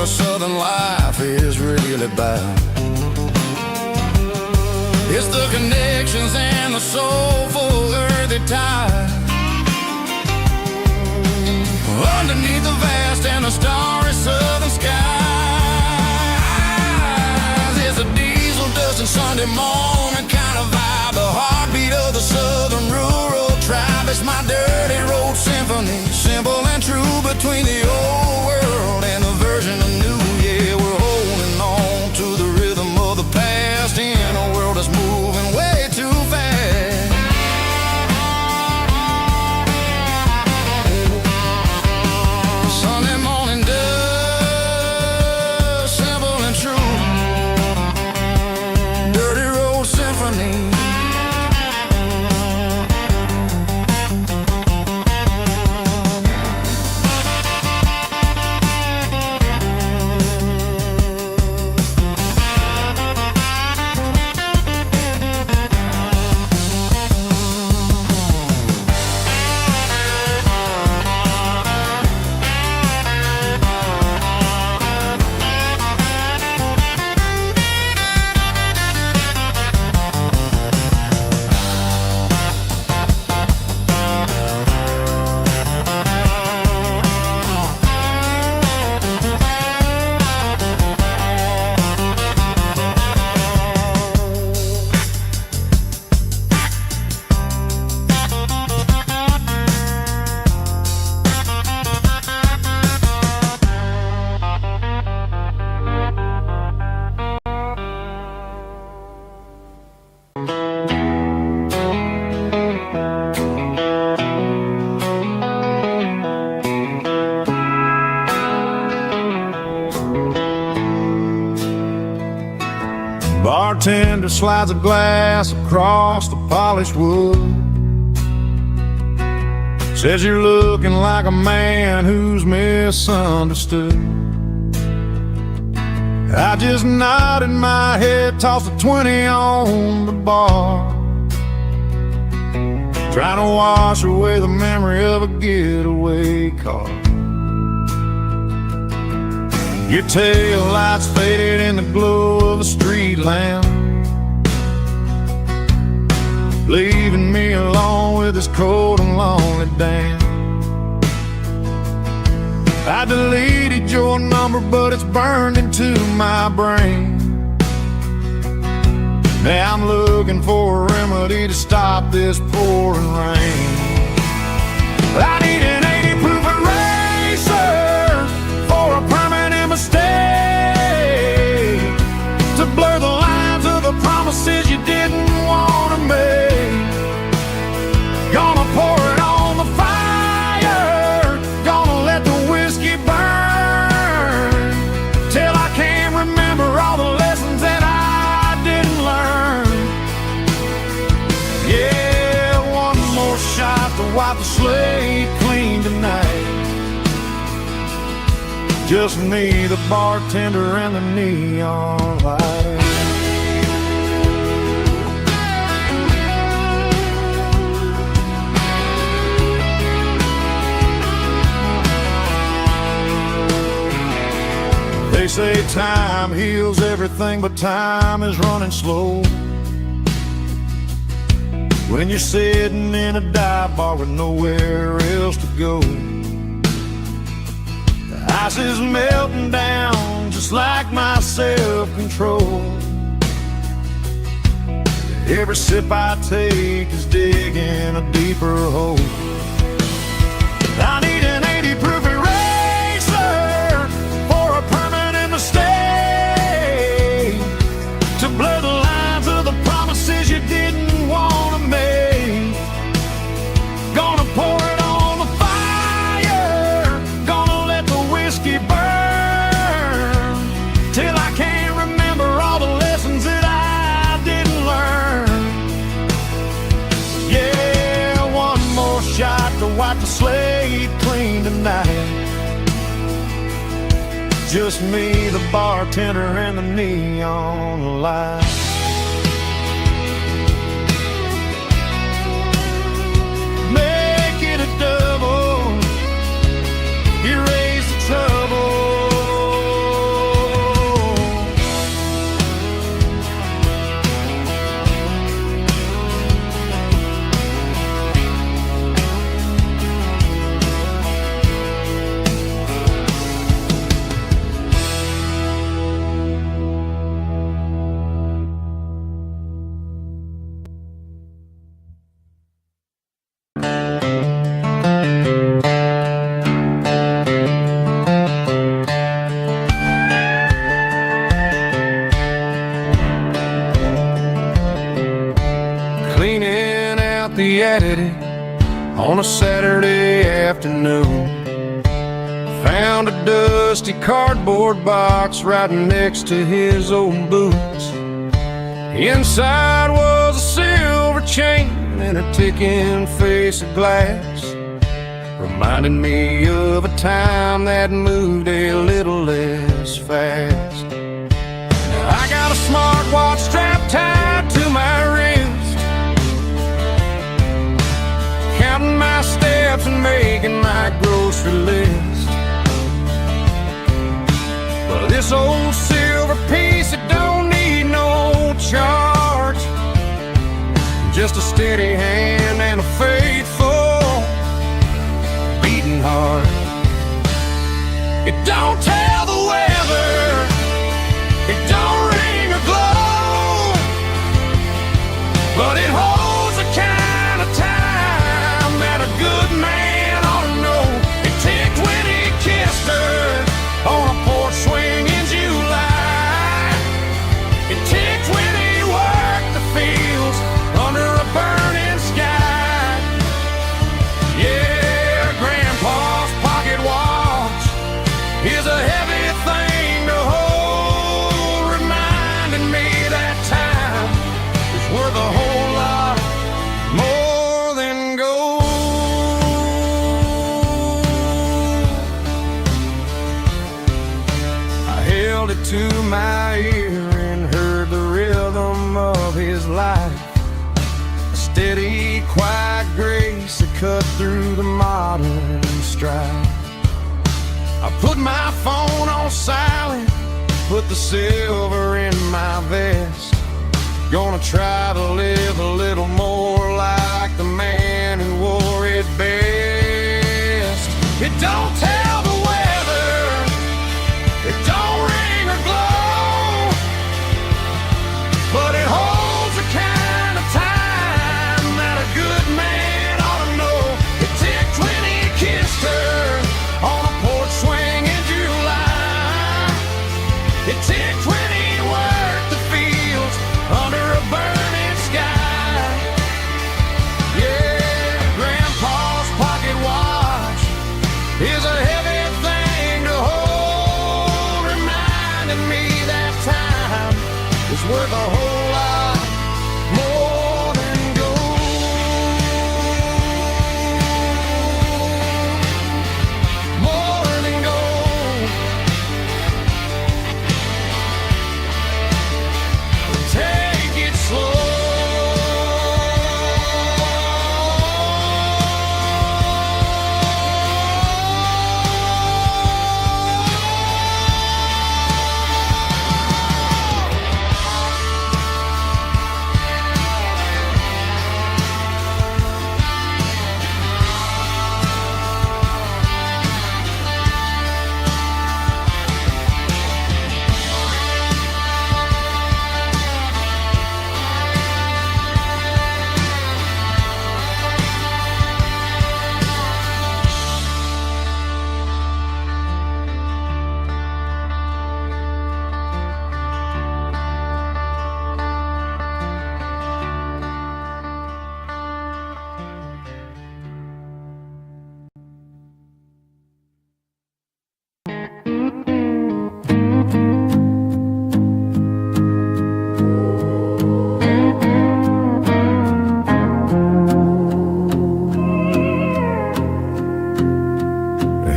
what Southern life is really about. It's the connections and the soulful earthy tide. Underneath the vast and the starry southern skies is a diesel dusting Sunday morning kind of vibe. The heartbeat of the southern rural tribe. It's my dirty road symphony, simple and true, between the old world and the version of new. Yeah, we're holding on to the rhythm of the past in a world that's moving way too fast. Sunday morning dust, simple and true, dirty road symphony. Bartender slides a glass across the polished wood. Says you're looking like a man who's misunderstood. I just nodded my head, tossed a 20 on the bar, trying to wash away the memory of a getaway car. Your tail lights faded in the glow of a street lamp, leaving me alone with this cold and lonely dam. I deleted your number, but it's burned into my brain. Now I'm looking for a remedy to stop this pouring rain. I need an 80 proof eraser for a permanent mistake, to blur the lines of the promises you didn't want to make. Gonna pour it on the fire, gonna let the whiskey burn, till I can't remember all the lessons that I didn't learn. Yeah, one more shot to wipe the slate clean tonight. Just me, the bartender, and the neon light. They say time heals everything, but time is running slow. When you're sitting in a dive bar with nowhere else to go, the ice is melting down just like my self-control. Every sip I take is digging a deeper hole. I need an 80 proof eraser for a permanent mistake, to blur the lines of the promises you didn't want to make. Gonna pour it on the fire, gonna let the whiskey burn, till I can't remember all the lessons that I didn't learn. Yeah, one more shot to wipe the slate clean tonight. Just me, the bartender, and the neon light. Make it a double, erase the trouble. on a Saturday afternoon. Found a dusty cardboard box right next to his old boots. Inside was a silver chain and a ticking face of glass, reminding me of a time that moved a little less fast. Now I got a smartwatch strapped tied to my wrist, counting my steps and making my grocery list. But this old silver piece, it don't need no charge, just a steady hand and a faithful beating heart. It don't tell the weather, it don't ring or glow, but it holds the kind of time that a good man ought to know. It ticked when he kissed her on a porch swing in July. It ticked when he worked the fields under a burning sky. Yeah, Grandpa's pocket watch is a heavy thing to hold, reminding me that time is worth a whole lot more than gold. I held it to my ear and heard the rhythm of his life, a steady, quiet grace that cut through the modern strife. I put my phone on silent, put the silver in my vest. Gonna try to live a little more like the man who wore it best. It don't tell the weather, it don't ring or glow, but it holds the kind of time that a good man ought to know. It ticked when he kissed her on a porch swing in July. It ticked when he worked the fields under a burning sky. Yeah, Grandpa's pocket watch is a heavy thing to hold, reminding me that time is worth a whole lot more than gold. More than gold. Take it slow.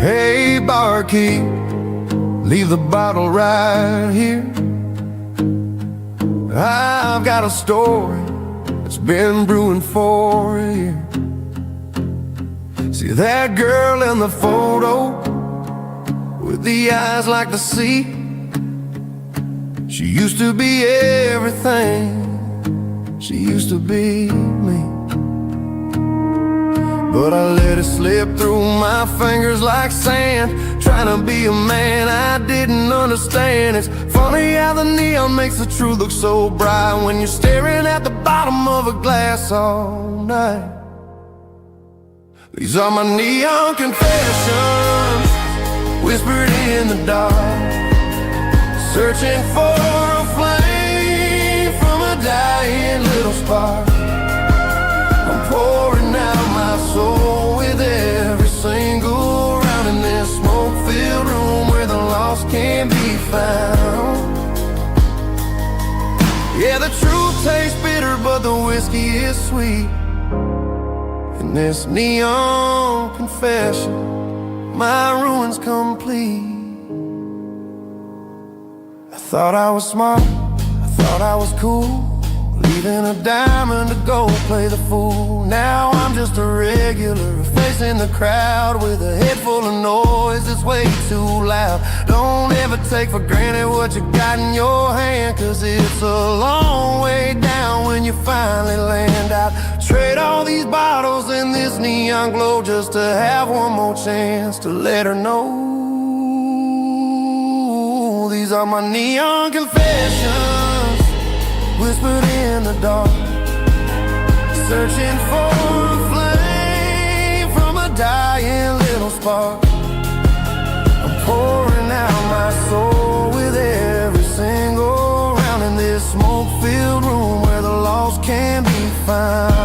Hey, barkeep, leave the bottle right here. I've got a story that's been brewing for a year. See that girl in the photo with the eyes like the sea? She used to be everything, she used to be me. But I let it slip through my fingers like sand, trying to be a man I didn't understand. It's funny how the neon makes the truth look so bright when you're staring at the bottom of a glass all night. These are my neon confessions, whispered in the dark, searching for a flame from a dying little spark. I'm pouring out my soul found. Yeah, the truth tastes bitter, but the whiskey is sweet. In this neon confession, my ruin's complete. I thought I was smart, I thought I was cool, leaving a diamond to go play the fool. Now I'm just a regular, facing the crowd with a head full of noise that's way too loud. Don't ever take for granted what you got in your hand, 'cause it's a long way down when you finally land out. Trade all these bottles and this neon glow just to have one more chance to let her know. These are my neon confessions, whispered in the dark, searching for a flame from a dying little spark. I'm pouring out my soul with every single round in this smoke-filled room where the lost can be found.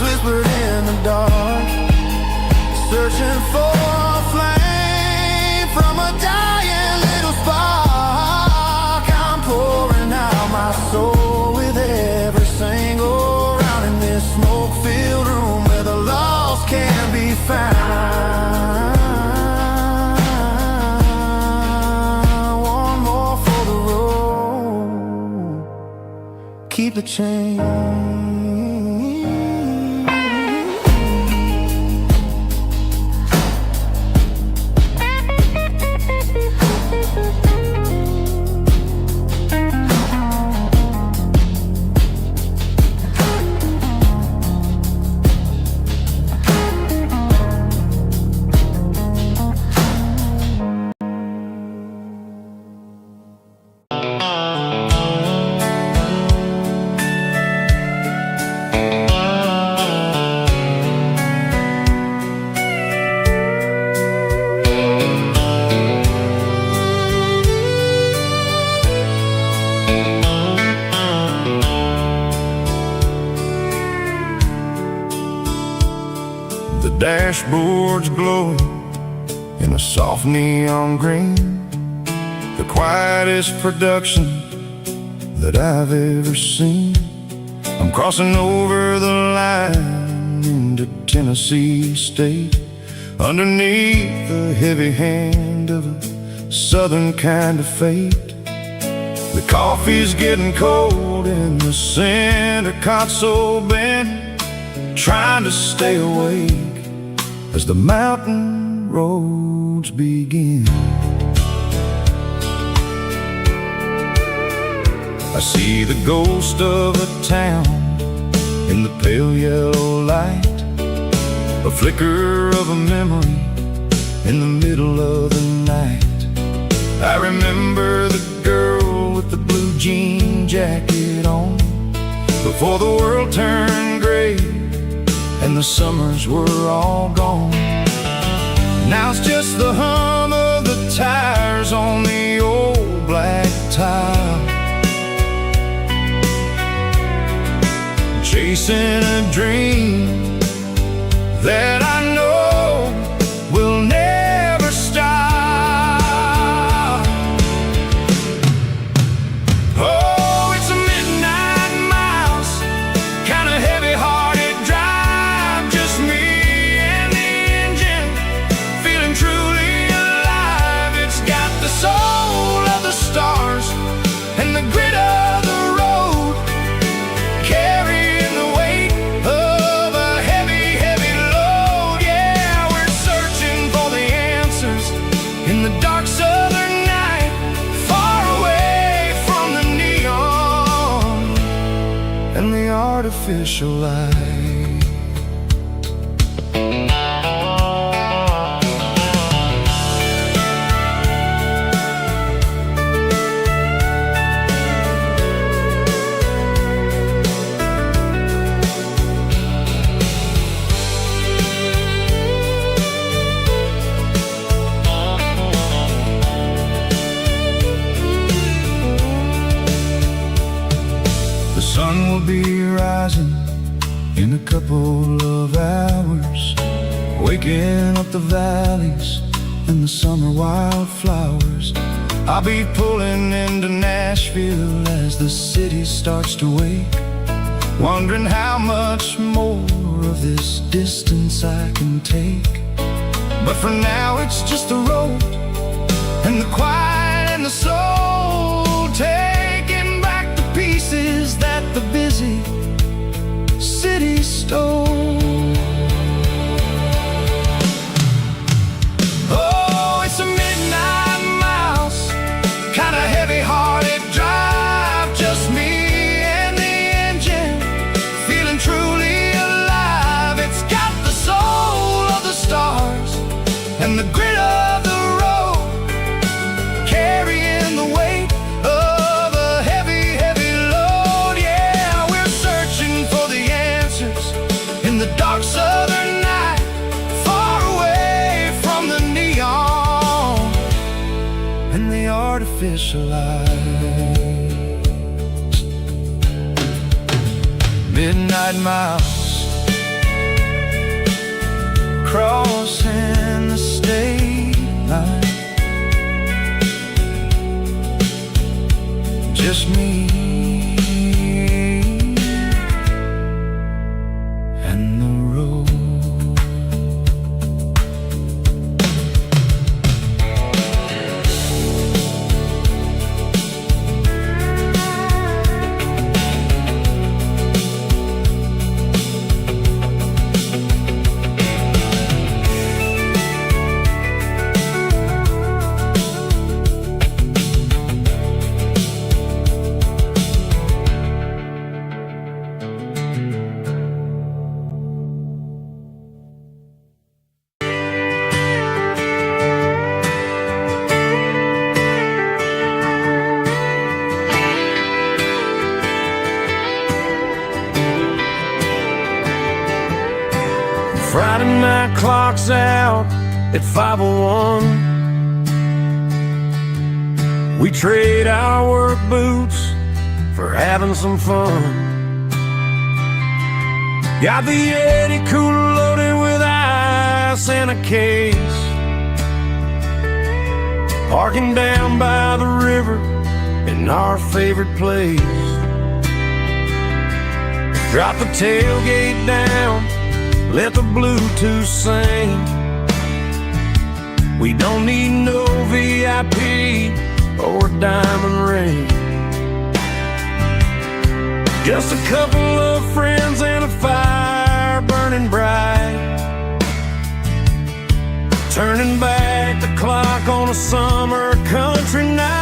Whispered in the dark, searching for a flame from a dying little spark. I'm pouring out my soul with every single round in this smoke-filled room where the lost can be found. One more for the road, keep the change. Dashboard's glowing in a soft neon green, the quietest production that I've ever seen. I'm crossing over the line into Tennessee State, underneath the heavy hand of a southern kind of fate. The coffee's getting cold in the center console bin, trying to stay awake as the mountain roads begin. I see the ghost of a town in the pale yellow light, a flicker of a memory in the middle of the night. I remember the girl with the blue jean jacket on, before the world turned gray and the summers were all gone. Now it's just the hum of the tires on the old black tile, chasing a dream that I know will never stop. Oh, it's a midnight miles, kind of heavy-hearted drive, just me and the engine, feeling truly alive. It's got the soul of the stars and the grit of the road, carrying the weight of a heavy, heavy load. Yeah, we're searching for the answers in the dark southern night, far away from the neon and the artificial light. couple of hours, waking up the valleys and the summer wildflowers. I'll be pulling into Nashville as the city starts to wake, wondering how much more of this distance I can take. But for now it's just the road and the quiet and the soul, taking back the pieces that the busy city stole. Oh, it's a midnight mouse, kinda heavy-hearted drive, just me and the engine, feeling truly alive. It's got the soul of the stars and the grit of the road, carrying the weight of a heavy, heavy load. Yeah, we're searching for the answers in the dark southern night, far away from the neon and the artificial lights. Midnight mouse, crossing the state line, just me and the road. Friday night clock's out at 5:01. We trade our work boots for having some fun. Got the Yeti cooler loaded with ice and a case, parking down by the river in our favorite place. Drop the tailgate down, let the Bluetooth sing. We don't need no VIP or a diamond ring, just a couple of friends and a fire burning bright, turning back the clock on a summer country night.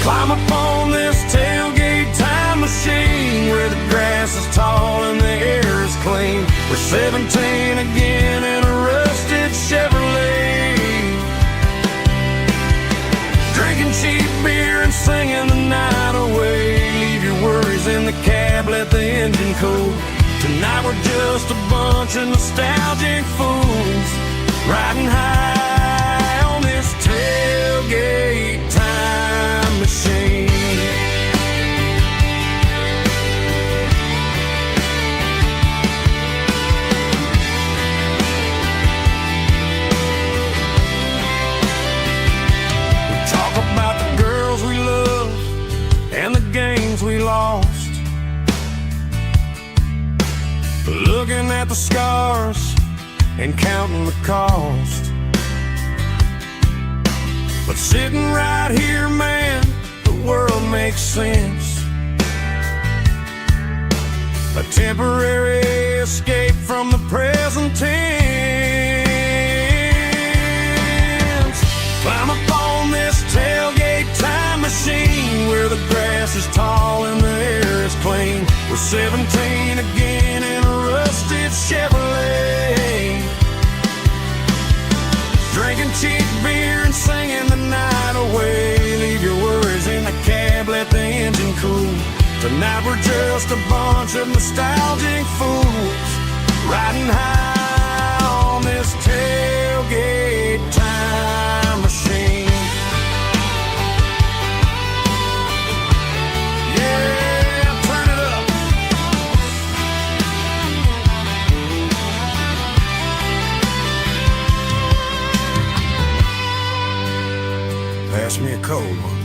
Climb up on this tailgate time machine where the grass is tall and the air is clean. We're 17 again in a rusted Chevrolet, drinking cheap beer and singing the night away. Leave your worries in the cab, let the engine cool. Tonight we're just a bunch of nostalgic fools, riding high on this tailgate time machine. We lost, looking at the scars and counting the cost. But sitting right here, man, the world makes sense. A temporary escape from the present tense. Climb up on this tailgate time machine where the grass is tall and the air is clean. We're 17 again in a rusted Chevrolet, drinking cheap beer and singing the night away. Leave your worries in the cab, let the engine cool. Tonight we're just a bunch of nostalgic fools, riding high on this tailgate time machine. Yeah, turn cold one.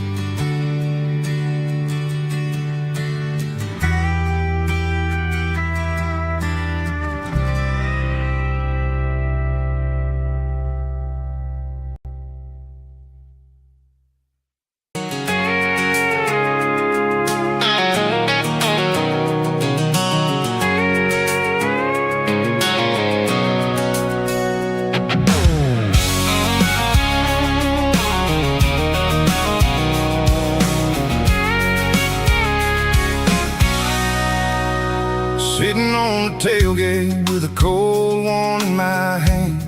Sitting on the tailgate with a cold one in my hand,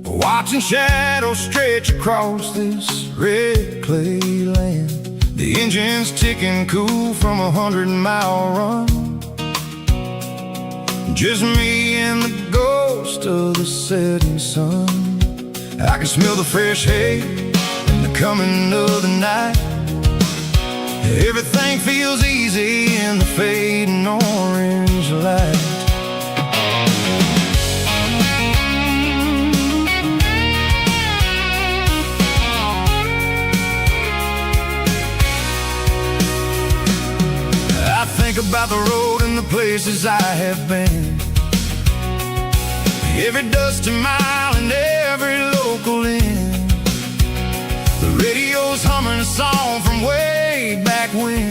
watching shadows stretch across this red clay land. The engine's ticking cool from 100-mile run. Just me and the ghost of the setting sun. I can smell the fresh hay and the coming of the night. Everything feels easy in the fading orange light. I think about the road and the places I have been, every dusty mile and every local inn. The radio's humming a song from way back when,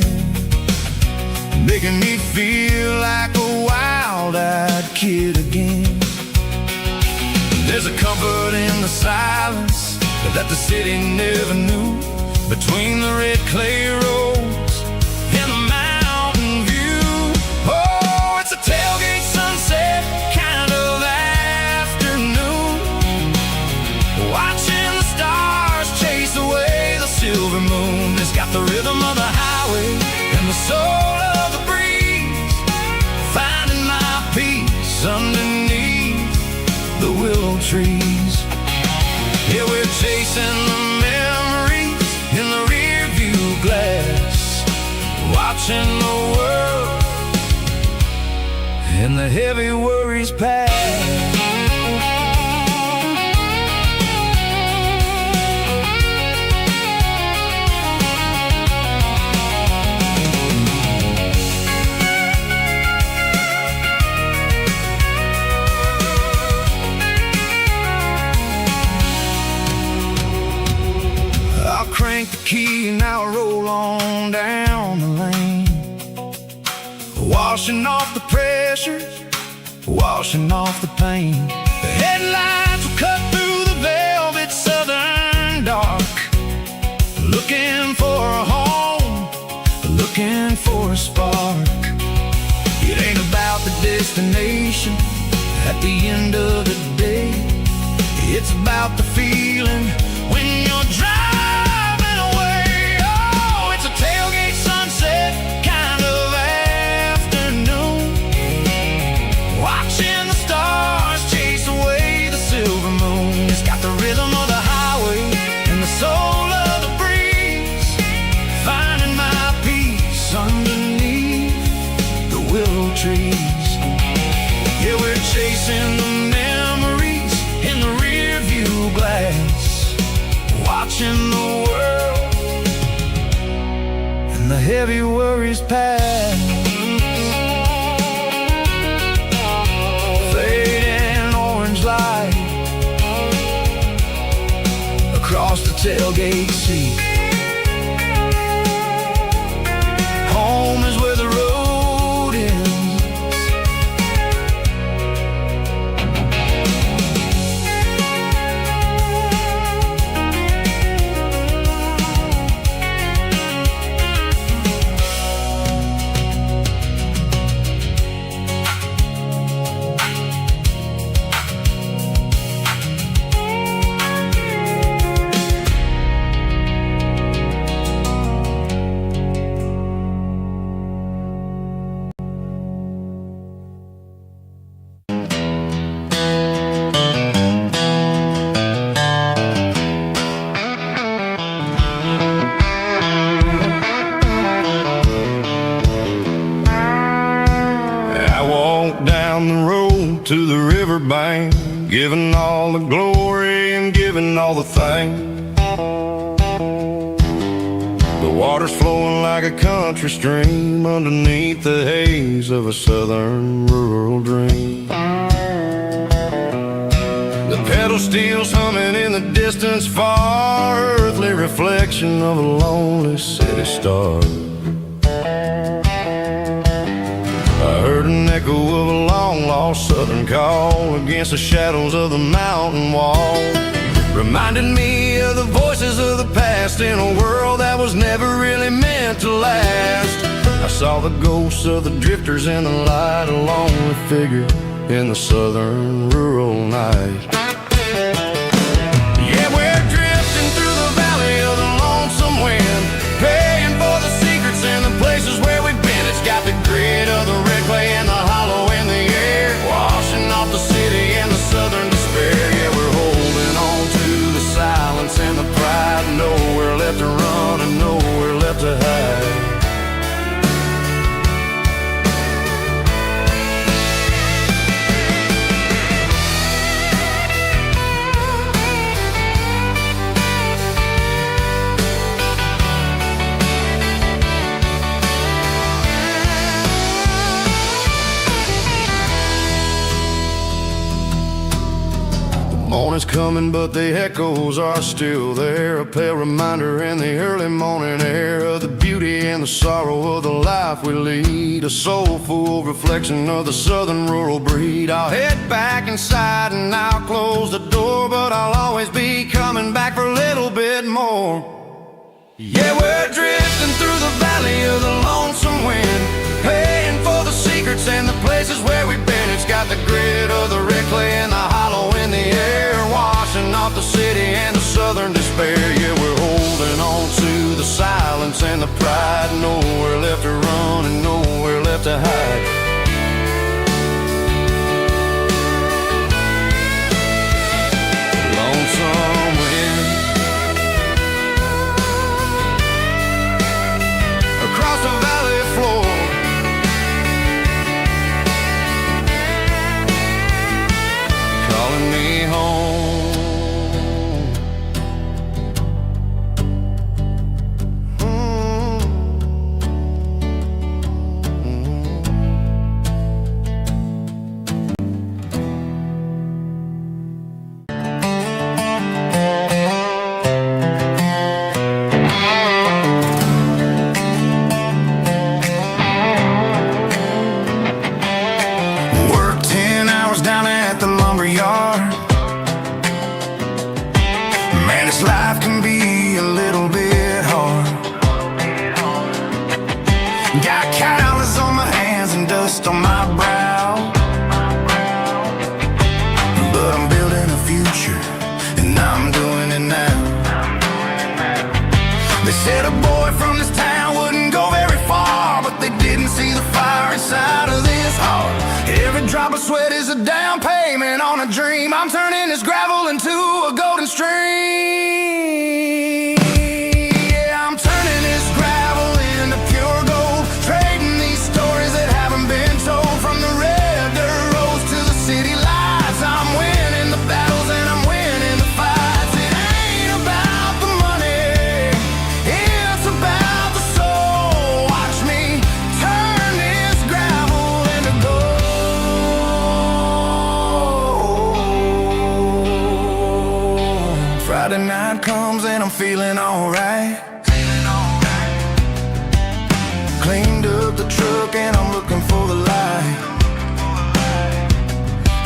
making me feel like a wild-eyed kid again. There's a comfort in the silence that the city never knew, between the red clay roads and the mountain view. Oh, it's a tailgate sunset kind of afternoon, watching the stars chase away the silver moon. It's got the rhythm of the highway and the soul of the breeze, finding my peace underneath the willow trees. Yeah, we're chasing the memories in the rear view glass, watching the world and the heavy worries pass. Crank the key and now I roll on down the lane, washing off the pressure, washing off the pain. The headlights will cut through the velvet southern dark, looking for a home, looking for a spark. It ain't about the destination at the end of the day, it's about the feeling when you're driving. Kind of afternoon, watching the stars chase away the silver moon. It's got the rhythm of the highway and the soul of the breeze, finding my peace underneath the willow trees. Yeah, we're chasing the memories in the rear view glass, watching the world the heavy worries pass. Fading orange light across the tailgate seat. Home is where the road ends. To the riverbank, giving all the glory and giving all the thanks. The water's flowing like a country stream underneath the haze of a southern rural dream. The pedal steel's humming in the distance far, earthly reflection of a lonely city star. I heard an echo of a long-lost southern call against the shadows of the mountain wall, reminding me of the voices of the past in a world that was never really meant to last. I saw the ghosts of the drifters in the light, a lonely figure in the southern rural night. Yeah, we're drifting through the valley of the lonesome wind, paying for the secrets and the places where we've been. It's got the grit of the red clay and the hollow in the air, washing off the city and the southern despair. Yeah, we're holding on to the silence and the pride, nowhere left to run and nowhere left to hide. Morning's coming, but the echoes are still there, a pale reminder in the early morning air of the beauty and the sorrow of the life we lead, a soulful reflection of the southern rural breed. I'll head back inside and I'll close the door, but I'll always be coming back for a little bit more. Yeah, we're drifting through the valley of the lonesome wind, paying for the secrets and the places where we've been. It's got the grit of the red clay and the hollow in the air, washing off the city and the southern despair. Yeah, we're holding on to the silence and the pride, nowhere left to run and nowhere left to hide. Lonesome wind across the valley floor, calling me home. Worked 10 hours down at the lumber yard. Man, this life can be a little bit hard. Got calluses on my hands and dust on my brow, but I'm building a future and I'm doing it now. They said a boy from this town wouldn't go very far, but they didn't see the fire inside of this heart. Every drop of sweat is a down payment on a dream. I'm turning this gravel into a golden stream. Yeah, I'm turning this gravel into pure gold, trading these stories that haven't been told. From the red dirt roads to the city lights, I'm winning the battles and I'm winning the fights. It ain't about the money, it's about the soul. Watch me turn this gravel into gold. Friday night comes and I'm feeling alright. Cleaned up the truck and I'm looking for the light.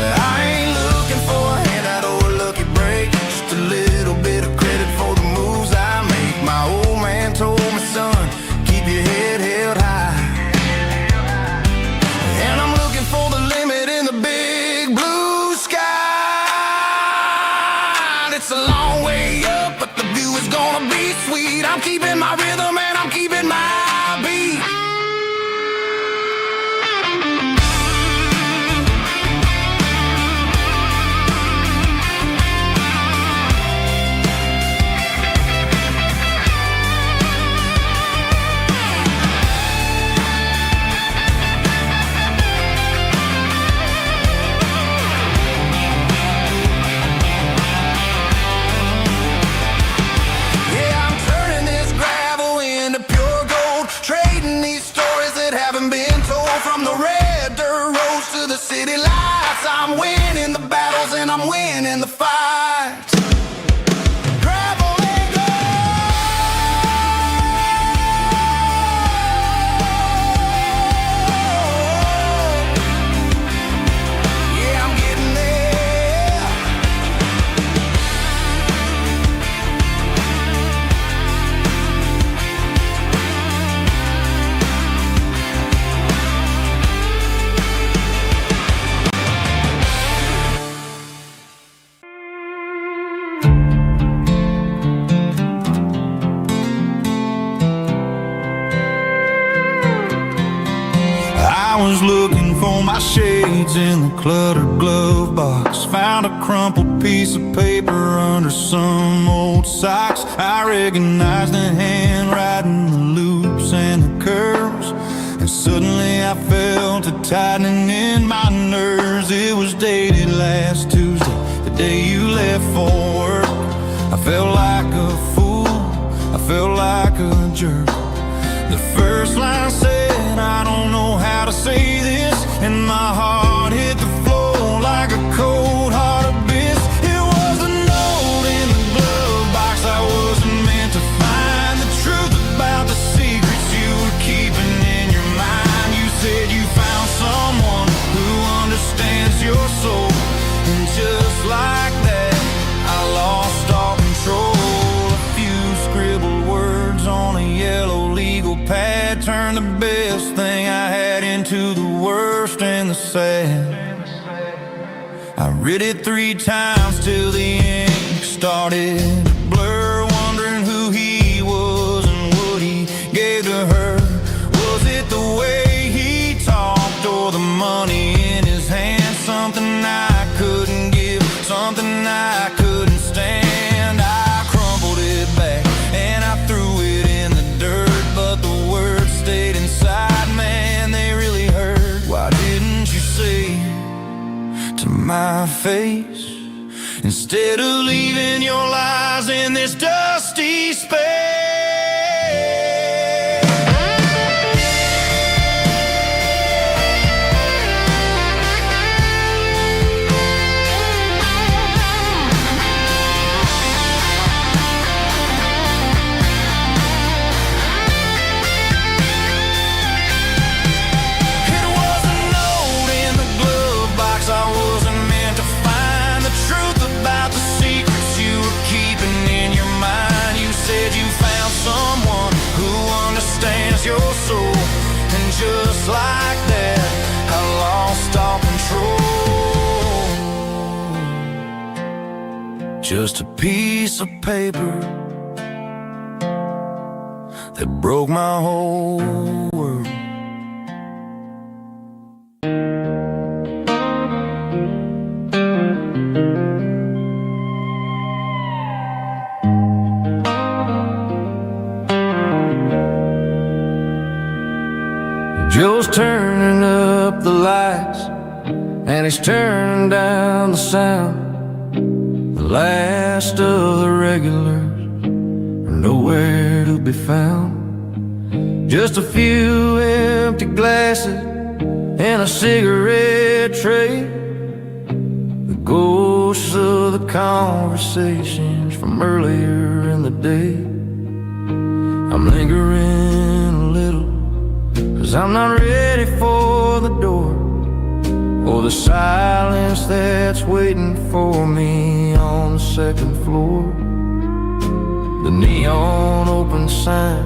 I ain't looking for a handout or a lucky break, just a little bit of credit for the moves I make. My old man told me, son, keep your head held high. And I'm looking for the limit in the big blue sky. It's a long way up, but the view is gonna be sweet. I'm keeping my rhythm and I'm keeping my beat. Yeah, I'm city lights. I'm winning the battles and I'm winning the fights. Gravel and gold. Yeah, I'm getting there. I was looking for my shades in the cluttered glove box. Found a crumpled piece of paper under some old socks. I recognized the handwriting, the loops and the curves, and suddenly I felt a tightening in my nerves. It was dated last Tuesday, the day you left for work. I felt like a fool, I felt like a jerk. The first line said, I don't know how to say this, and my heart hit the floor like a cold heart abyss. It was a note in the glove box I wasn't meant to find. The truth about the secrets you were keeping in your mind. You said you found someone who understands your soul, and just like that, I lost all control. A few scribbled words on a yellow legal pad turned the best thing I had into the worst and the sad. I read it 3 times till the ink started to blur, wondering who he was and what he gave to her. Was it the way he talked or the money in his hand? Something I couldn't give, something I couldn't stand. I crumpled it back and I threw it in the dirt, but the words stayed inside, man, they really hurt. Why didn't you say to my face, instead of leaving your lies in this dusty space? Your soul, and just like that, I lost all control. Just a piece of paper that broke my whole world. Joe's turning up the lights, and he's turning down the sound. The last of the regulars are nowhere to be found. Just a few empty glasses and a cigarette tray, the ghosts of the conversations from earlier in the day. I'm lingering a little, 'cause I'm not ready for the door, or the silence that's waiting for me on the second floor. The neon open sign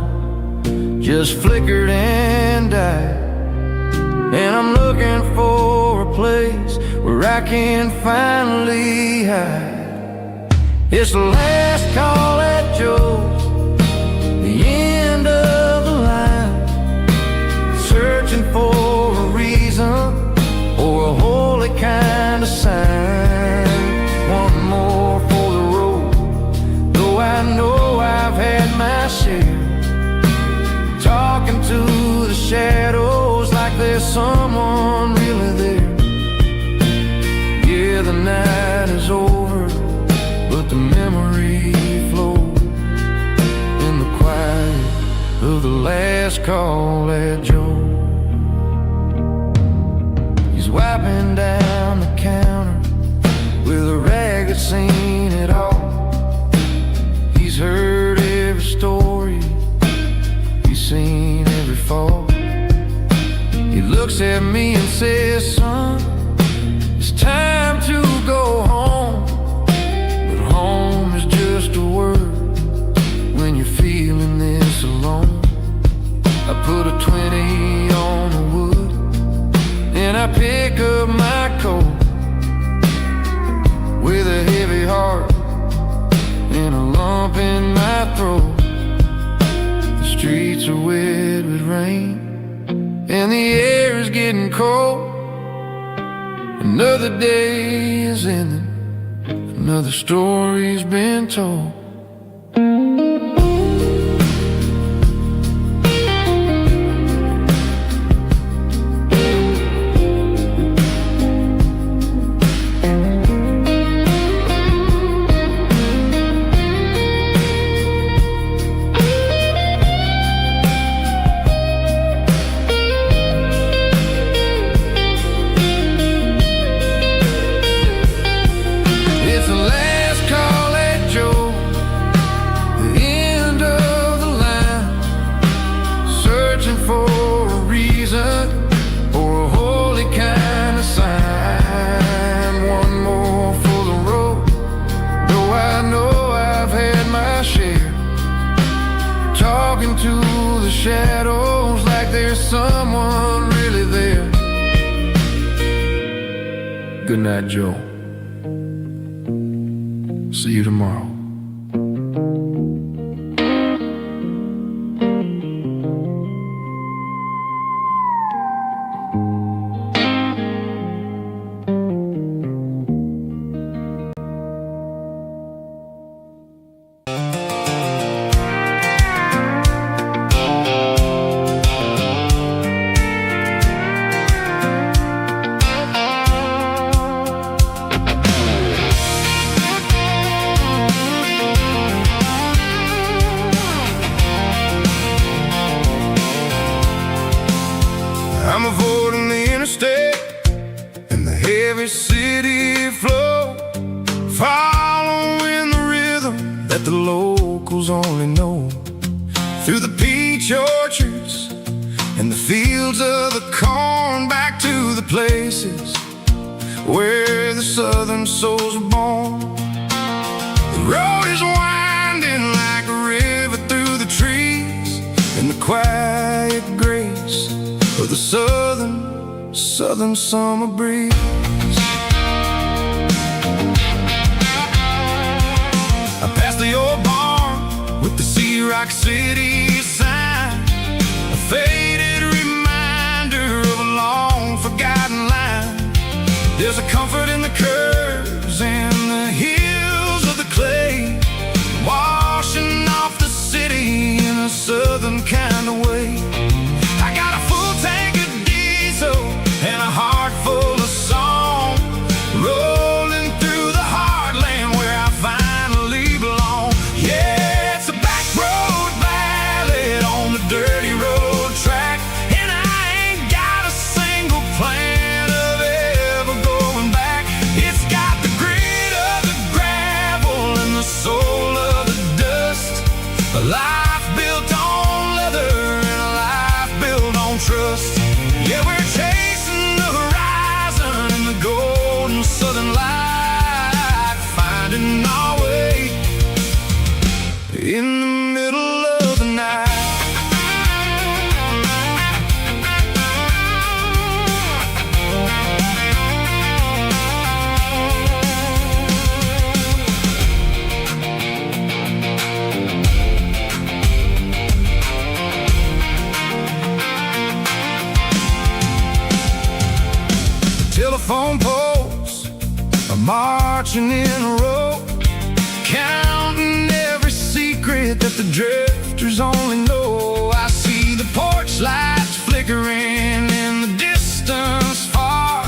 just flickered and died, and I'm looking for a place where I can finally hide. It's the last call at Joe's, the end of the line, searching for a reason or a holy kind of sign. One more for the road, though I know I've had my share, talking to the shadows like there's someone really there. Yeah, the night is over, but the memory flows in the quiet of the last call at Joe. seen it all. He's heard every story, he's seen every fall. He looks at me and says, son, it's time to go home. But home is just a word when you're feeling this alone. I put a 20 on the wood and I pick up my coat with a heavy heart and a lump in my throat. The streets are wet with rain and the air is getting cold. Another day is ending, another story's been told. Shadows like there's someone really there. Good night, Joe. See you tomorrow. I'm avoiding the interstate and the heavy city flow, following the rhythm that the locals only know. Through the peach orchards and the fields of the corn, back to the places where the southern souls are born. The road is winding like a river through the trees, and the quiet grace of the southern summer breeze. I passed the old barn with the Sea Rock City sign, a faded reminder of a long forgotten line. There's a comfort in the curves and the hills of the clay, washing off the city in a southern kind of way. I got a full tank of diesel and a heart full of song, rolling through the heartland where I finally belong. Yeah, it's a back road ballad on the dirty road track, and I ain't got a single plan of ever going back. It's got the grit of the gravel and the soul of the dust, a life built on leather and a life built on trust. Yeah, we're chasing the horizon in the golden southern light, finding our way in the middle of the night. Telephone poles are marching in a row, counting every secret that the drifters only know. I see the porch lights flickering in the distance far,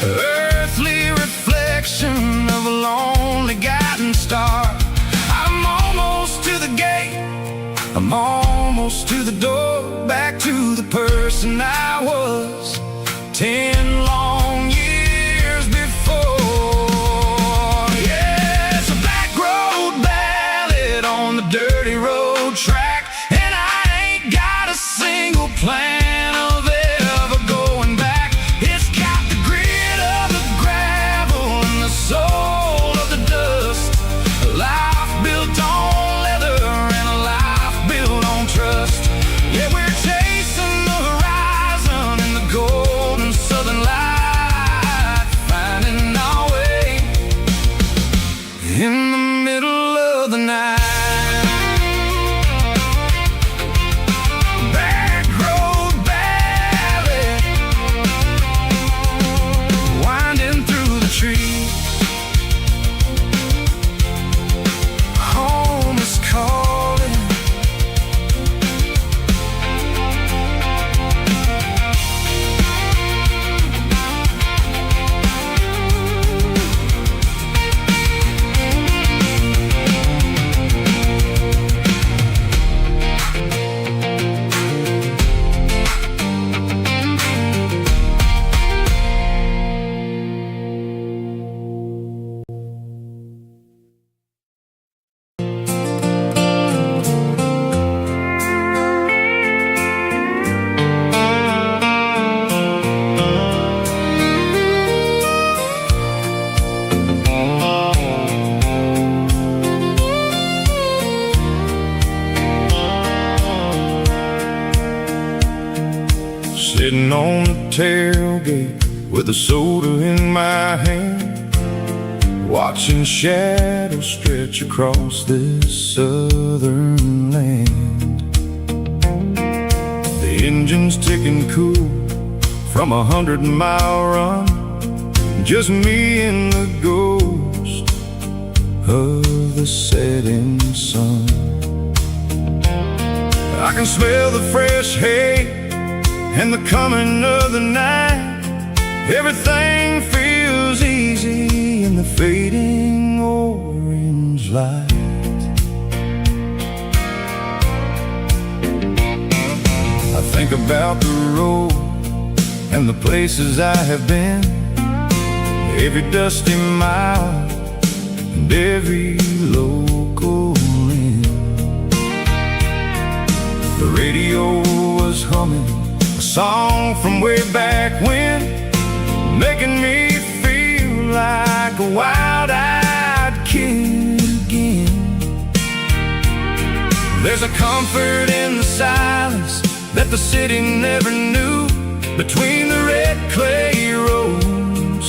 earthly reflection of a lonely guiding star. I'm almost to the gate, I'm almost to the door, back to the person I was 10 long years before. Yeah, tailgate with a soda in my hand, watching shadows stretch across this southern land. The engine's ticking cool from 100-mile run, just me and the ghost of the setting sun. I can smell the fresh hay and the coming of the night. Everything feels easy in the fading orange light. I think about the road and the places I have been, every dusty mile and every local inn. The radio was humming a song from way back when, making me feel like a wild-eyed kid again. There's a comfort in the silence that the city never knew, between the red clay roads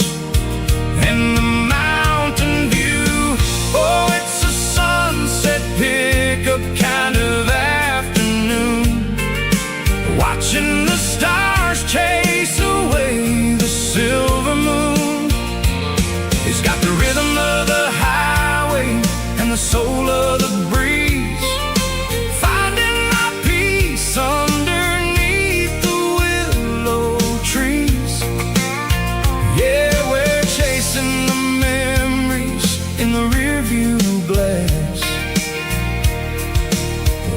and the mountain view. Oh, it's a sunset pickup kind of afternoon, watching the stars chase away the silver moon. It's got the rhythm of the highway and the soul of the breeze, finding my peace underneath the willow trees. Yeah, we're chasing the memories in the rearview glass,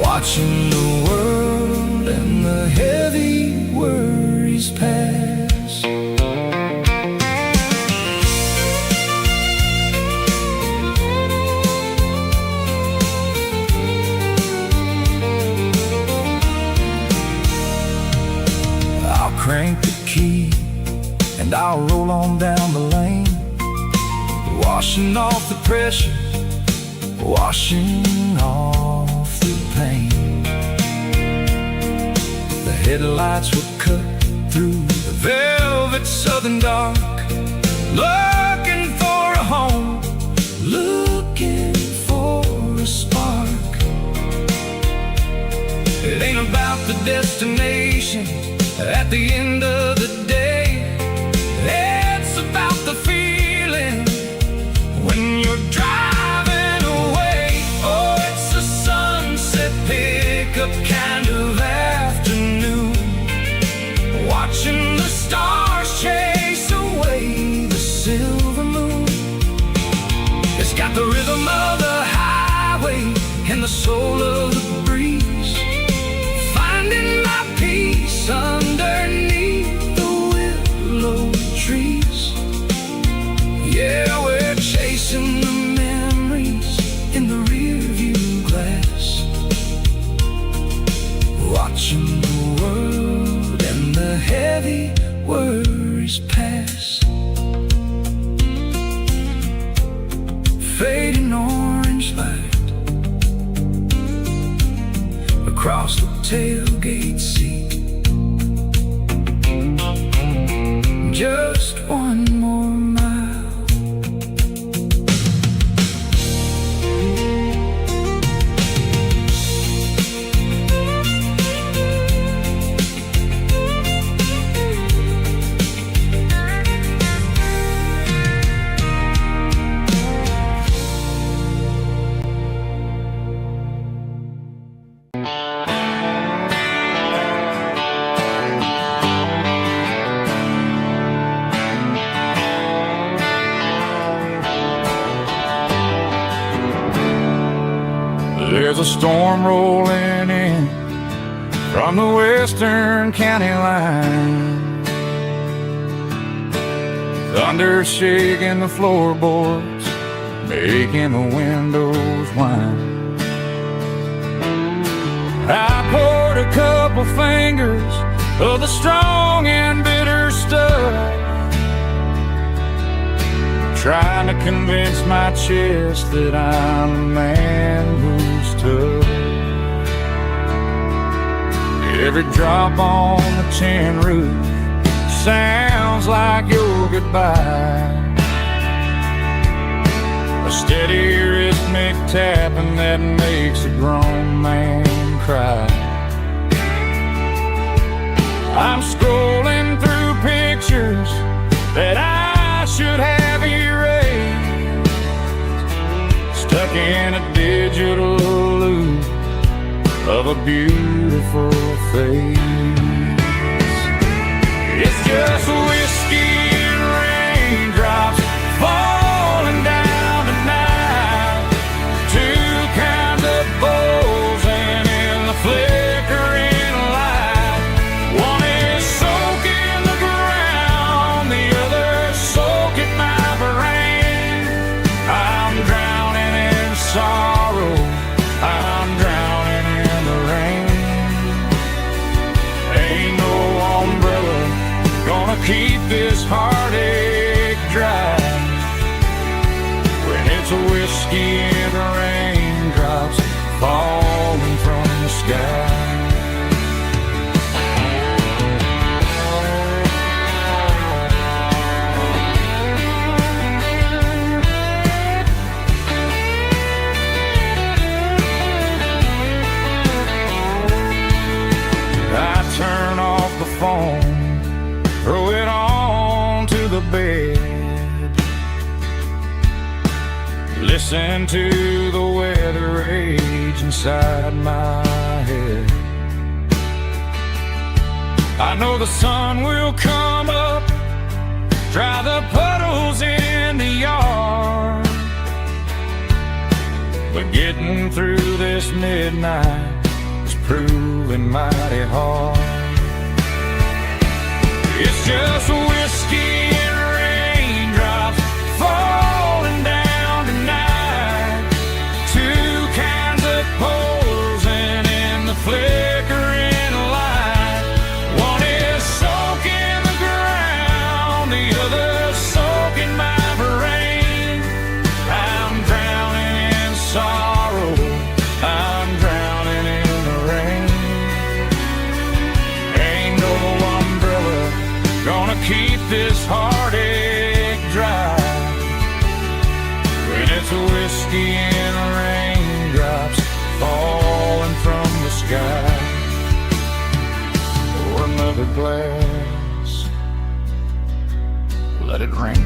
watching the world and the heavy worries pass. I'll crank the key and I'll roll on down the lane, washing off the pressure, washing off the pain. The headlights were cut through the velvet southern dark, looking for a home, looking for a spark. It ain't about the destination at the end of the day, it's about the feeling when you're driving away. Oh, it's a sunset pickup kind of afternoon, watching the stars chase away the silver moon. It's got the rhythm of the highway and the soul of the breeze, finding my peace underneath the willow trees. Yeah, we're chasing the memories in the rearview glass, watching the world and the heavy worries pass. Fading orange light across the tailgate seat, just one more mile. There's a storm rolling in from the western county line, thunder shaking the floorboards, making the windows whine. I poured a couple fingers of the strong and bitter stuff, trying to convince my chest that I'm a man who's tough. Every drop on the tin roof sounds like your goodbye. A steady rhythmic tapping that makes a grown man cry. I'm scrolling through pictures that I should have erased, stuck in a digital loop of a beautiful face. It's just whiskey and raindrops falling down tonight. Two kinds of bowls and in the flickering light. One is soaking the ground, the other soaking my brain. I'm drowning in sorrow, I'm drowning in the rain. Ain't no umbrella gonna keep this heartache dry when it's a whiskey and the raindrops falling from the sky. I turn off the phone, throw it on to the bed, listen to the weather rage inside my head. I know the sun will come up, dry the puddles in the yard, but getting through this midnight is proving mighty hard. It's just whiskey and raindrops falling down tonight. Two kinds of poles and in the flickering light. One is soaking the ground, the other soaking my brain. I'm drowning in sorrow, I'm drowning in the rain. Ain't no umbrella gonna keep this heartache dry when it's a whiskey and raindrops falling from the sky. Pour another glass, let it rain.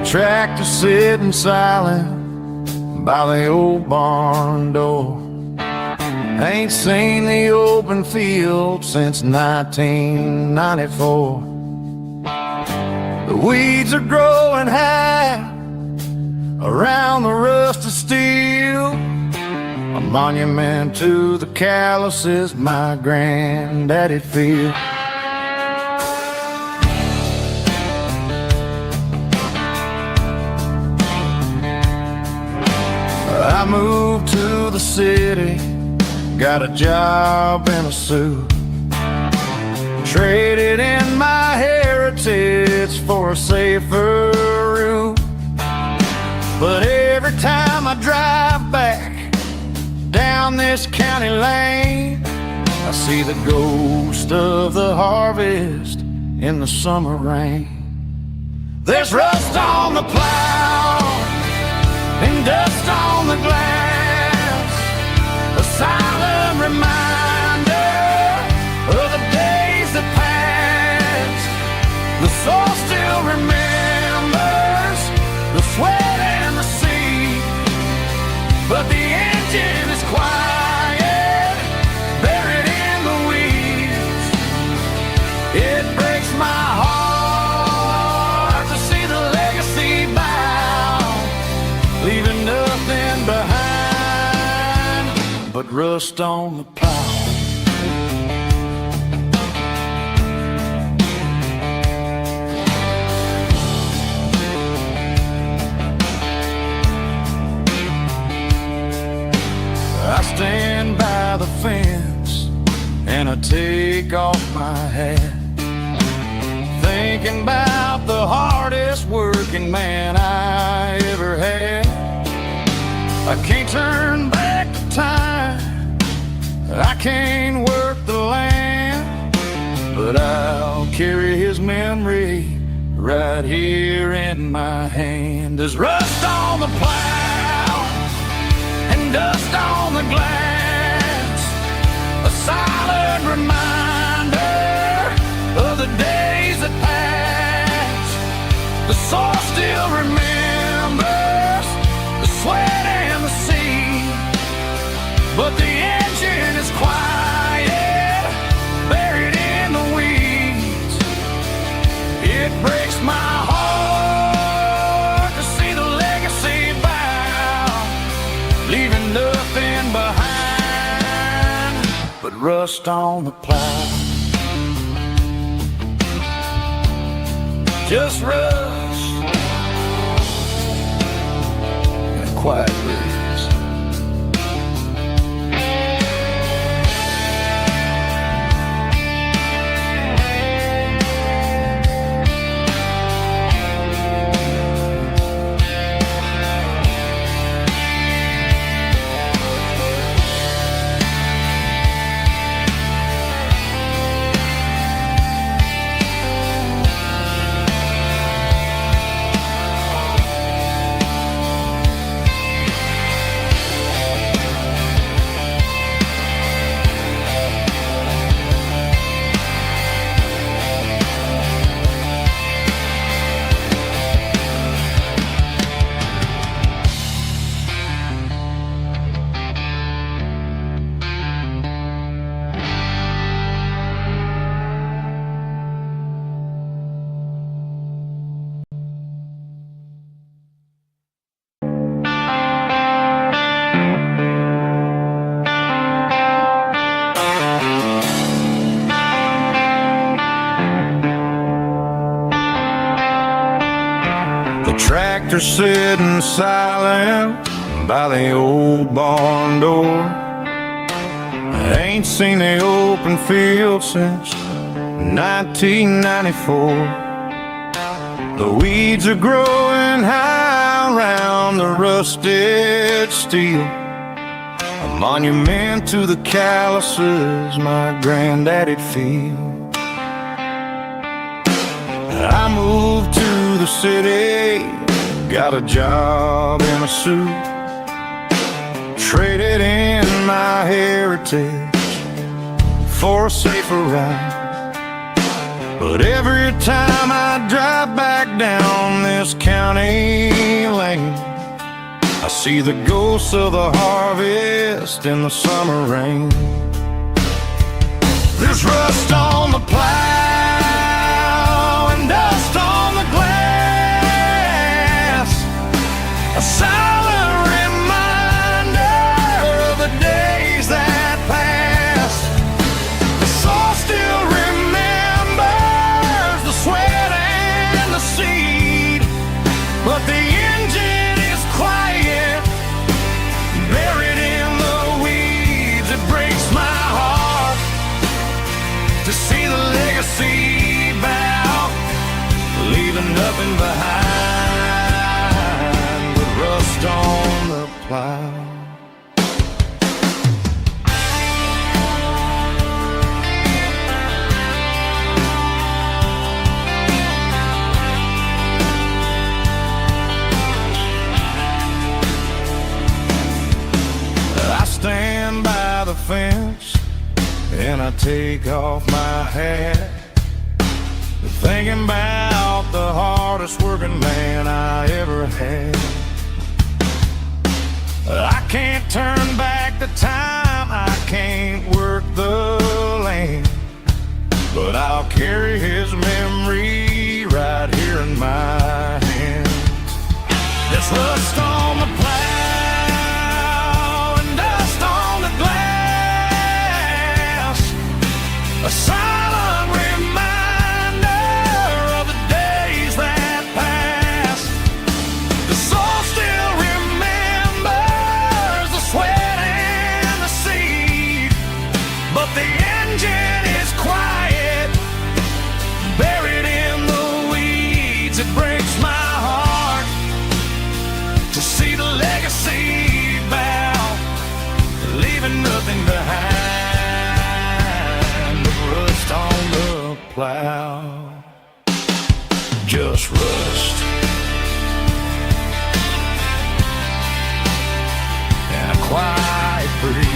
Tractor sitting silent by the old barn door. Ain't seen the open field since 1994. The weeds are growing high around the rusted steel, a monument to the calluses my granddaddy feel. I moved to the city, got a job in a suit, traded in my heritage for a safer route. But every time I drive back down this county lane, I see the ghost of the harvest in the summer rain. There's rust on the plow and dust on the glass, a silent reminder of the days that passed. The soul still remembers the sweat and the sea, but the engine is quiet, buried in the weeds. It breaks my heart to see the legacy bow, leaving nothing behind but rust on the plow. I stand by the fence and I take off my hat, thinking about the hardest working man I ever had. I can't turn back the time, I can't work the land, but I'll carry his memory right here in my hand. There's rust on the plow and dust on the glass, a silent reminder of the days that passed. The soul still remembers the sweat and the sea, but the engine is quiet, buried in the weeds. It breaks my heart to see the legacy bow, leaving nothing behind but rust on the plow. Just rust and a quiet breeze. Tractor sitting silent by the old barn door. I ain't seen the open field since 1994. The weeds are growing high around the rusted steel, a monument to the calluses my granddaddy'd feel. I moved to the city, got a job in a suit, traded in my heritage for a safer ride. But every time I drive back down this county lane, I see the ghosts of the harvest in the summer rain. There's rust on the plow and dust on the glass, a silent reminder of the days that passed. The soul still remembers the sweat and the seed, but the engine is quiet, buried in the weeds. It breaks my heart to see the legacy bow, leaving nothing behind but rust on the plow. I stand by the fence take off my hat, thinking about the hardest working man I ever had. I can't turn back the time, I can't work the land, but I'll carry his memory right here in my hand. There's rust on the plow and dust on the glass, a silent reminder of the days that passed. The soul still remembers the sweat and the seed, but the engine is quiet, buried in the weeds. It breaks my heart to see the legacy bow, leaving nothing behind but rust on the plow. Just rust and a quiet breeze.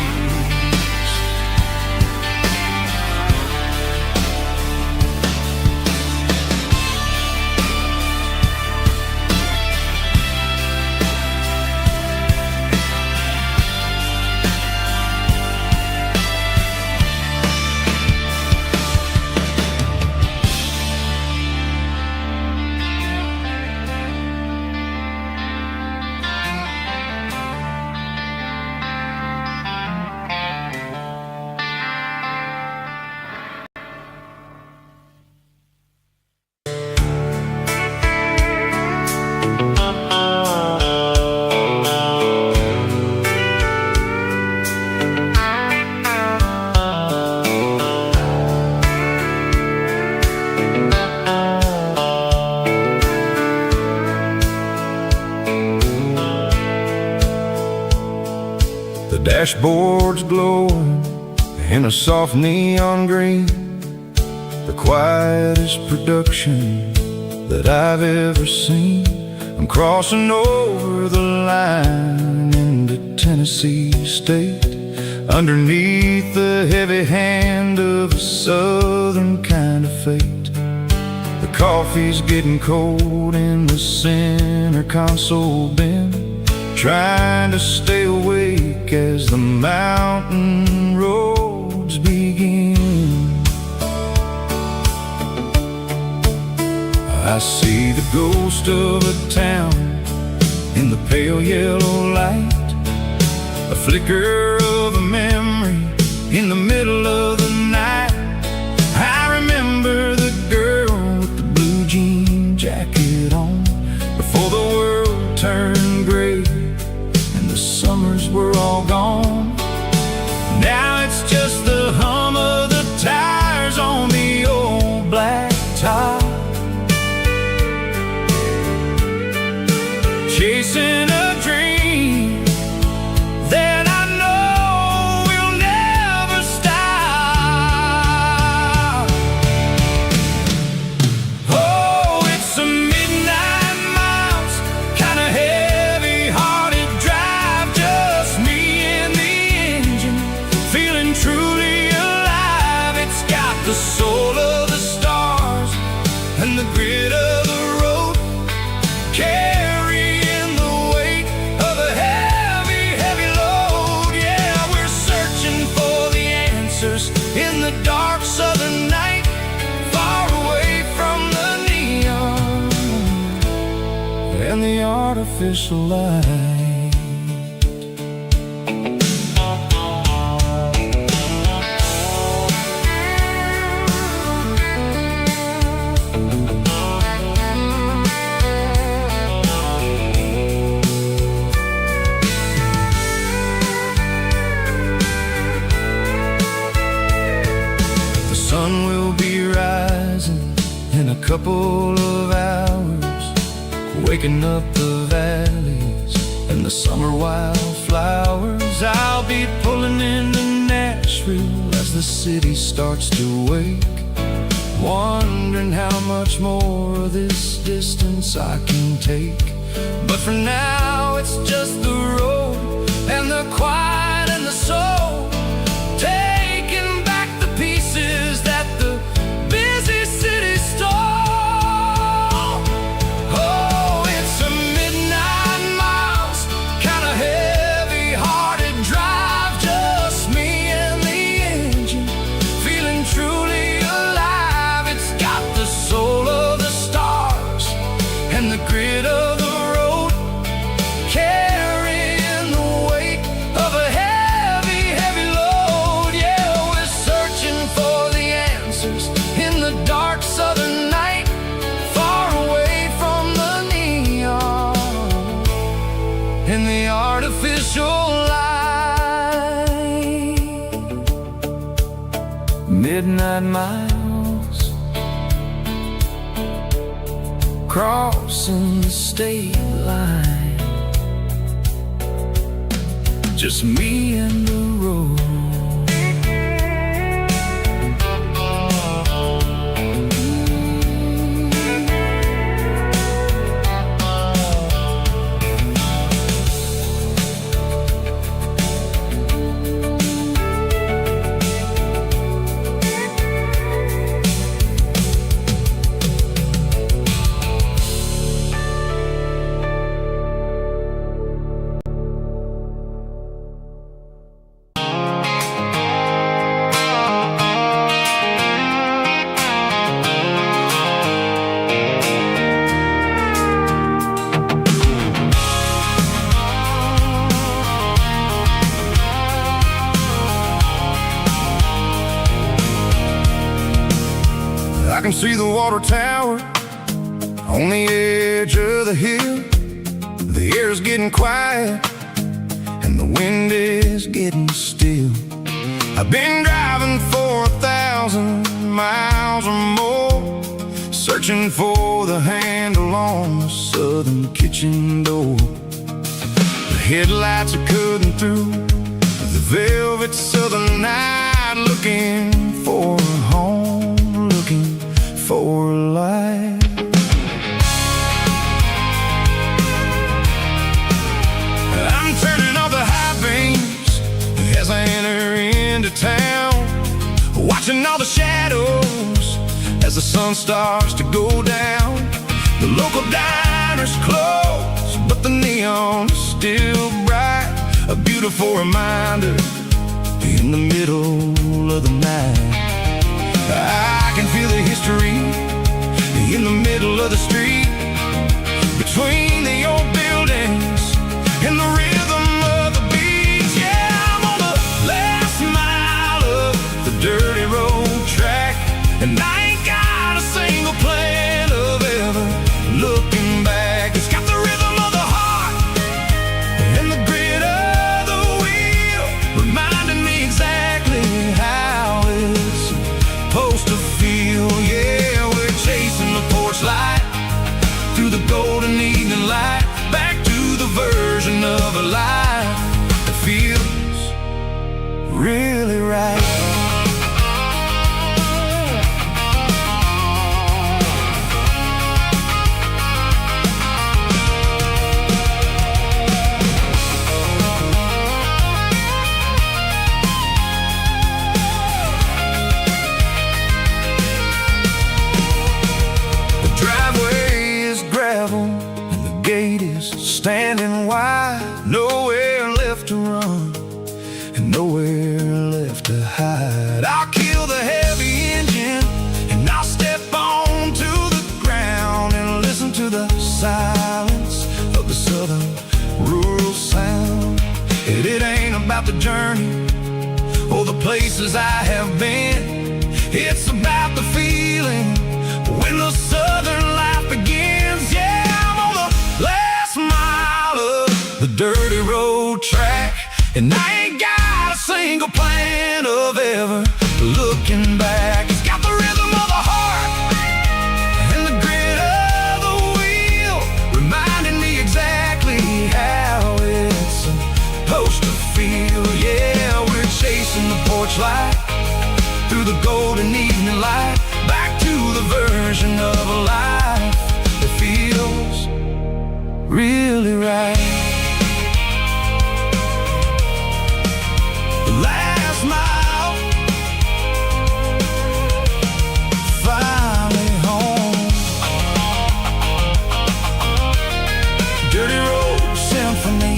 Dashboard's glowing in a soft neon green, the quietest production that I've ever seen. I'm crossing over the line into Tennessee State, underneath the heavy hand of a southern kind of fate. The coffee's getting cold in the center console bin, trying to stay awake as the mountain roads begin. I see the ghost of a town in the pale yellow light, a flicker of a memory in the middle of the night. I remember the girl with the blue jean jacket on before the world turned gray. Summers were all gone. Now it's just the hum of the tires on the old black top, chasing a dream that I know will never stop. Oh, it's a midnight miles, kind of heavy-hearted drive, just me and the engine, feeling truly alive. It's got the soul of the stars and the grit of the road, carrying the weight of a heavy, heavy load. Yeah, we're searching for the answers in the dark southern night, far away from the neon and the artificial light. sun will be rising in a couple of hours, waking up the valleys and the summer wildflowers. I'll be pulling into Nashville as the city starts to wake, wondering how much more of this distance I can take. But for now it's just the road and the quiet and the soul, taking back the peace in the dark southern night, far away from the neon and the artificial light. Midnight miles, crossing the state line, just me and the road. I can see the water tower on the edge of the hill. The air's getting quiet and the wind is getting still. I've been driving for 1,000 miles or more, searching for the handle on the southern kitchen door. The headlights are cutting through the velvet southern night, looking for a home, looking for life. I'm turning off the high beams as I enter into town, watching all the shadows as the sun starts to go down. The local diner's closed, but the neon is still bright, a beautiful reminder in the middle of the night. I can feel the history in the middle of the street, between the old buildings and the rhythm of the beats. Yeah, I'm on the last mile of the dirty road track, and I ain't got a single plan of ever looking back. It's got the rhythm of the heart and the grit of the wheel, reminding me exactly how it's supposed to feel. Yeah, we're chasing the porch light through the golden evening light, back to the version of a life that feels really right. Standing wide, nowhere left to run and nowhere left to hide. I'll kill the heavy engine and I'll step onto the ground and listen to the silence of the southern rural sound. It ain't about the journey or the places I have been, it's about the feeling when the southern life begins. Yeah, I'm on the last mile of the dirty road track, and I ain't got a single plan of ever looking back. It's got the rhythm of the heart and the grit of the wheel, reminding me exactly how it's supposed to feel. Yeah, we're chasing the porch light through the golden evening light, back to the version of a life that feels really right. The last mile, finally home. Dirty Road Symphony.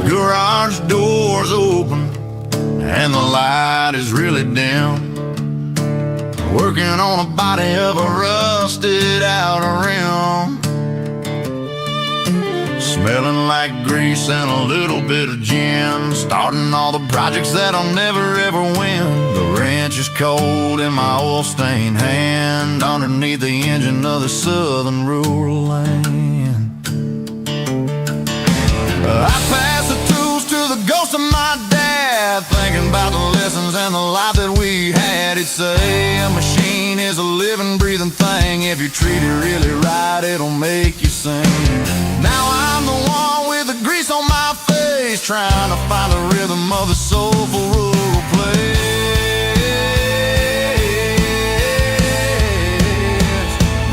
Garage doors open and the light is really dim. Working on a body of a rusted out rim. Smelling like grease and a little bit of gin. Starting all the projects that I'll never ever win. The wrench is cold in my oil-stained hand, underneath the engine of the southern rural land. I pass the tools to the ghost of my dad, thinking about the lessons and the life that we had. He'd say a machine is a living, breathing thing. If you treat it really right, it'll make you sing. Now I'm the one with the grease on my face, trying to find the rhythm of the soulful rural place.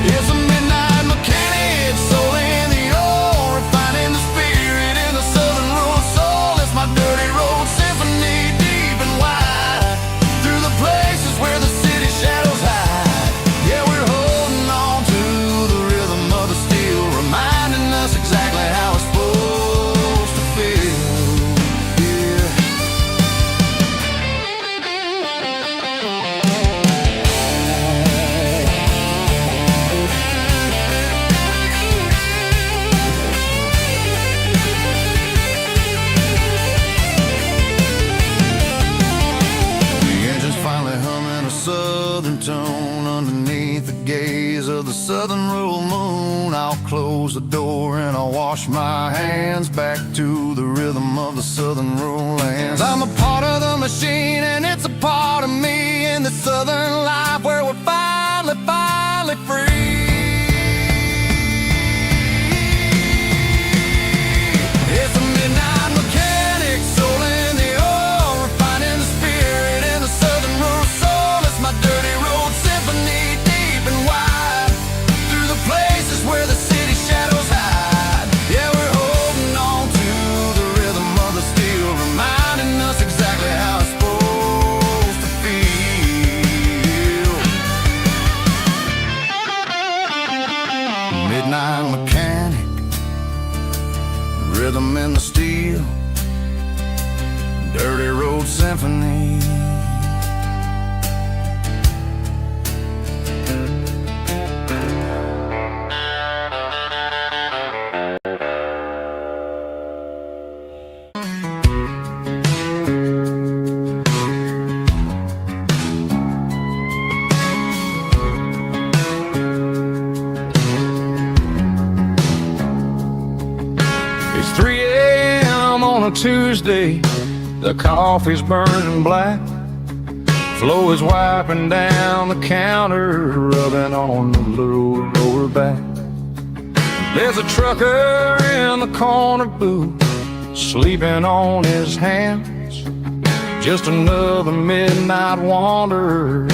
It's a midnight mechanic, soul in the ore, refining the spirit in the southern rural soul. It's my dirty road symphony, deep and wide, through the places where the city shadows hide. Yeah, we're holding on to the rhythm of the steel, reminding us exactly how it's supposed to feel. Yeah. The engine's finally humming a southern tone underneath the gaze of the southern rural moon. I'll close the door and I'll wash my hands, back to the rhythm of the southern rural lands. I'm a part of the machine and it's a part of me, in the southern life where we're finally free. It's a midnight mechanic, soul in the ore, refining the spirit in the southern rural soul. It's my dirty road symphony, deep and wide, through the places where the city shadows hide. Yeah, we're holding on to the rhythm of the steel, reminding us exactly how it's supposed to feel. Midnight mechanic, rhythm in the steel, dirty road symphony. It's 3 a.m. on a Tuesday, the coffee's burning black. Flo is wiping down the counter, rubbing on the little lower back. There's a trucker in the corner booth, sleeping on his hands. Just another midnight wanderer,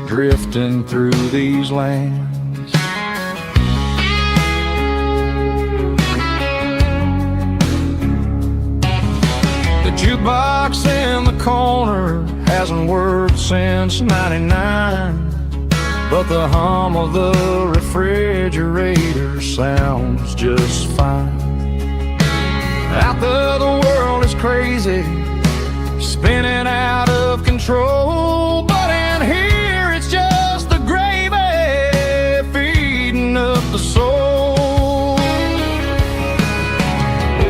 drifting through these lands. The jukebox in the corner hasn't worked since '99, but the hum of the refrigerator sounds just fine. Out there the world is crazy, spinning out of control, but in here it's just the gravy feeding up the soul.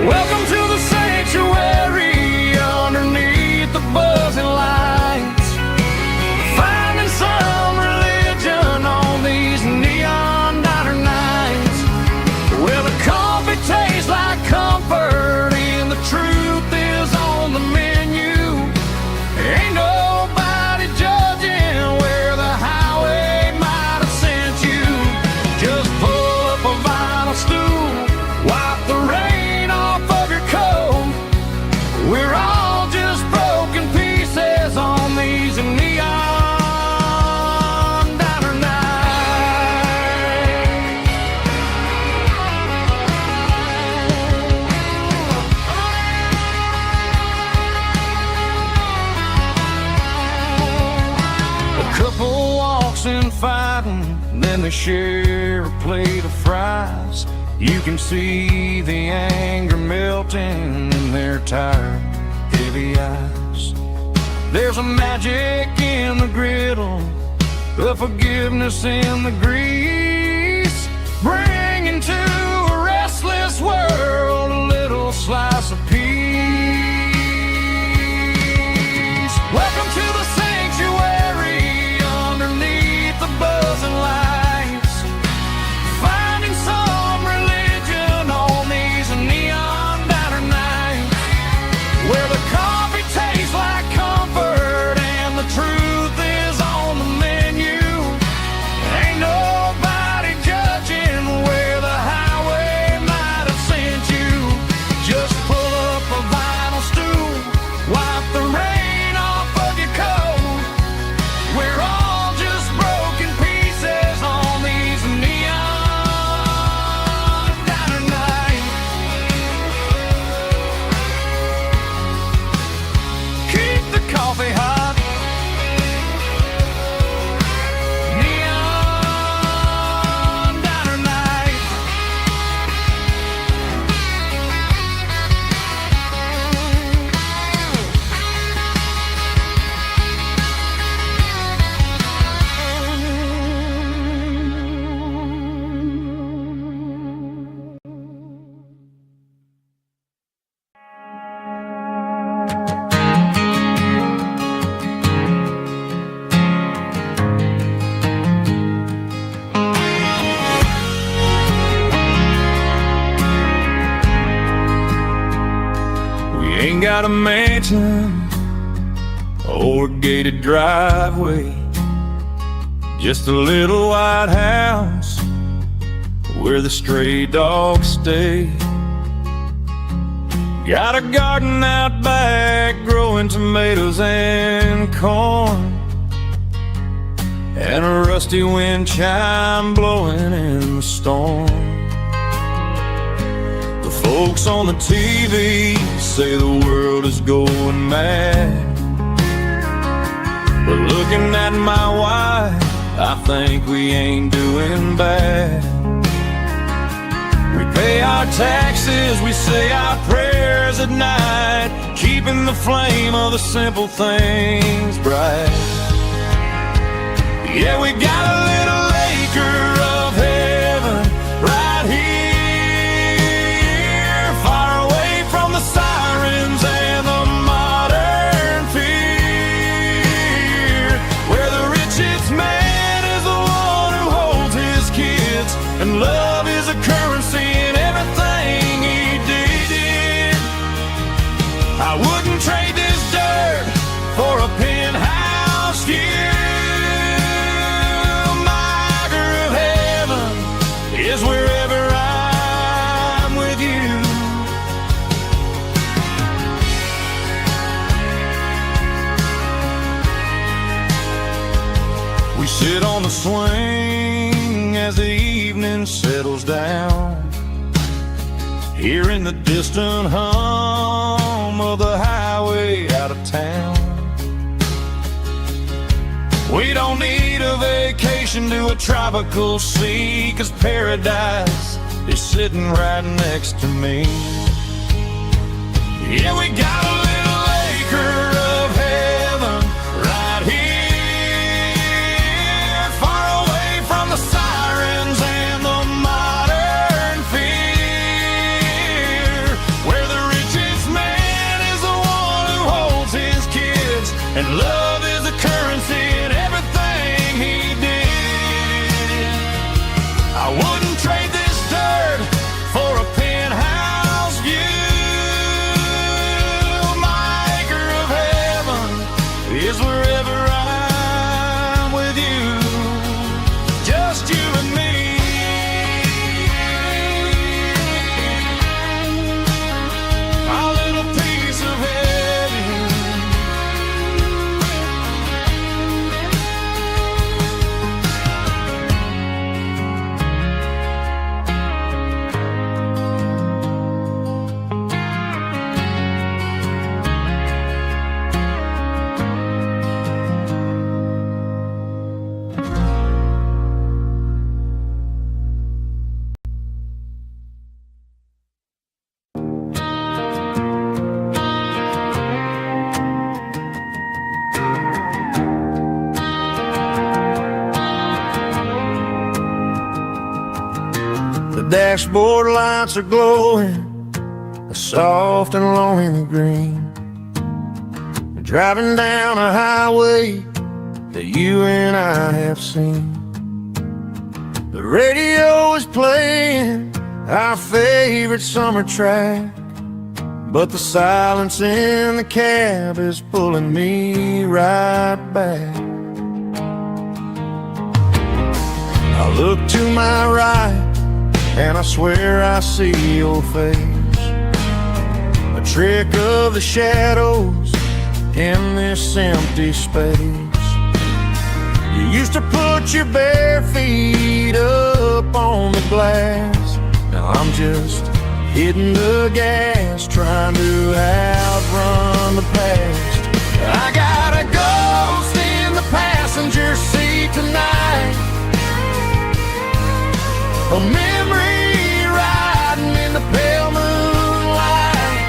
Welcome to the sanctuary, underneath the buzzing lights, finding some religion on these neon diner nights, where the coffee tastes like comfort and the truth is on the menu. Ain't nobody judging where the highway might have sent you. Just pull up a vinyl stool, wipe the rain off of your coat. We're all just broken pieces on these neon diner nights. A couple walks in fighting, then they share a plate of fries. You can see the anger melting in their tired, heavy eyes. There's a magic in the griddle, the forgiveness in the grease, bringing to a restless world a little slice of peace. Welcome to the sanctuary underneath the buzzing lights, finding some religion on these neon diner nights, where the coffee tastes like comfort and the truth is on the menu. Ain't nobody judging where the highway might have sent you. Just pull up a vinyl stool, wipe the rain off of your coat. We're all just broken pieces on these neon diner nights. Keep the coffee hot. Neon diner night. We ain't got a mansion or a gated driveway, just a little white house where the stray dogs stay. Got a garden out back growing tomatoes and corn, and a rusty wind chime blowing in the storm. The folks on the TV say the world is going mad, but looking at my wife, I think we ain't doing bad. We pay our taxes, we say our prayers at night, keeping the flame of the simple things bright. Yeah, we got a little acre of heaven right here, far away from the sirens and the modern fear, where the richest man is the one who holds his kids, and love is a currency in everything he did. I wouldn't trade this dirt for a penthouse view. Is wherever I'm with you. We sit on the swing as the evening settles down, hearing the distant hum of the highway out of town. We don't need a vacation to a tropical sea, 'cause paradise is sitting right next to me. Yeah, we got a little acre of heaven right here, far away from the sirens and the modern fear, where the richest man is the one who holds his kids, and love is a currency in everything he did. I wouldn't trade this dirt for a penthouse view. dashboard lights are glowing a soft and lonely green. Driving down a highway that you and I have seen. The radio is playing our favorite summer track, but the silence in the cab is pulling me right back. I look to my right and I swear I see your face, a trick of the shadows in this empty space. You used to put your bare feet up on the glass. Now I'm just hitting the gas, trying to outrun the past. I got a ghost in the passenger seat tonight, a memory riding in the pale moonlight.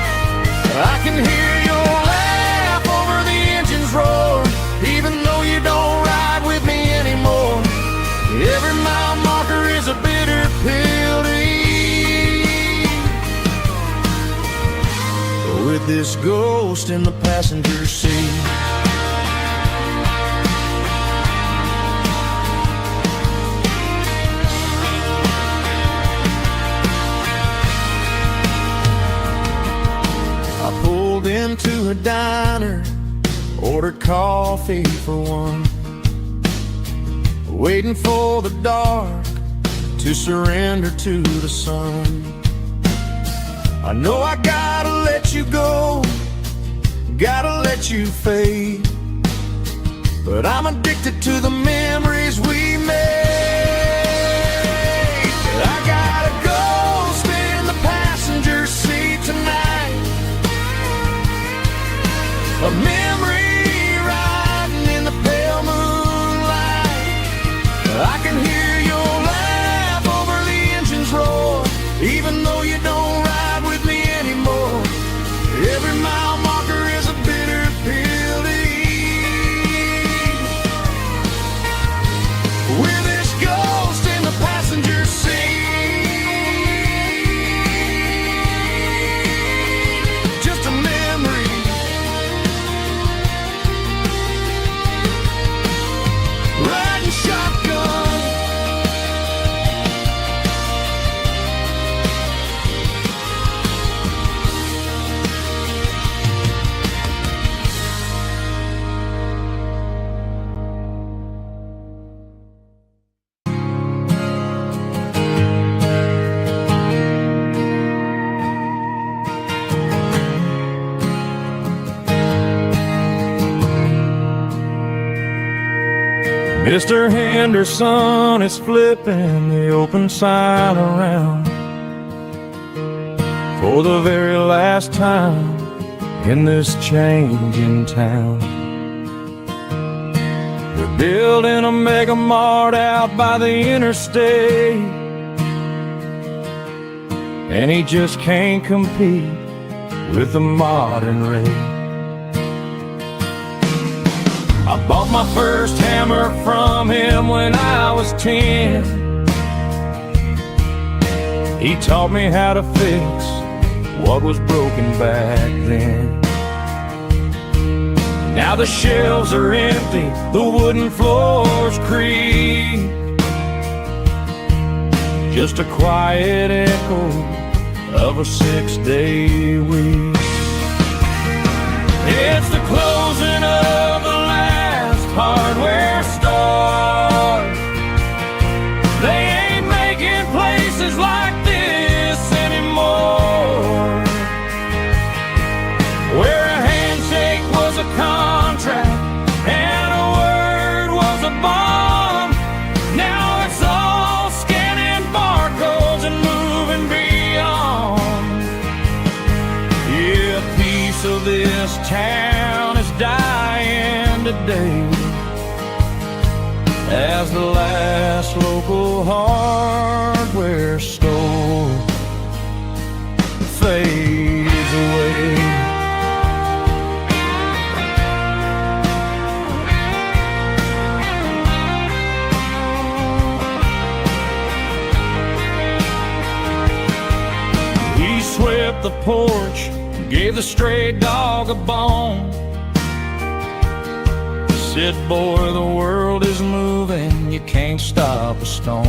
I can hear your laugh over the engine's roar, even though you don't ride with me anymore. Every mile marker is a bitter pill to eat, with this ghost in the passenger seat. I pulled into a diner, ordered coffee for one, waiting for the dark to surrender to the sun. I know I gotta let you go, gotta let you fade, but I'm addicted to the memories we made. I got a ghost in the passenger seat tonight, a memory riding in the pale moonlight. I can hear your laugh over the engine's roar, even though you don't ride with me anymore. Every mile marker is a bitter pill to eat, with this ghost in the passenger seat. Just a memory, riding shotgun. Mr. Henderson is flipping the open sign around for the very last time in this changing town. They're building a mega mart out by the interstate, and he just can't compete with the modern rate. I bought my first hammer from him when I was 10. He taught me how to fix what was broken back then. Now the shelves are empty, the wooden floors creak, just a quiet echo of a 6-day week. It's the closing of the hardware store. They ain't making places like this anymore, where a handshake was a contract and a word was a bomb. Now it's all scanning barcodes and moving beyond. Yeah, a piece of this town is dying today, as the last local hardware store fades away. up the porch, gave the stray dog a bone. Said, boy, the world is moving, you can't stop a stone.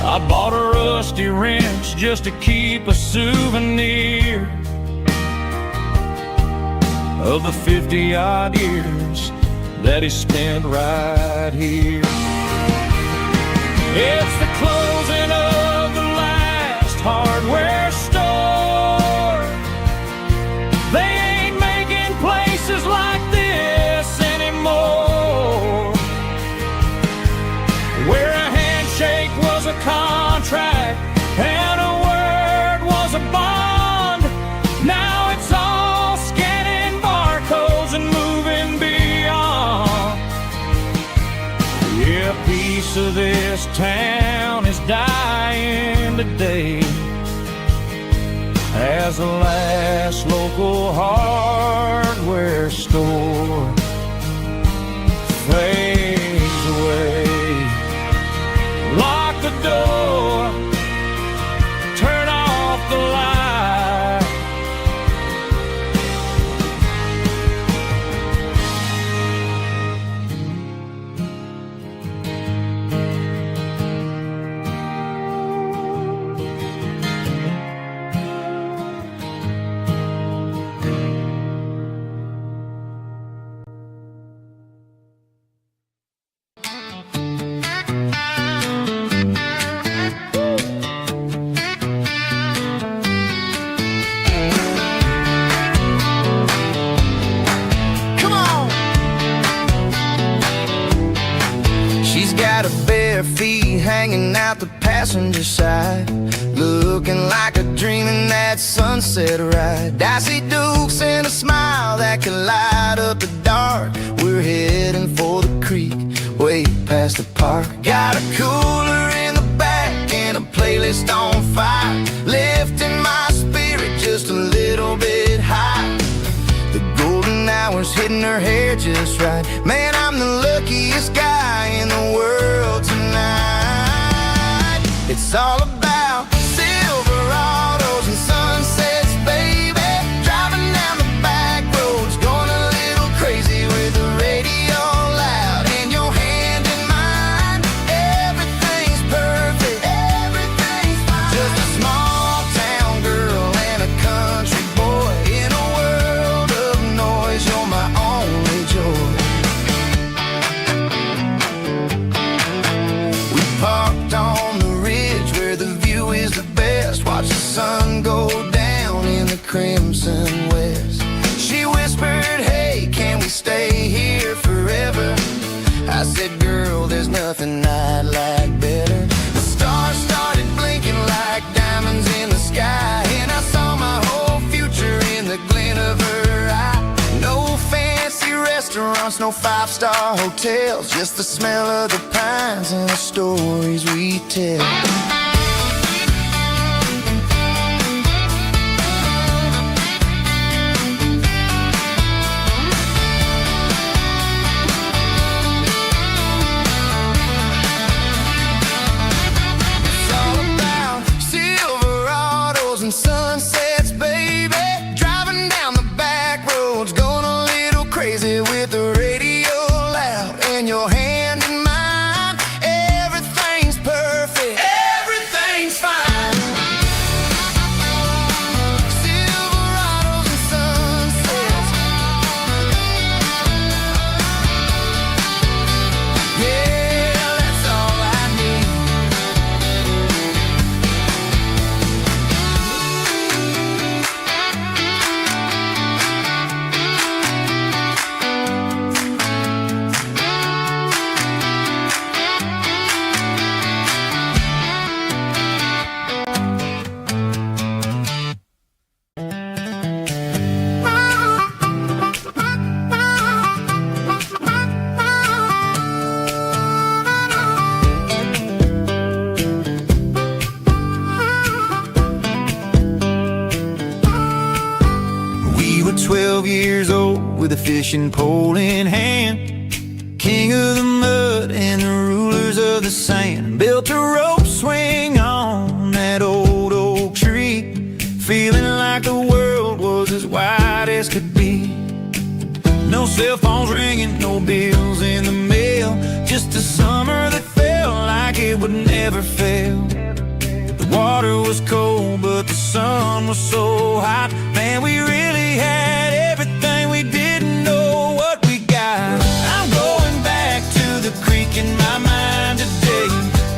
I bought a rusty wrench just to keep a souvenir of the 50-odd years that he spent right here. It's the closing of the last hardware store. They ain't making places like this anymore, where a handshake was a contract and a word was a bond. Now it's all scanning barcodes and moving beyond. Yeah, a piece of this town is dying today as the last local hardware store fades away. Lock the door, turn off the light. Feet hanging out the passenger side, looking like a dream in that sunset ride. I see Dukes and a smile that can light up the dark. We're heading for the creek, way past the park. Got a cooler in the back and a playlist on fire, lifting my spirit just a little bit high. The golden hour's hitting her hair just right. Man, I'm the luckiest guy in the world tonight. It's all about Silverados and sunsets, baby. Driving down the back roads, going a little crazy with the radio loud and your hand in mine. Everything's perfect, everything's fine. Just a small town girl and a country boy in a world of noise. You're my only joy. We parked on the ridge where the view is the best. Watch the sun go down in the crimson west. She whispered, hey, can we stay here forever? I said, girl, there's nothing I'd like better. The stars started blinking like diamonds in the sky, and I saw my whole future in the glint of her eye. No fancy restaurants, no five-star hotels, just the smell of the pines and the stories we tell. It's all about Silverados and sunsets, baby. Driving down the back roads, going a little crazy with the radio loud and your hand in mine. Everything's perfect, everything's fine. Silverados and sunsets, yeah, that's all I need. We were 12 years old with a fishing pole in hand, king of the mud and the rulers of the sand. Built a rope swing on that old never failed. The water was cold, but the sun was so hot. Man, we really had everything we didn't know what we got. I'm going back to the creek in my mind today,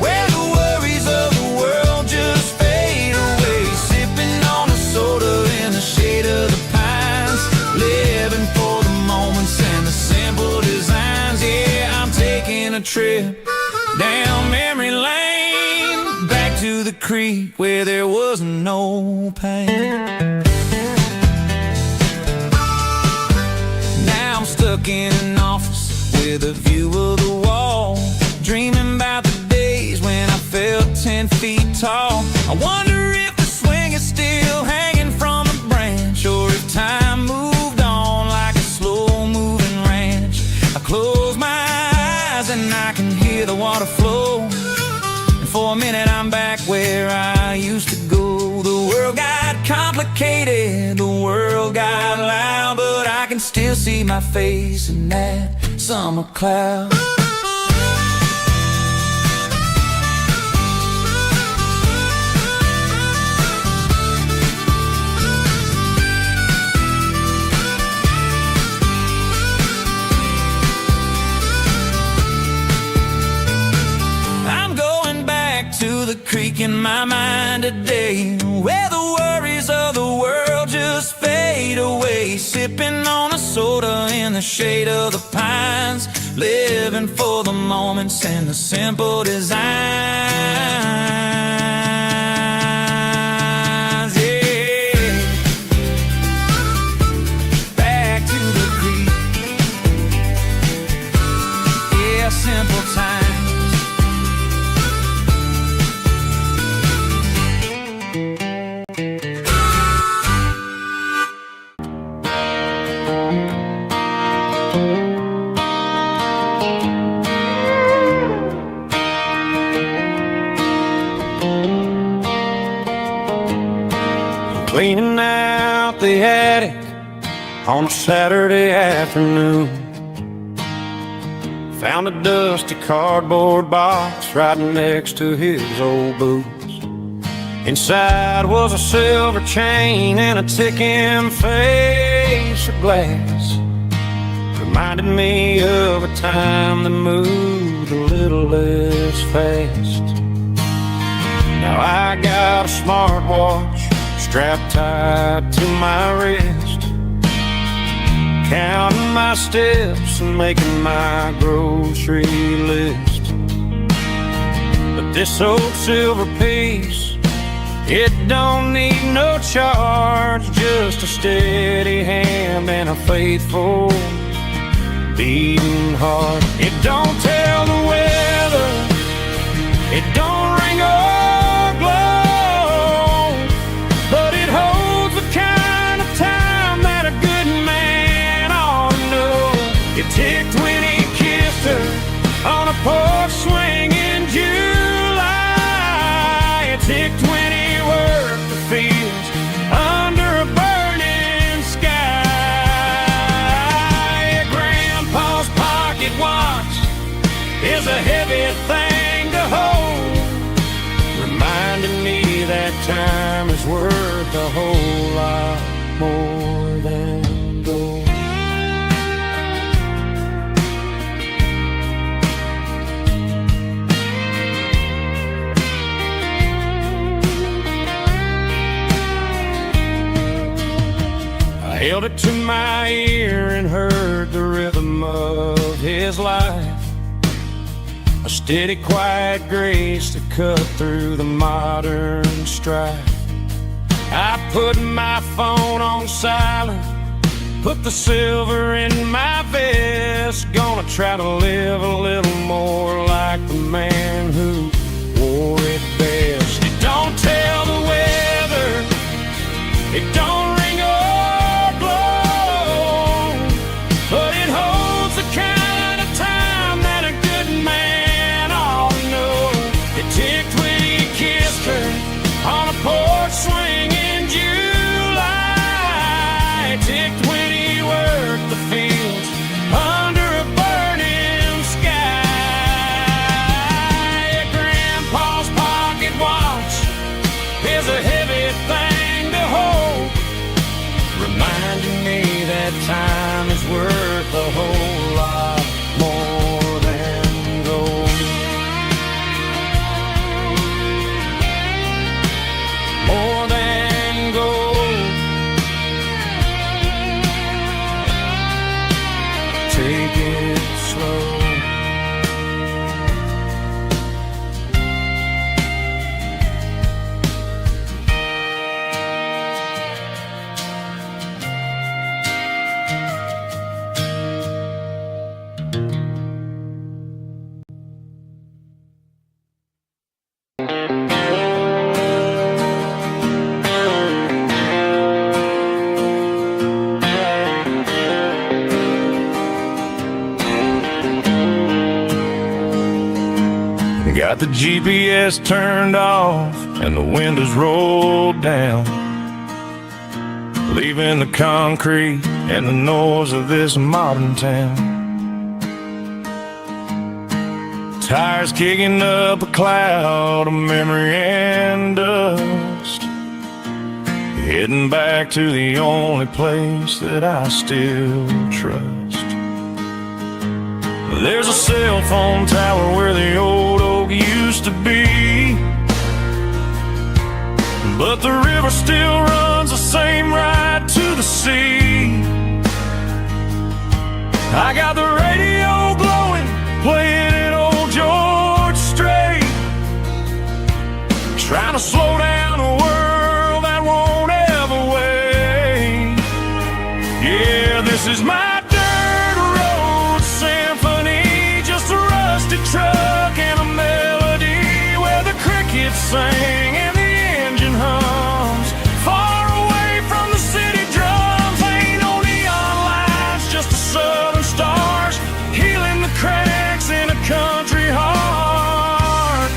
where the worries of the world just fade away. Sipping on a soda in the shade of the pines, living for the moments and the simple designs. Yeah, I'm taking a trip down memory lane, back to the creek where there was no pain. Now I'm stuck in an office with a view of the wall, dreaming about the days when I felt 10 feet tall. I wonder if the swing is still hanging from a branch, or if time moved on like a slow-moving ranch. I close my eyes and I can hear the water flow, and for a minute I'm back where I used to go. The world got complicated, the world got loud, but I can still see my face in that summer cloud. To the creek in my mind today, where the worries of the world just fade away. Sipping on a soda in the shade of the pines, living for the moments and the simple designs. Yeah, back to the creek. Yeah, simple times. Cleaning out the attic on a Saturday afternoon, found a dusty cardboard box right next to his old boots. Inside was a silver chain and a ticking face of glass. Reminded me of a time that moved a little less fast. Now I got a smartwatch strapped tight to my wrist, counting my steps and making my grocery list. But this old silver piece, it don't need no charge, just a steady hand and a faithful beating heart. It don't tell the weather, it don't ring or glow, but it holds the kind of time that a good man ought to know. It ticked when he kissed her on a porch swing in July. It ticked when he worked the fields under a burning sky. Grandpa's pocket watch is a heavy thing to hold, reminding me that time is worth a whole lot more than gold. I held it to my ear and heard the rhythm of his life, a steady, quiet grace that cut through the modern strife. I put my phone on silent, put the silver in my vest. Gonna try to live a little more like the man who wore it best. It don't tell the weather, it don't ring or blow, but it holds the kind of time that a good man ought to know. It ticked when he kissed her on a porch swing in July. It ticked when he worked the fields under a burning sky. Got the GPS turned off and the windows rolled down, leaving the concrete and the noise of this modern town. Tires kicking up a cloud of memory and dust, heading back to the only place that I still trust. There's a cell phone tower where the old oak used to be, but the river still runs the same right to the sea. I got the radio glowing, playing an old George Strait, trying to slow down a world that won't ever wait. Yeah, this is my dirt road symphony, just a rusty truck and a melody where the crickets sing and the engine hums, far away from the city drums. Ain't no neon lights, just the southern stars healing the cracks in a country heart.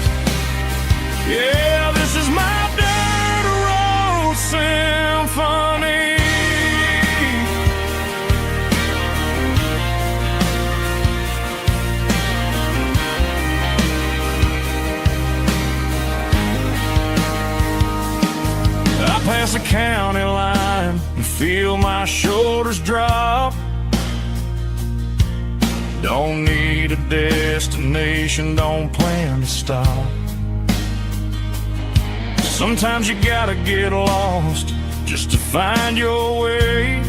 Yeah, this is my dirt road symphony. I pass the county line and feel my shoulders drop. Don't need a destination, don't plan to stop. Sometimes you gotta get lost just to find your way,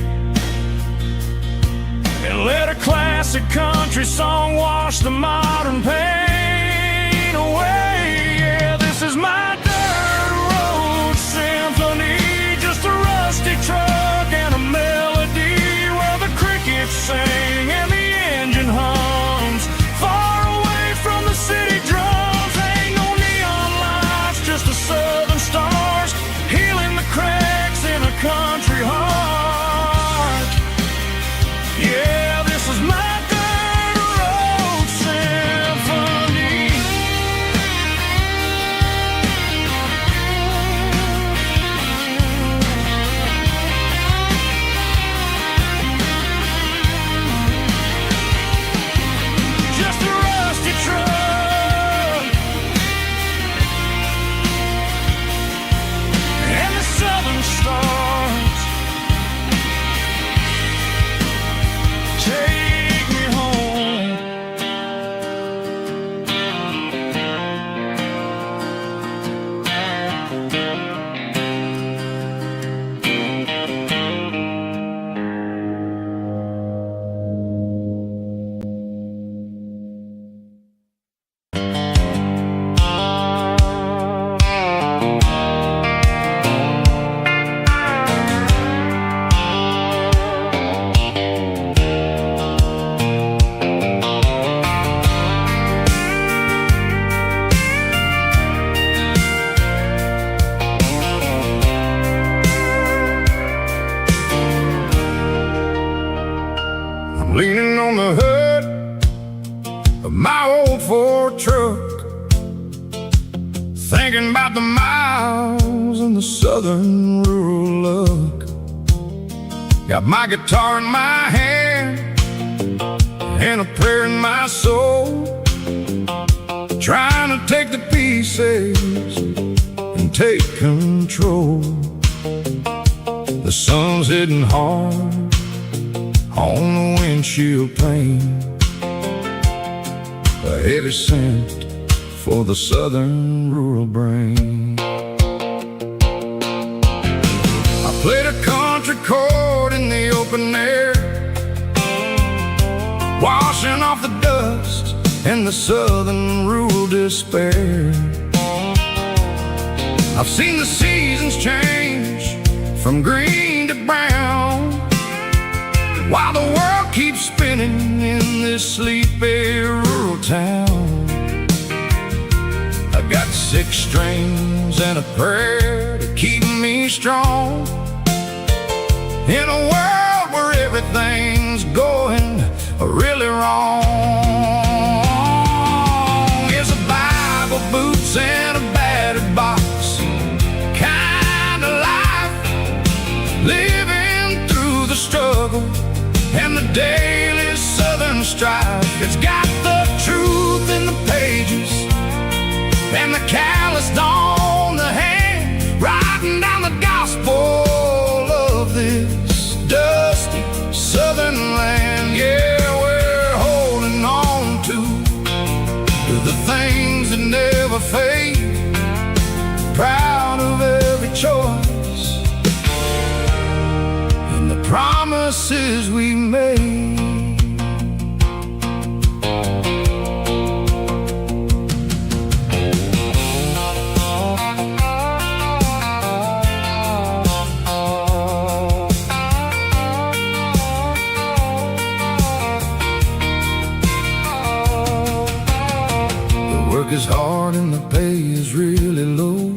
and let a classic country song wash the modern pain away. Yeah, this is my dirt road symphony, just a rusty truck and a melody where the crickets sing and the engine hums, far away from the city drums. Ain't no neon lights, just the southern stars healing the cracks in a country heart. Yeah, this is my dirt road symphony. Just a rusty truck and the southern stars take me home. I'm leaning on the hood of my old Ford truck, thinking about the miles and the southern rural look. Got my guitar in my hand and a prayer in my soul, trying to take the pieces and take control. The sun's hitting hard on the windshield pane, a heavy scent for the southern rural brain. I played a country chord in the open air, washing off the dust and the southern rural despair. I've seen the seasons change from green to brown, while the world keeps spinning in this sleepy rural town. I got 6 strings and a prayer to keep me strong, in a world where everything's going really wrong. It's about the things that never fade. Proud of every choice and the promises we made. Work is hard and the pay is really low,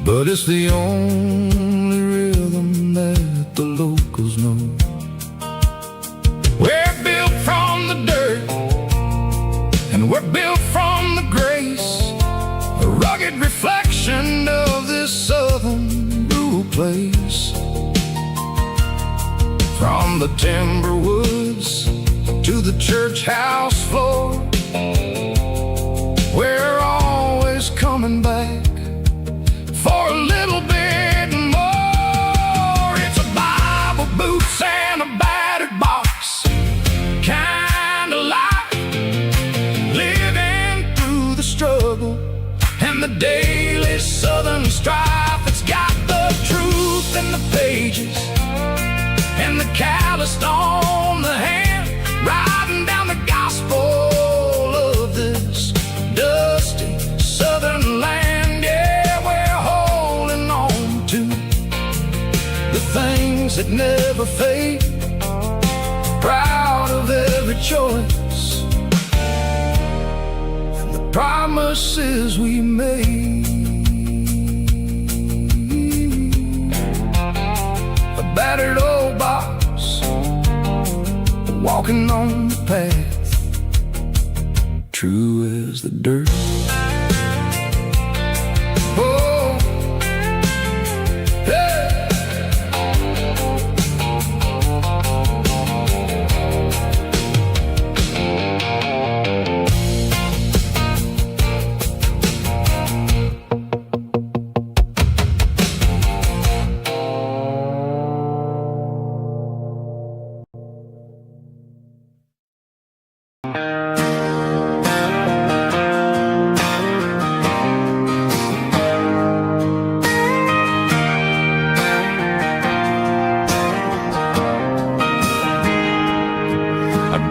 but it's the only rhythm that the locals know. We're built from the dirt and we're built from the grace, a rugged reflection of this southern rural place. From the timber woods to the church house floor, we're always coming back for a little bit more. It's a Bible, boots, and a battered box kind of life, living through the struggle and the daily southern strife. It's got the truth in the pages and the calloused on the hand, riding down the gospel of this dusty southern land. Yeah, we're holding on to the things that never fade, proud of every choice and the promises we made. A battered old box, walking on the path, true as the dirt. Oh, hey.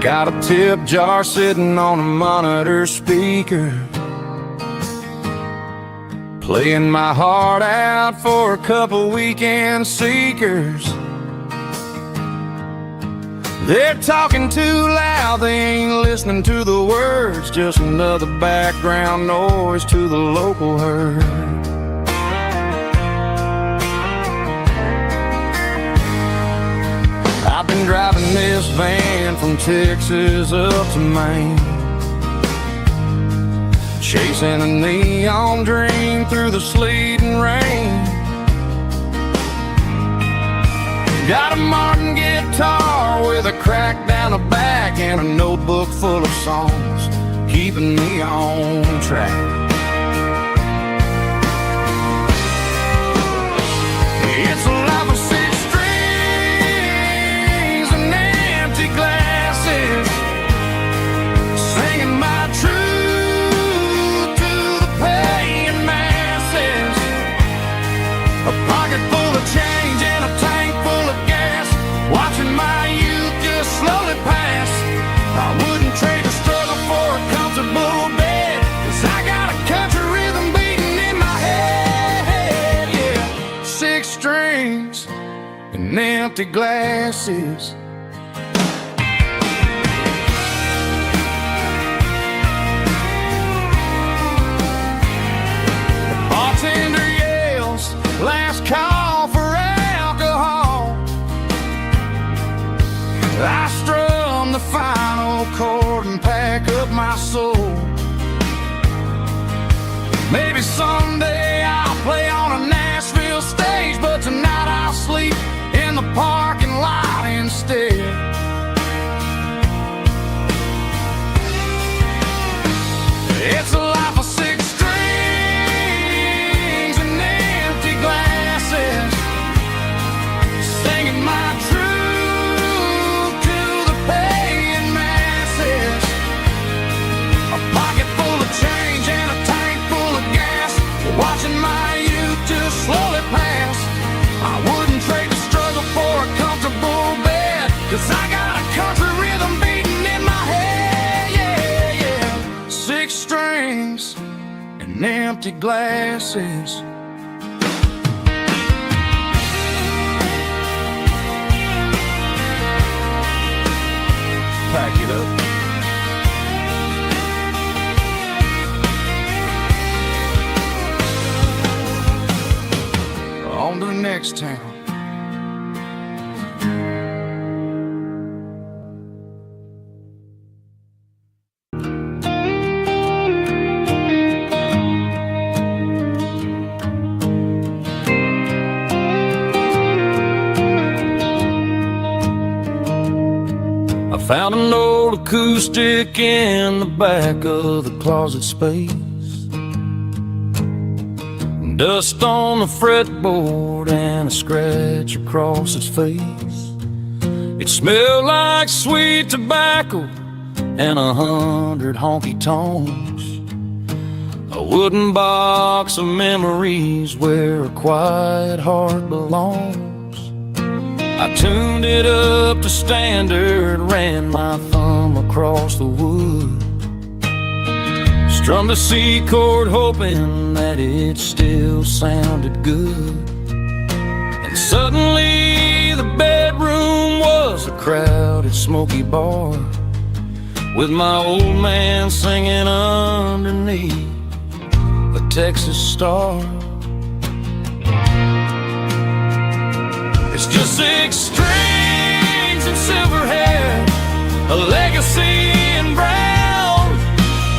Got a tip jar sitting on a monitor speaker, playing my heart out for a couple weekend seekers. They're talking too loud, they ain't listening to the words, just another background noise to the local herd. I've been driving this van from Texas up to Maine, chasing a neon dream through the sleet and rain. Got a Martin guitar with a crack down the back and a notebook full of songs, keeping me on track. It's a life of six strings and empty glasses, singing my truth to the paying masses. A pocket full of change and a tank full of gas, watching my youth just slowly pass. I wouldn't trade a struggle for a comfortable bed, 'cause I got a country rhythm beating in my head. Yeah, six strings and empty glasses. The bartender yells, last call for alcohol. I strum the final chord and pack up my soul. Maybe someday I'll play on a Nashville stage, but tonight I'll sleep in the parking lot instead. It's a life of six strings and empty glasses, singing my truth to the paying masses. six strings and empty glasses. Pack it up. On to the next town. Found an old acoustic in the back of the closet space. Dust on the fretboard and a scratch across its face. It smelled like sweet tobacco and 100 honky tonks. A wooden box of memories where a quiet heart belongs. I tuned it up to standard, ran my thumb across the wood, strummed a C chord hoping that it still sounded good. And suddenly the bedroom was a crowded smoky bar, with my old man singing underneath the Texas star. It's just six strings and silver hair, a legacy in brown,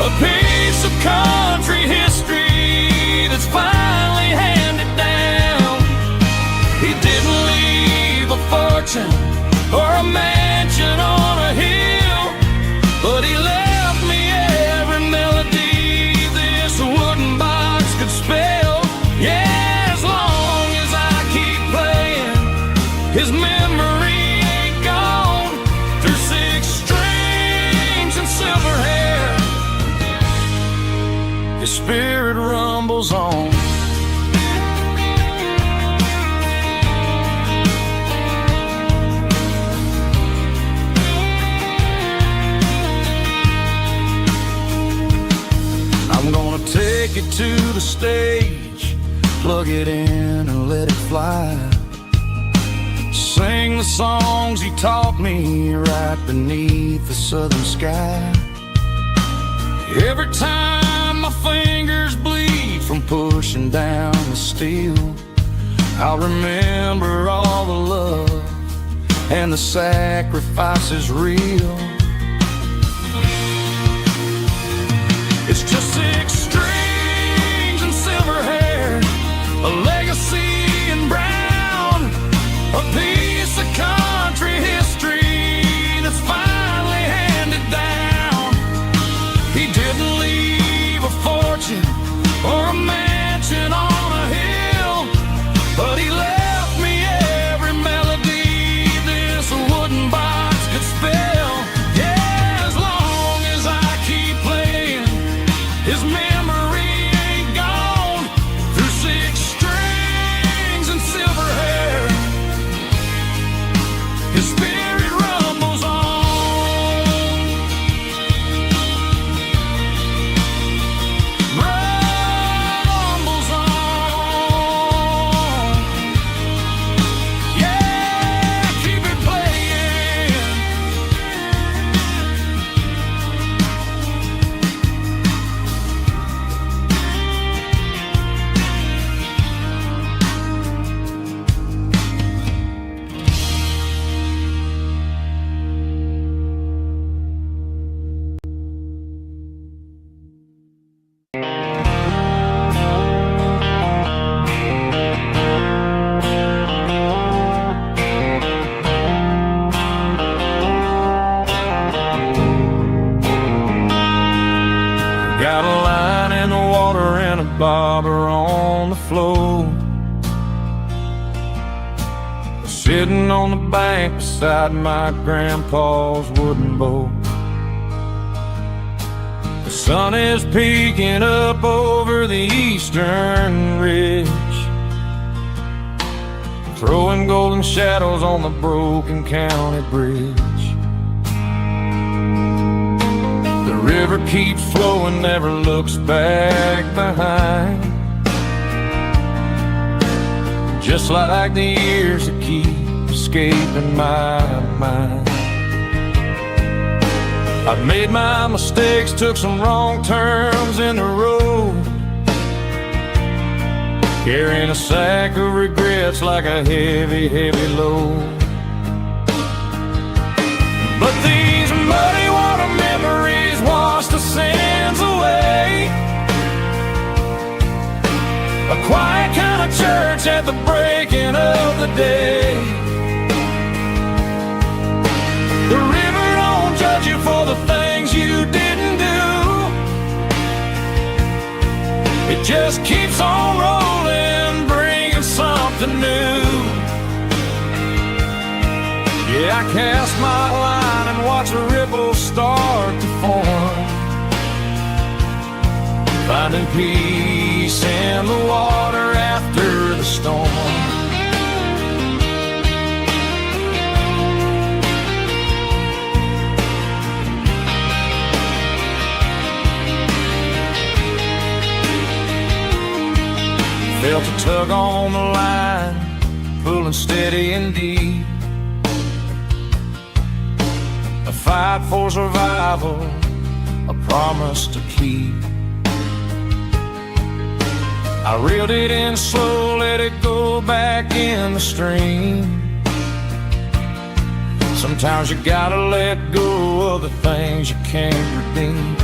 a piece of country history that's finally handed down. He didn't leave a fortune or a mansion on a hill, but he left me every melody this wooden box could spell. Yeah, as long as I keep playing, his memory ain't gone. Through six strings and silver hair, his spirit rumbles on. I'm gonna take it to the stage, plug it in and let it fly. Sing the songs he taught me right beneath the southern sky. Every time my fingers bleed from pushing down the steel, I'll remember all the love and the sacrifices real. It's just six strings and silver hair, a legacy in brown, a piece of country history that's finally handed down. He didn't leave a fortune or a mansion on a hill, but he left me every melody this wooden box could spell. Yeah, as long as I keep playing, his memory ain't gone. Through six strings and silver hair, his spirit rumbles on. Rumbles on. Yeah, keep it playing. Got a line in the water and a bobber on the floor, sitting on the bank beside my grandpa's wooden boat. The sun is peeking up over the eastern ridge, throwing golden shadows on the broken county bridge. The river keeps flowing, never looks back behind. Just like the years that keep escaping my mind. I've made my mistakes, took some wrong turns in the road, carrying a sack of regrets like a heavy, heavy load. But these muddy water memories wash the sins away. A quiet kind of church at the breaking of the day. The river don't judge you for the things you didn't do. It just keeps on rolling, bringing something new. Yeah, I cast my line and watch the ripples start to form, finding peace in the water after the storm. Felt a tug on the line, pulling steady and deep. A fight for survival, a promise to keep. I reeled it in slow, let it go back in the stream. Sometimes you gotta let go of the things you can't redeem.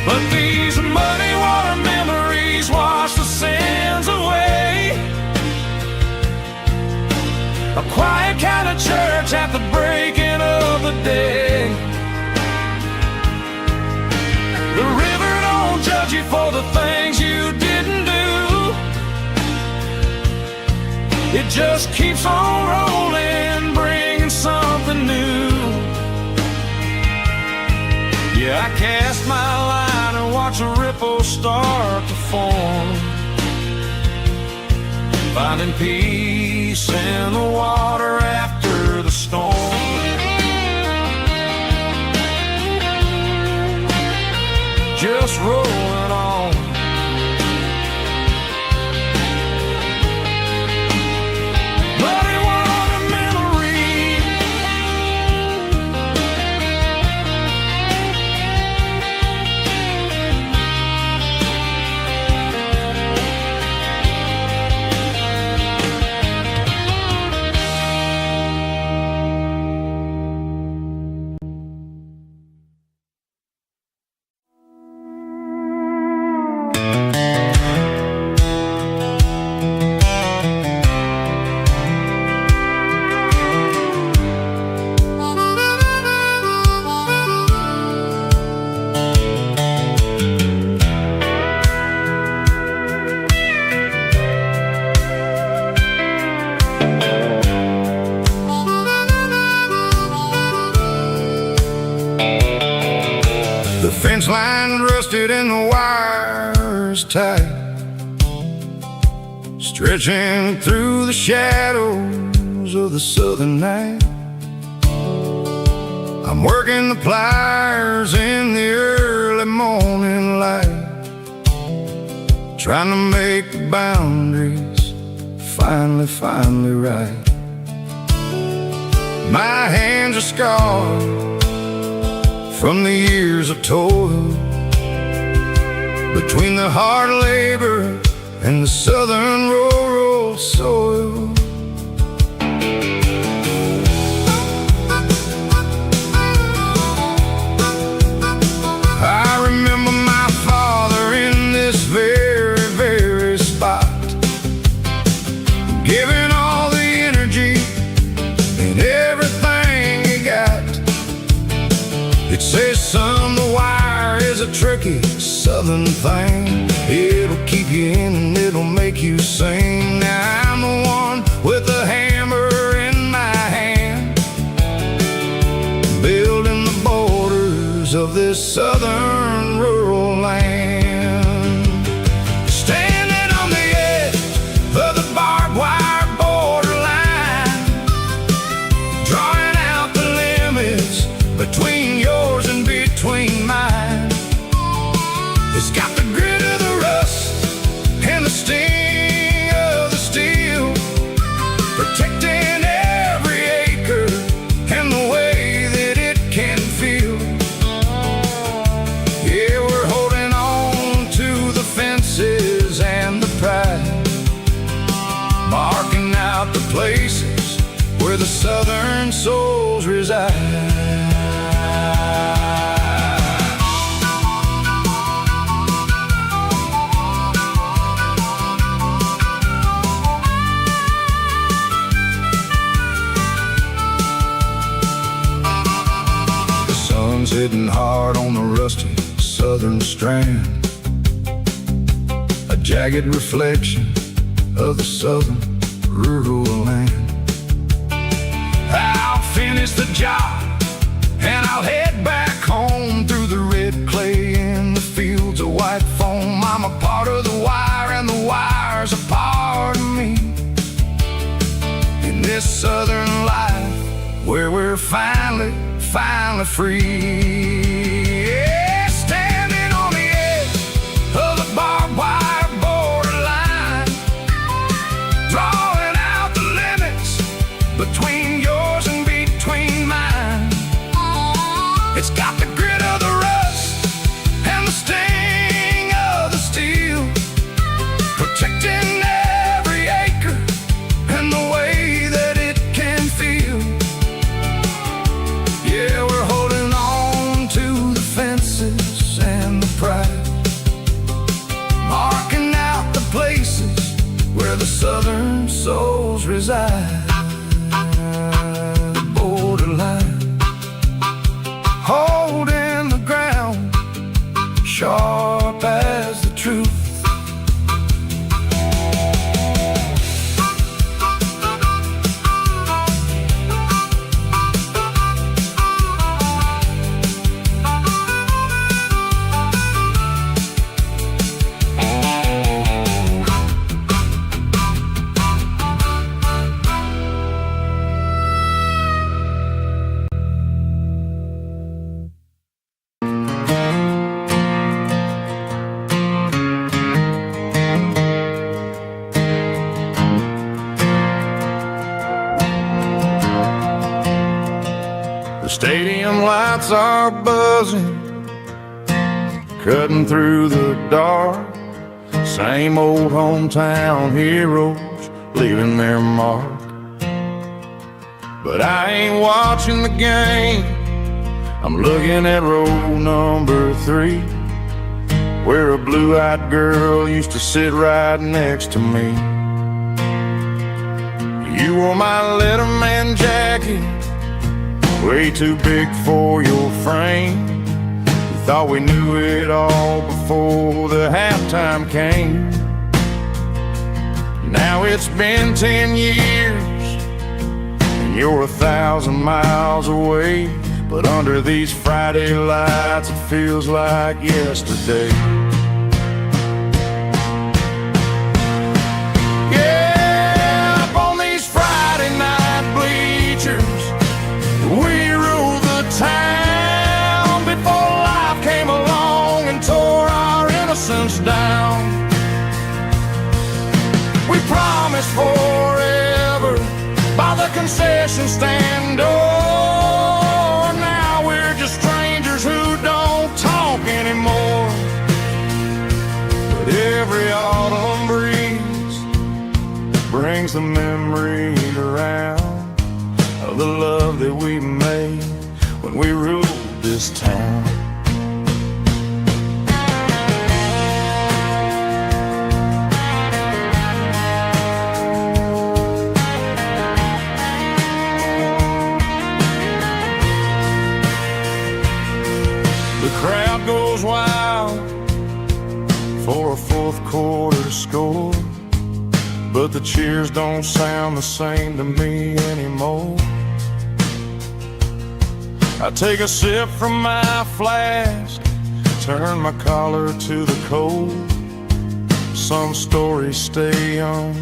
But these muddy water memories wash the sins away. A quiet kind of church at the breaking of the day. The river don't judge you for the things you didn't do. It just keeps on rolling, bringing something new. Yeah, I cast my line and watch a ripple start to form, finding peace in the water after the storm. Just rolling on. Muddy water memory. Fence line rusted and the wires tight, stretching through the shadows of the southern night. I'm working the pliers in the early morning light, trying to make the boundaries finally right. My hands are scarred from the years of toil, between the hard labor and the southern rural soil. I remember my father in this very spot, giving all the energy and everything he got. It says, son, the wire is a tricky southern thing. It'll keep you in and it'll make you sing. Now I'm the one with the hammer in my hand, building the borders of this southern rural land. Standing on the edge of the barbed wire borderline, drawing out the limits between yours souls reside. The sun's hitting hard on the rusty southern strand, a jagged reflection of the southern rural land. I'll finish the job and I'll head back home through the red clay in the fields of white foam. I'm a part of the wire and the wire's a part of me. In this southern life where we're finally free. Yeah, standing on the edge of the barbed wire borderline, drawing out the limits between yours and between mine. It's got the grit of the rust and the sting of the steel, protecting every acre and the way that it can feel. Yeah, we're holding on to the fences and the pride, marking out the places where the southern souls reside. Borderline, holding the ground, sharp as the truth. Stadium lights are buzzing, cutting through the dark. Same old hometown heroes leaving their mark. But I ain't watching the game, I'm looking at row number 3, where a blue-eyed girl used to sit right next to me. You wore my Letterman jacket, way too big for your frame. We thought we knew it all before the halftime came. Now it's been 10 years and you're 1,000 miles away, but under these Friday lights it feels like yesterday. Yeah, up on these Friday night bleachers, we ruled the town before life came along and tore our innocence down. We promised forever by the concession stand door. Now we're just strangers who don't talk anymore. But every autumn breeze brings the memories around of the love that we made when we ruled this town. The crowd goes wild for a fourth quarter score, but the cheers don't sound the same to me anymore. I take a sip from my flask, turn my collar to the cold. Some stories stay young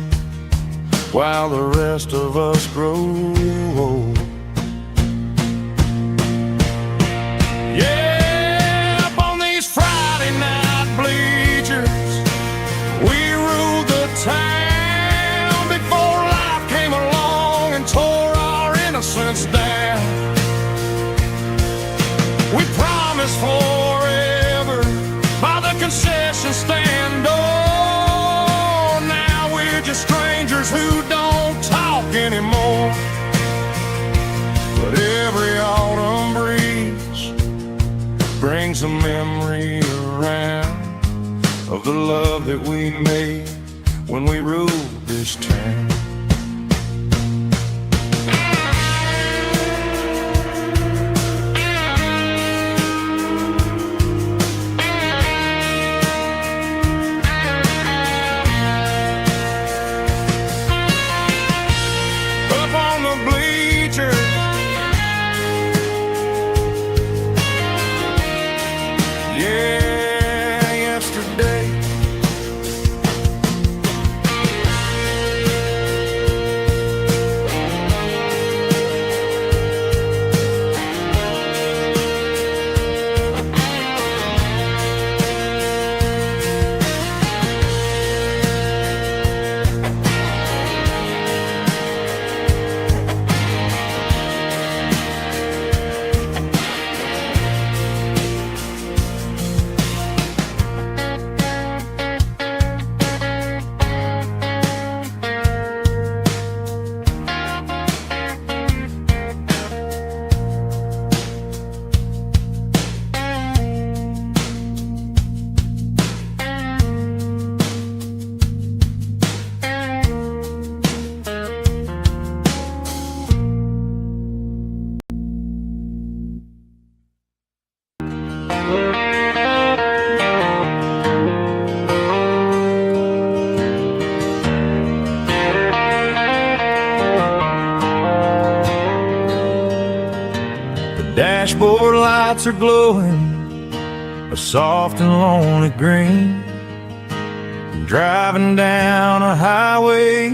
while the rest of us grow old. Yeah, up on these Friday night bleachers, we ruled the town before life came along and tore our innocence down. We promised forever by the concession stand door. Now we're just strangers who don't talk anymore. brings a memory around of the love that we made when we ruled this town. Up on the bleachers, yeah, yesterday. Dashboard lights are glowing a soft and lonely green. Driving down a highway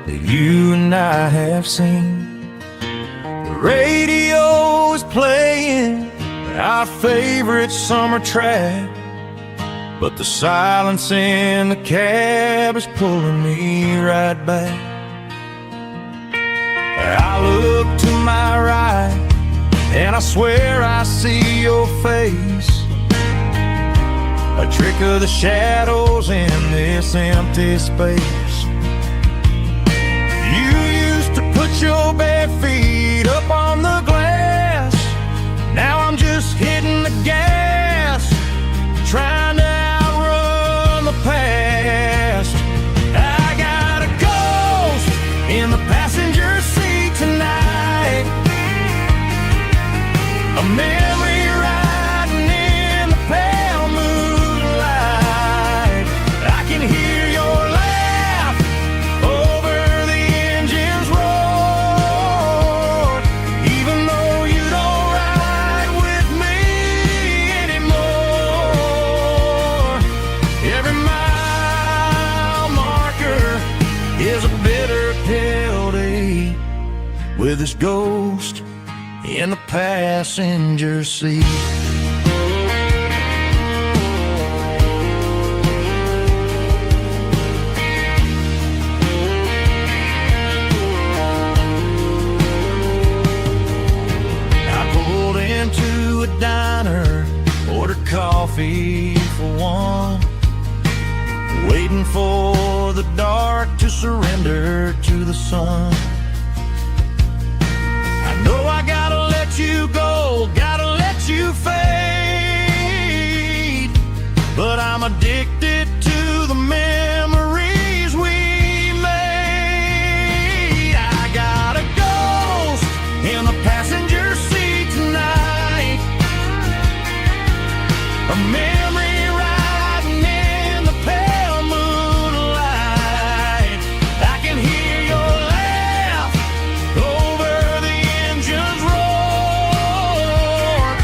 that you and I have seen. The radio is playing our favorite summer track, but the silence in the cab is pulling me right back. I look to my right and I swear I see your face, a trick of the shadows in this empty space. You used to put your bare feet up on the glass. Now I'm just hitting the gas, trying to outrun the past. I got a ghost in the passenger seat tonight, a memory riding in the pale moonlight. I can hear your laugh over the engine's roar, even though you don't ride with me anymore. Every mile marker is a bitter pill to eat with this ghost in the passenger seat. I pulled into a diner, ordered coffee for one, waiting for the dark to surrender to the sun. I gotta let you go, gotta let you fade, but I'm addicted to the memories we made. I got a ghost in the passenger seat tonight, a memory riding in the pale moonlight. I can hear your laugh over the engine's roar,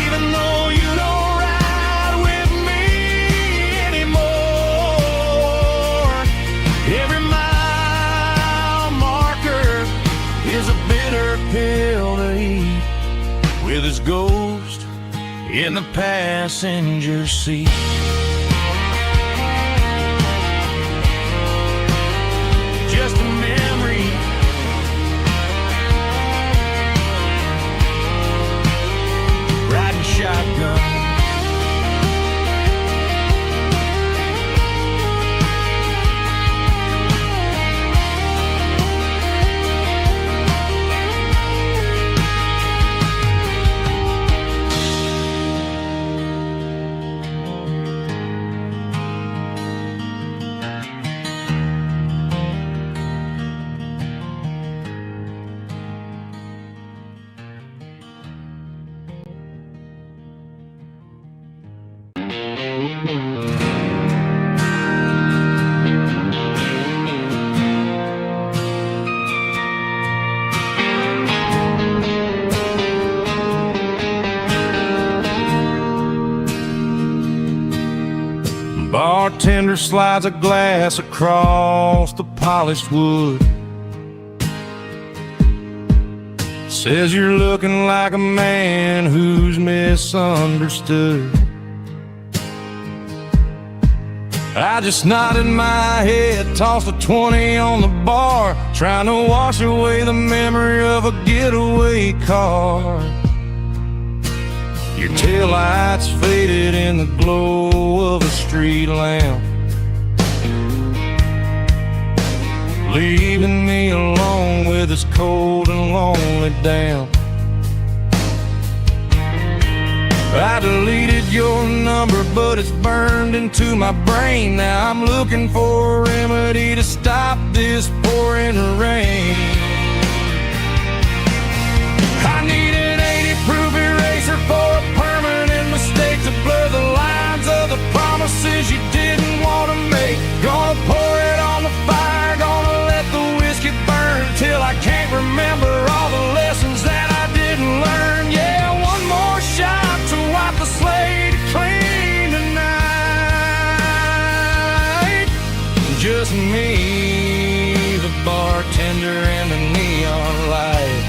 even though you don't ride with me anymore. Every mile marker is a bitter pill to eat with his ghost in the passenger seat. Just a memory, riding shotgun. Bartender slides a glass across the polished wood. Says you're looking like a man who's misunderstood. I just nodded my head, tossed a 20 on the bar, trying to wash away the memory of a getaway car. Your taillights faded in the glow of a street lamp, leaving me alone with this cold and lonely damp. I deleted your number, but it's burned into my brain. Now I'm looking for a remedy to stop this pouring rain. I need an 80-proof eraser for a permanent mistake to blur the lines of the promises you didn't want to make. Gonna pour it on the fire, gonna let the whiskey burn till I can't remember all the lessons that I didn't learn. Yeah, one more shot to wipe the slate clean tonight. Just me, the bartender, and the neon light.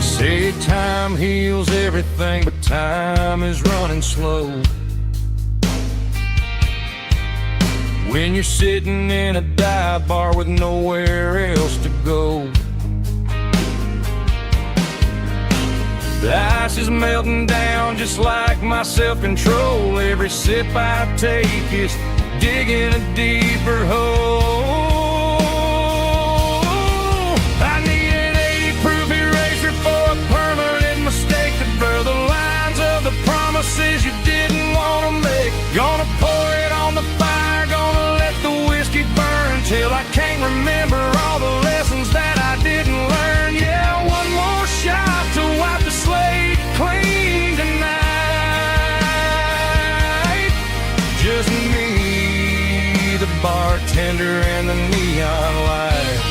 Say time heals everything, but time is running slow. When you're sitting in a dive bar with nowhere else to go, the ice is melting down just like my self-control. Every sip I take is digging a deeper hole. I need an 80-proof eraser for a permanent mistake to blur the lines of the promises you didn't want to make. Gonna pour it on the fire, gonna let the whiskey burn till I can't remember all the lessons that I didn't learn. Yeah, one more shot to wipe the slate clean tonight. Just me, the bartender, and the neon light.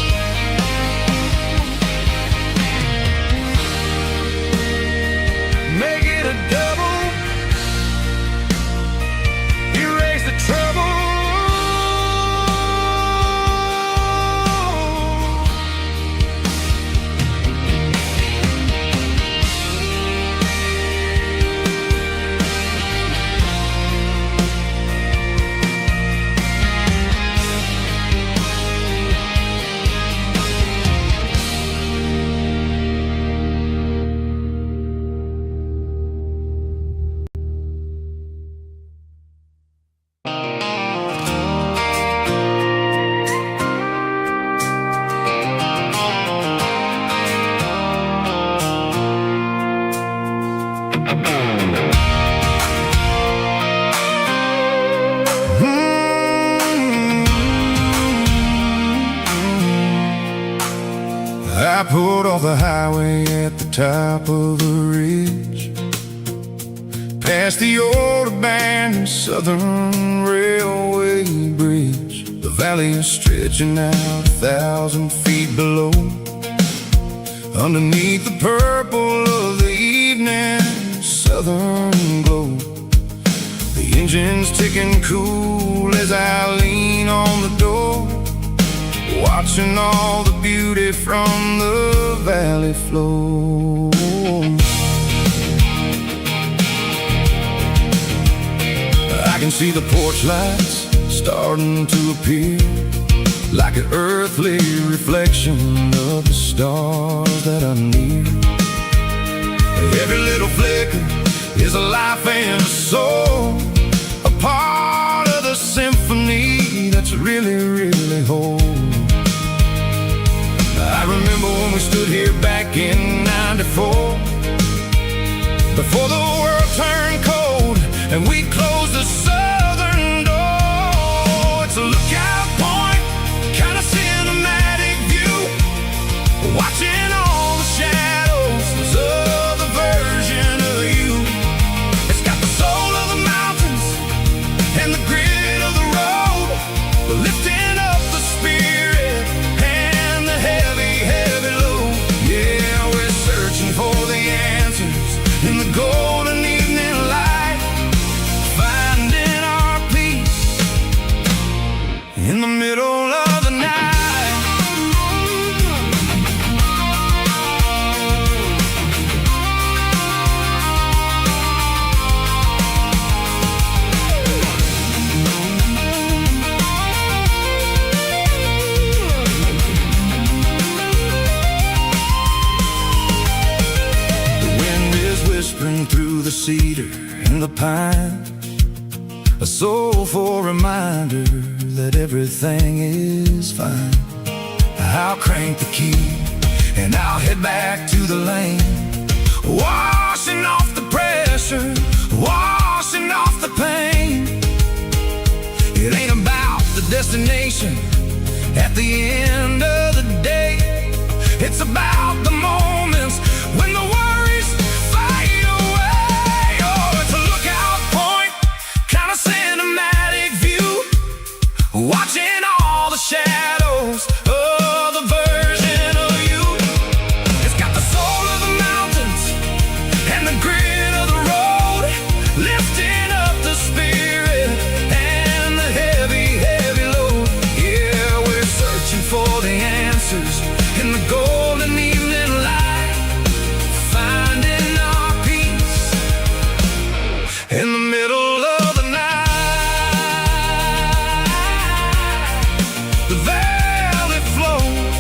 Make it a double, erase the trouble. I pulled off the highway at the top of the ridge, past the old abandoned Southern Railway bridge. The valley is stretching out 1,000 feet below, underneath the purple of the evening southern glow. The engine's ticking cool as I lean on the door, watching all the beauty from the valley flow. I can see the porch lights starting to appear, like an earthly reflection of the stars that are near. Every little flicker is a life and a soul, a part of the symphony that's really, really whole. I remember when we stood here back in '94, before the world turned cold and we closed the southern door. It's a lookout point, kind of cinematic view, watching all the shadows of the version of you. It's got the soul of the mountains and the grit of the road, lifting up the spirit and the heavy, heavy load. Yeah, we're searching for the answers in the golden evening light, finding our peace in the middle of the night. Whispering through the cedar and the pine, a soulful reminder that everything is fine. I'll crank the key and I'll head back to the lane, washing off the pressure, washing off the pain. It ain't about the destination at the end of the day, it's about the moments when the worries fade away. Oh, it's a lookout point, kind of cinematic view, watching all the shadows of the version of you. It's got the soul of the mountains and the grit of the road, lifting up the spirit and the heavy, heavy load. Yeah, we're searching for the answers in the golden evening light, finding our peace in the middle of the night. The valley flows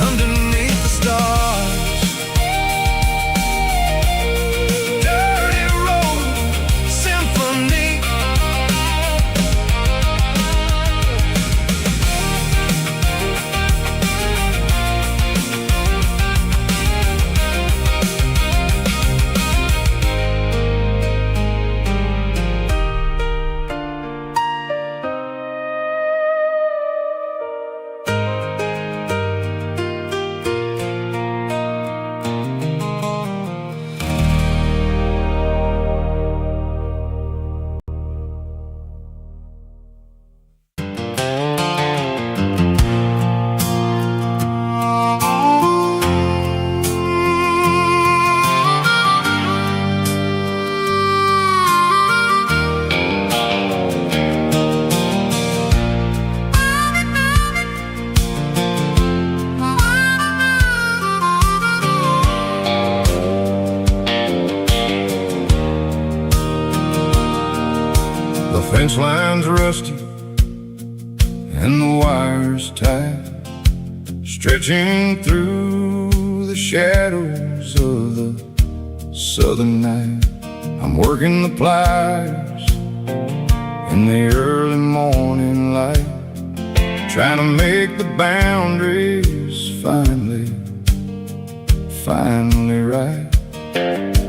underneath the stars. Dirty Road Symphony. The fence line's rusty and the wires tight, stretching through the shadows of the southern night. I'm working the pliers in the early morning light, trying to make the boundaries finally right.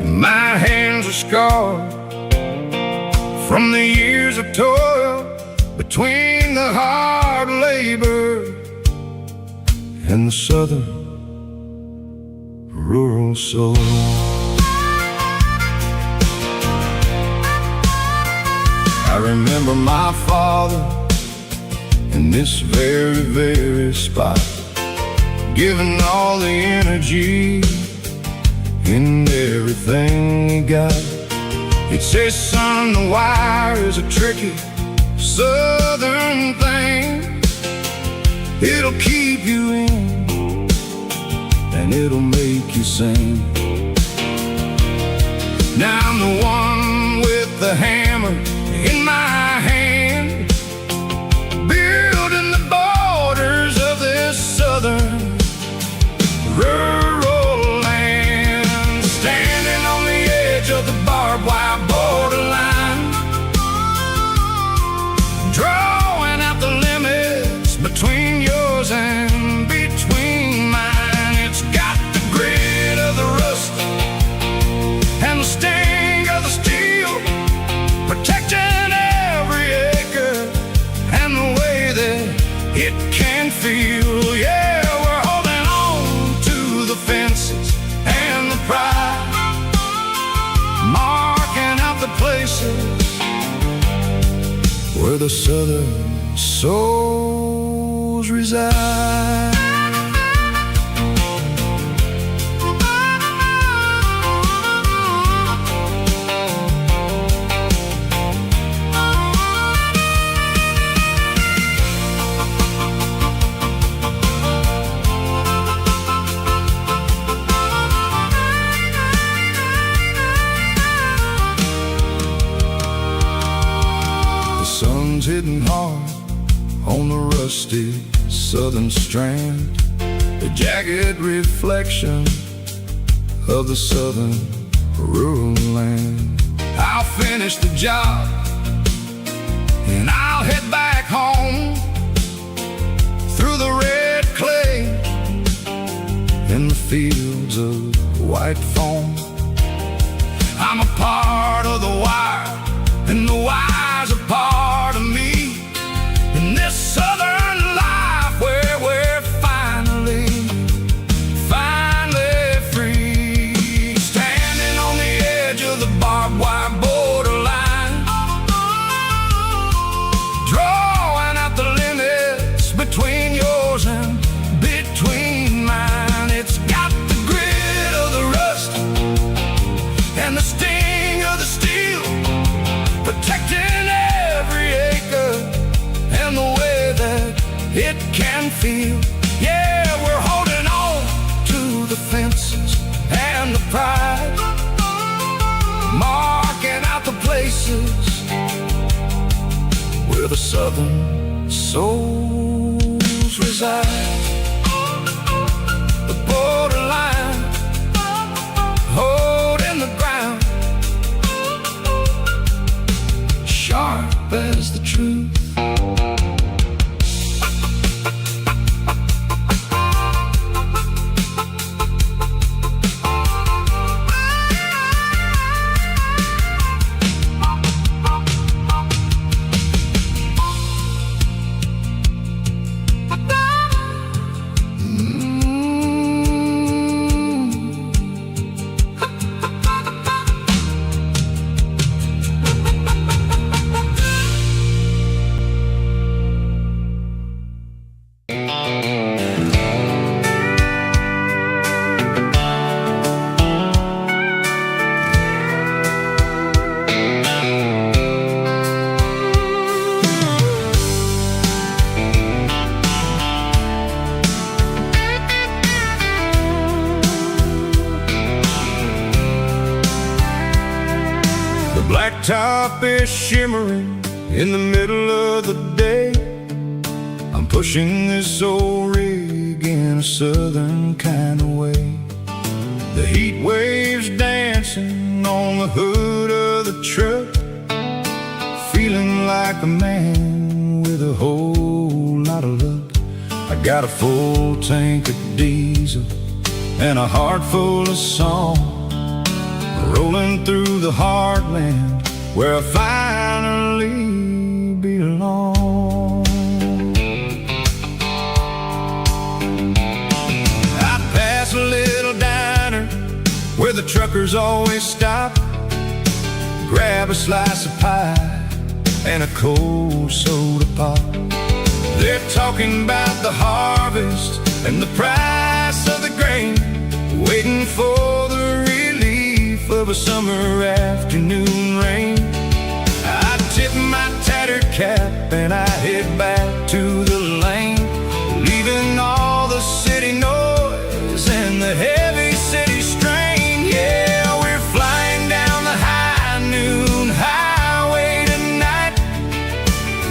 My hands are scarred from the years of toil, between the hard labor and the southern rural soul. I remember my father in this very, very spot, giving all the energy in everything he got. He'd say, son, the wire is a tricky southern thing. It'll keep you in and it'll make you sing. Now I'm the one with the hammer in my hand, building the borders of this southern rural land, standing on the edge of the barbed wire borderline, drawing out the limits between yours and between mine. It's got the grit where the southern souls reside. Sun's hitting hard on the rusty southern strand, the jagged reflection of the southern rural land. I'll finish the job and I'll head back home through the red clay in the fields of white foam. I'm a part of the wire, and the wire's a part of me in this southern life where we're finally free. Standing on the edge of the barbed wire borderline, drawing out the limits between yours and between mine. It's got the grit of the rust and the sting of the steel, protecting every acre and the way that it can feel. Yeah, we're holding on to the fences and the pride, marking out the places where the southern souls reside. The borderline, holding the ground, sharp as the truth. Blacktop is shimmering in the middle of the day. I'm pushing this old rig in a southern kind of way. The heat waves dancing on the hood of the truck, feeling like a man with a whole lot of luck. I got a full tank of diesel and a heart full of song, rolling through the heartland where I finally belong. I pass a little diner where the truckers always stop, grab a slice of pie and a cold soda pop. They're talking about the harvest and the price of the grain, waiting for the relief of a summer afternoon rain. I tip my tattered cap and I head back to the lane, leaving all the city noise and the heavy city strain. Yeah, we're flying down the high noon highway tonight,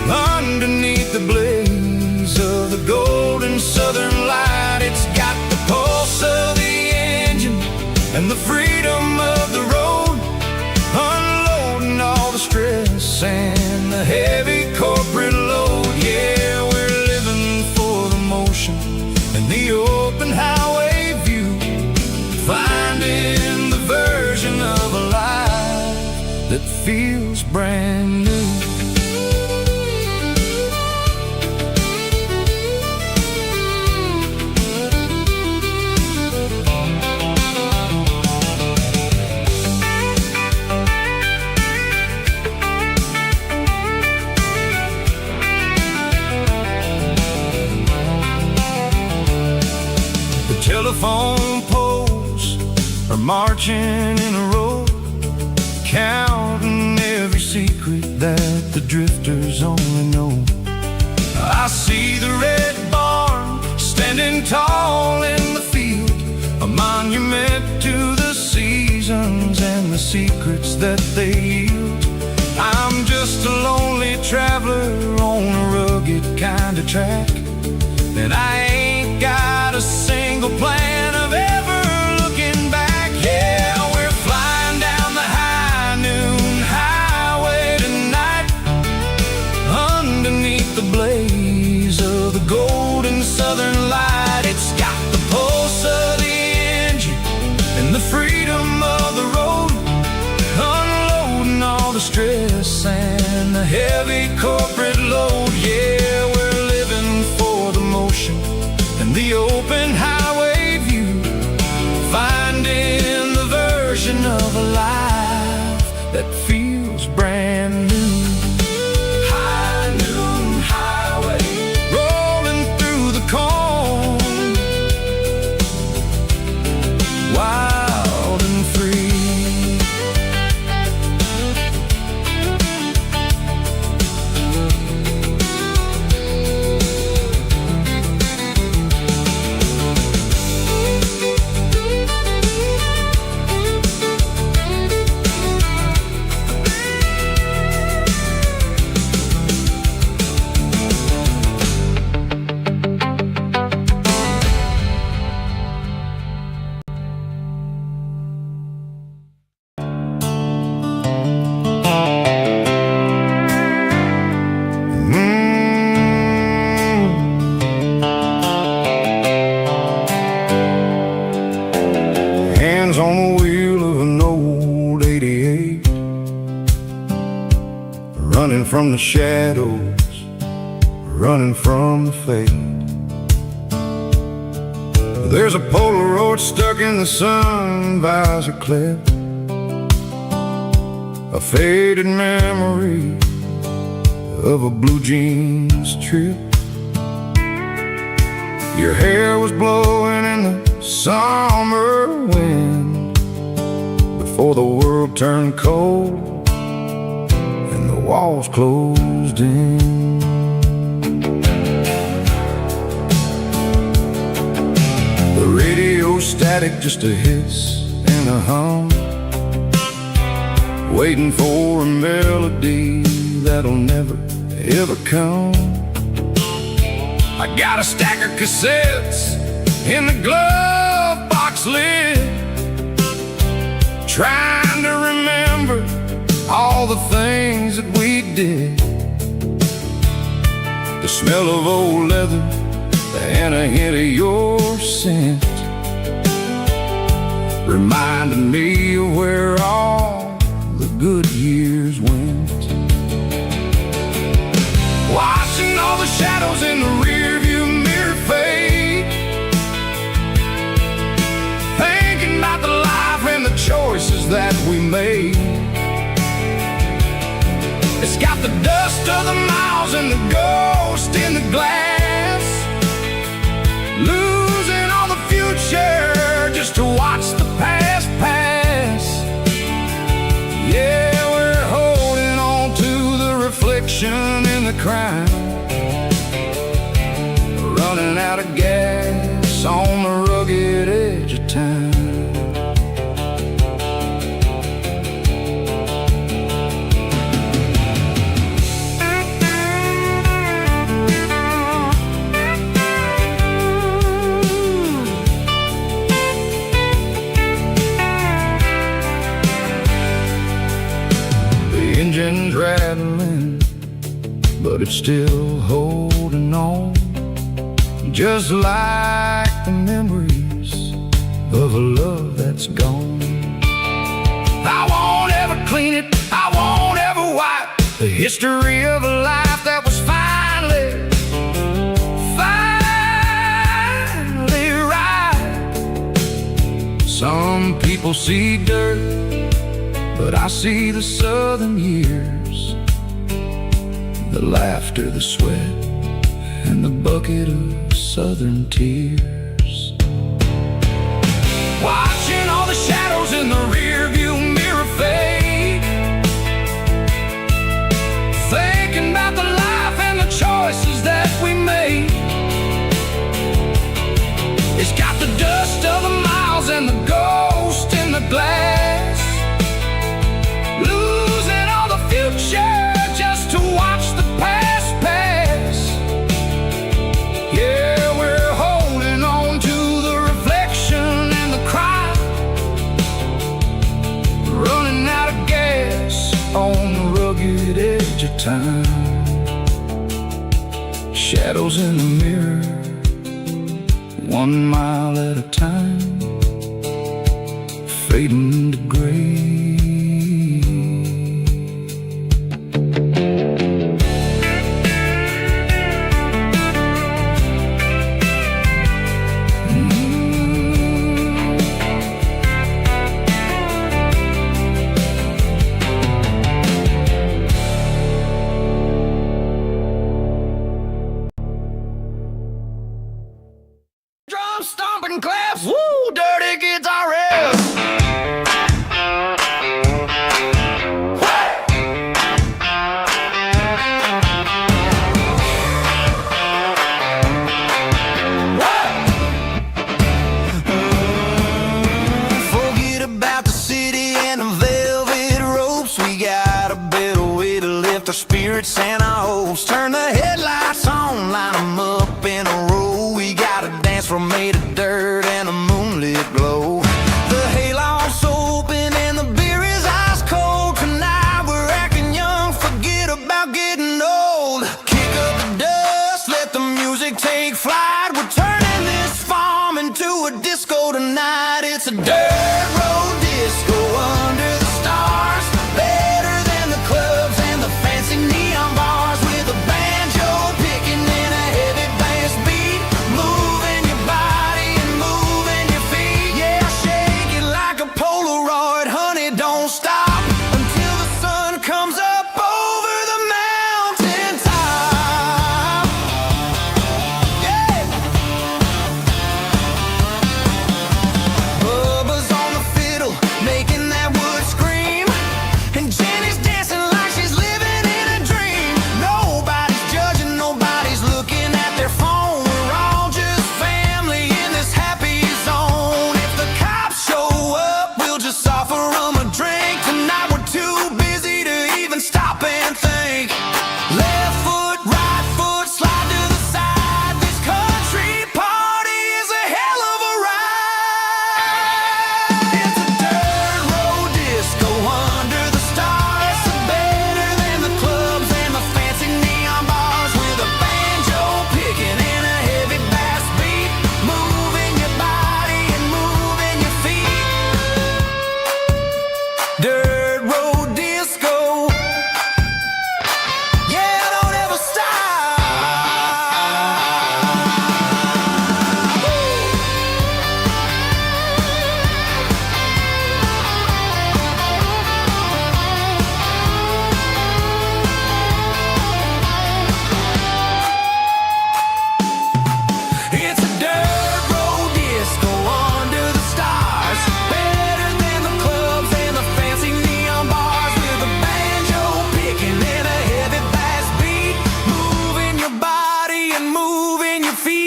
underneath the blaze of the golden southern light. It's got the pulse of the engine and the freedom of the road, unloading all the stress and the heavy corporate load. Yeah, we're living for the motion and the open highway view, finding the version of a life that feels brand new. telephone poles are marching in a row, counting every secret that the drifters only know. I see the red barn standing tall in the field, a monument to the seasons and the secrets that they yield. I'm just a lonely traveler on a rugged kind of track, and I ain't got a single plan of ever looking back. Yeah, we're flying down the high noon highway tonight, underneath the blaze of the golden southern light. It's got the pulse of the engine and the freedom of the road, unloading all the stress and the heavy corporate load. Yeah, we're living for the motion and the open highway view, finding the version of a life that feels brand new. High noon highway, rolling through the corn, wild and free. On the wheel of an old 88, running from the shadows, running from the fade. There's a Polaroid stuck in the sun visor clip, a faded memory of a blue jeans trip. Your hair was blowing in the summer wind before the world turned cold and the walls closed in. The radio static, just a hiss and a hum, waiting for a melody that'll never ever come. I got a stack of cassettes in the glove box lid, trying to remember all the things that we did. The smell of old leather and a hint of your scent reminded me of where all the good years went. Watching all the shadows in the rearview mirror fade, thinking about the life and the choices that we made. It's got the dust of the miles and the ghost in the glass, losing all the future just to watch the past pass. Yeah, we're holding on to the reflection in the crime, running out of gas on the rugged edge of time. The engine's rattling, but it's still holding on, just like the memories of a love that's gone. I won't ever clean it, I won't ever wipe the history of a life that was finally right. Some people see dirt, but I see the southern years, the laughter, the sweat, and the bucket of southern tears. on the rugged edge of time. Shadows in the mirror, 1 mile at a time, fading to gray. Stomping claps, woo, dirty guitar riffs. Forget about the city and the velvet ropes. We got a better way to lift our spirits and our hopes. Turn the headlights on, line them up in a row. We got a dance floor made of dirt and a moonlit glow. The hayloft's open and the beer is ice cold. Tonight we're acting young, forget about getting old. Kick up the dust, let the music take flight. We're turning this farm into a disco tonight. It's a dirt road disco under the stars. Better than the clubs and the fancy neon bars. With a banjo picking and a heavy bass beat. Moving your body and moving your feet. Yeah, shake it like a Polaroid, honey, don't stop until the sun comes up over the mountain top. Yeah. Bubba's on the fiddle, making that wood scream. And Jenny's dancing like she's living in a dream. Nobody's judging, nobody's looking at their phone. We're all just family in this happy zone. If the cops show up, we'll just offer them a drink. Tonight we're too busy to even stop and think. Left foot, right foot, slide to the side. This country party is a hell of a ride. It's a dirt road disco under the stars. Better than the clubs and the fancy neon bars. With a banjo picking and a heavy bass beat. Moving your body and moving your feet. Dirt road disco. Yeah, don't ever stop. It's a dirt road disco under the stars. Better than the clubs and the fancy neon bars. With a banjo picking and a heavy bass beat. Moving your body and moving your feet.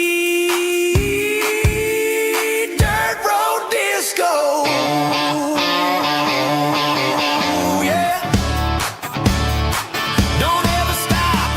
Dirt road disco. Yeah. Don't ever stop.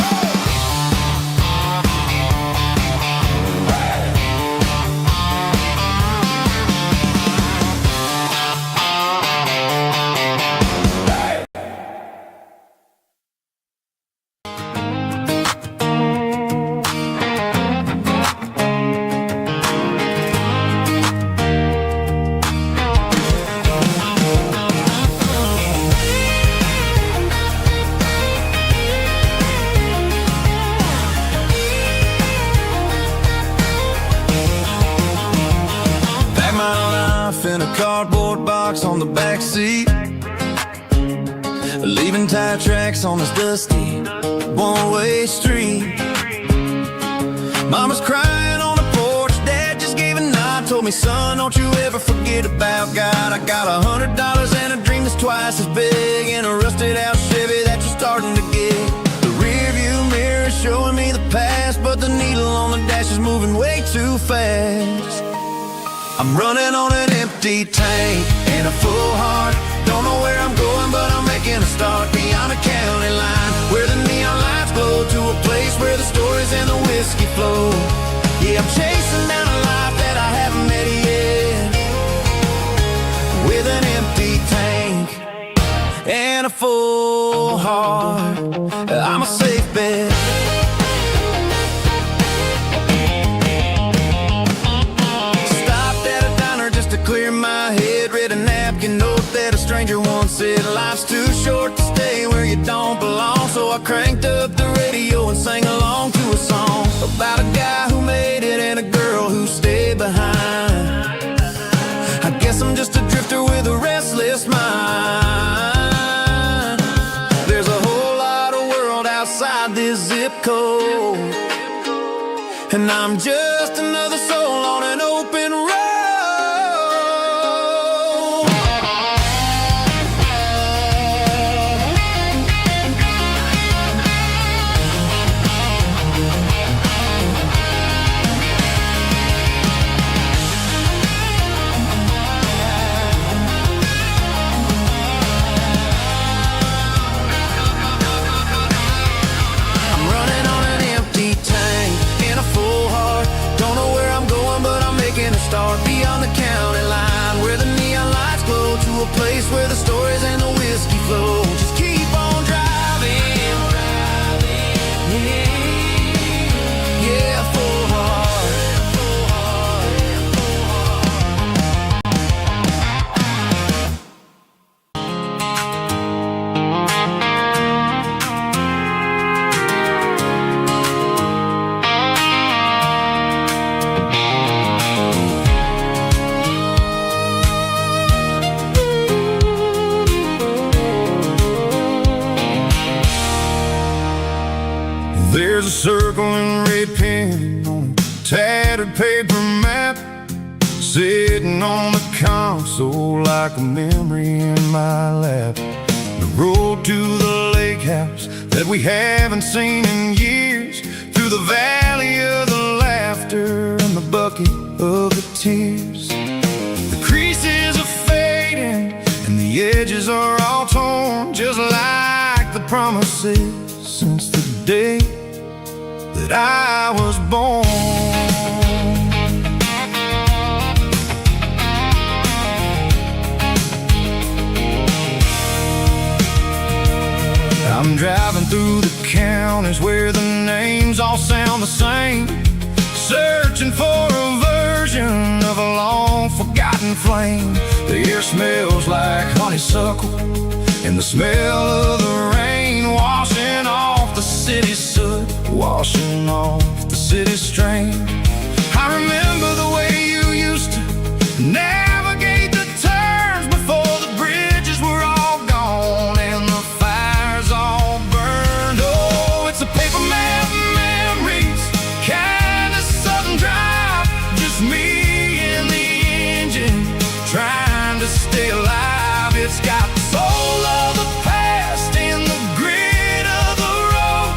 Pack my life in a cardboard box on the back seat. Leaving tire tracks on this dusty one-way street. Mama's crying on the porch, Dad just gave a nod. Told me, son, don't you ever forget about God. I got $100 and a dream that's twice as big. And a rusted out Chevy that you're starting to get. The rear view mirror is showing me the past, but the needle on the dash is moving way too fast. I'm running on an empty tank and a full heart. Don't know where I'm going, but I'm making a start. Beyond a county line, where the neon lights glow, to a place where the stories and the whiskey flow. Yeah, I'm chasing down a life that I haven't met yet. With an empty tank and a full heart, I'm a safe bet. Stopped at a diner just to clear my head. Read a napkin note that a stranger once said, life's too short to stay where you don't belong. So I cranked up the radio and sang along to a song about a guy who made it and a girl who stayed behind. I guess I'm just a drifter with a restless mind. There's a whole lot of world outside this zip code, and I'm just another soul on an open road. Start beyond the county line, where the neon lights glow, to a place where the stories and the whiskey flow. Just keep on driving, yeah, full heart. There's a circle and red pen on a tattered paper map, sitting on the console like a memory in my lap. The road to the lake house that we haven't seen in years, through the valley of the laughter and the bucket of the tears. The creases are fading and the edges are all torn, just like the promises since the day that I was born. I'm driving through the counties where the names all sound the same, searching for a version of a long forgotten flame. The air smells like honeysuckle, and the smell of the rain washing off the city's soot, washing off the city's strain. I remember the way you used to navigate the turns before the bridges were all gone and the fires all burned. Oh, it's a paper map memories, kind of southern drive, just me and the engine trying to stay alive. It's got the soul of the past in the grit of the road,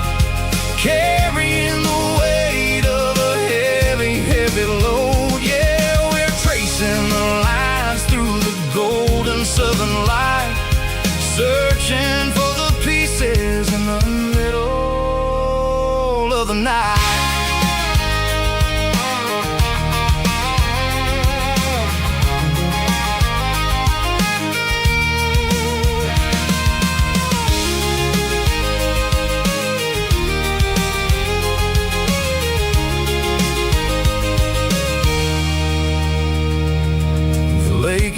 carrying the weight of a heavy, heavy load. Yeah, we're tracing the lines through the golden southern light, searching for the pieces in the middle of the night.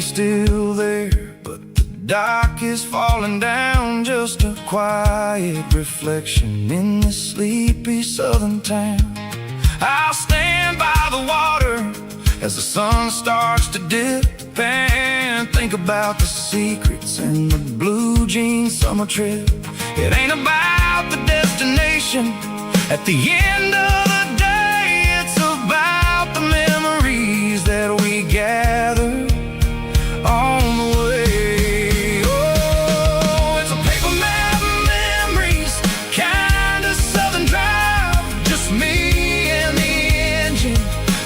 Still there, but the dock is falling down, just a quiet reflection in this sleepy southern town. I'll stand by the water as the sun starts to dip and think about the secrets in the blue jean summer trip. It ain't about the destination at the end of the day, it's about the memories that we gather on the way. Oh, it's a paper map memories, kind of southern drive, just me and the engine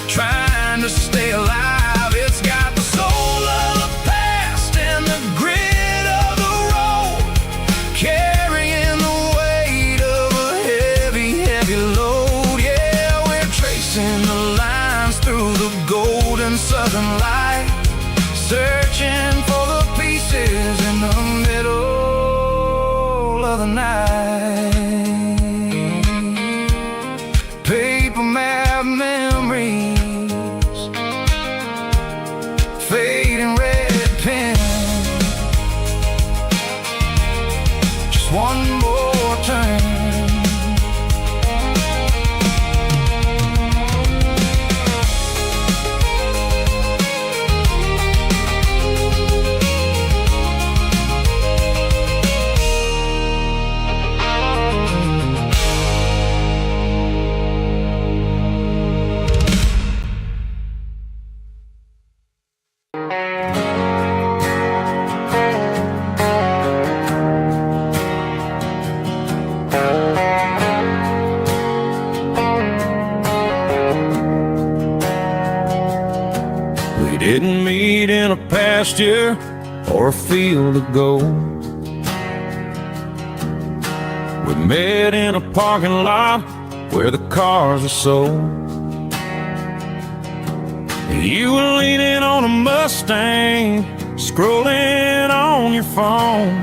trying to stay alive. It's got the soul of the past and the grit of the road, carrying the weight of a heavy, heavy load. Yeah, we're tracing the lines through the golden southern light, searching for the pieces in the middle of the the night. Paper map memories, fading red pen. Just one more turn. Didn't meet in a pasture or a field of gold. We met in a parking lot where the cars are sold. You were leaning on a Mustang, scrolling on your phone.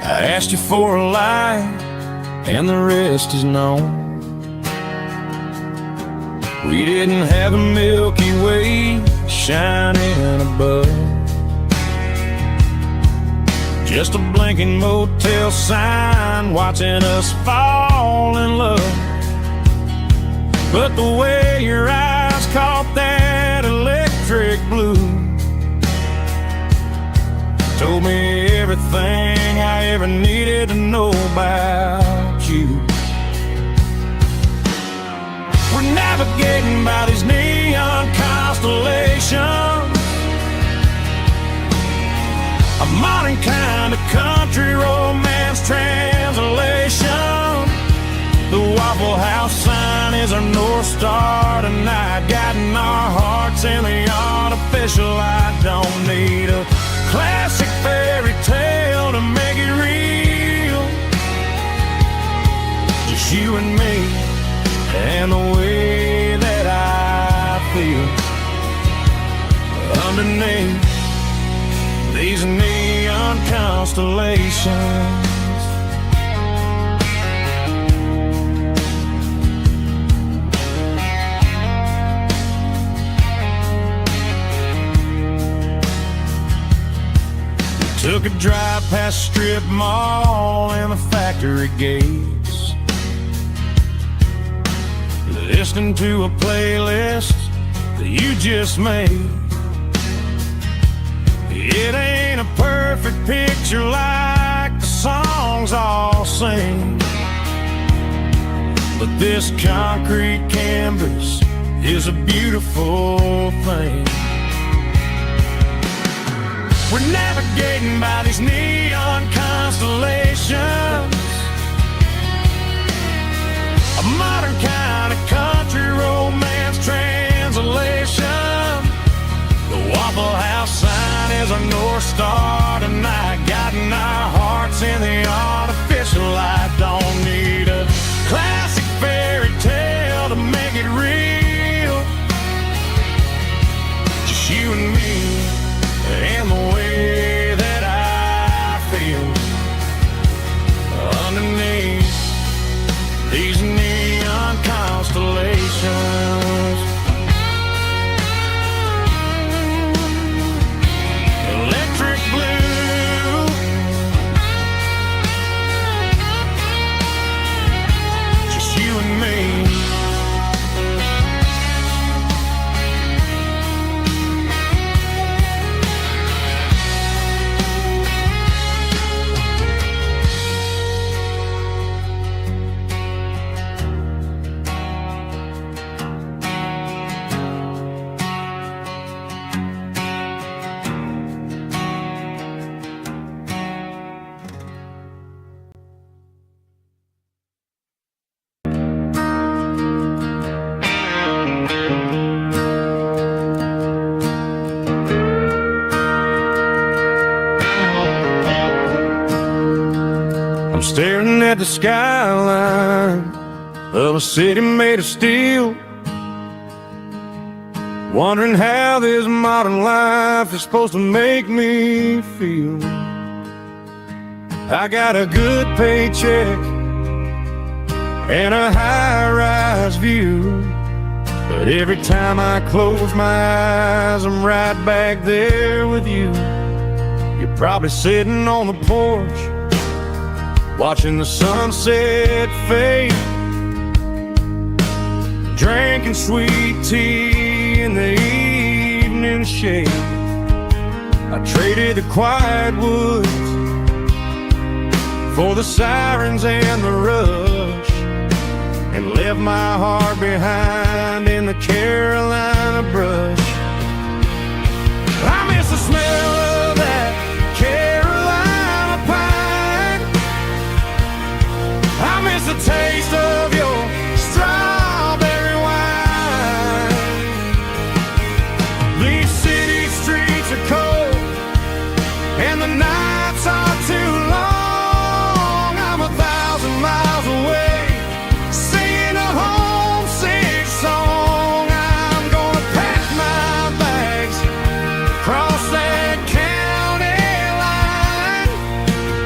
I asked you for a light, and the rest is known. We didn't have the Milky Way shining above, just a blinking motel sign watching us fall in love. But the way your eyes caught that electric blue told me everything I ever needed to know about you. We're navigating by these neon constellations, a modern kind of country romance translation. The Waffle House sign is our North Star tonight, guiding our hearts in the artificial light. Don't need a classic fairy tale to make it real, just you and me and the way that I feel underneath these neon constellations. We took a drive past Strip Mall and the factory gates, listening to a playlist that you just made. It ain't a perfect picture like the songs all sing, but this concrete canvas is a beautiful thing. We're navigating by these neon constellations, a modern kind of country romance translation. The Waffle House sign is our North Star tonight, guiding our hearts in the artificial light. Don't need a classic fairy tale to make it real, just you and me and the way that I feel underneath these neon constellations. Electric blue, just you and me. I'm staring at the skyline of a city made of steel, wondering how this modern life is supposed to make me feel. I got a good paycheck and a high-rise view, but every time I close my eyes, I'm right back there with you. You're probably sitting on the porch, watching the sunset fade, drinking sweet tea in the evening shade. I traded the quiet woods for the sirens and the rush, and left my heart behind in the Carolina brush. I miss the smell of that Carolina pine. I miss the taste of your strawberry wine. These city streets are cold and the nights are too long. I'm 1,000 miles away, singing a homesick song. I'm gonna pack my bags, cross that county line,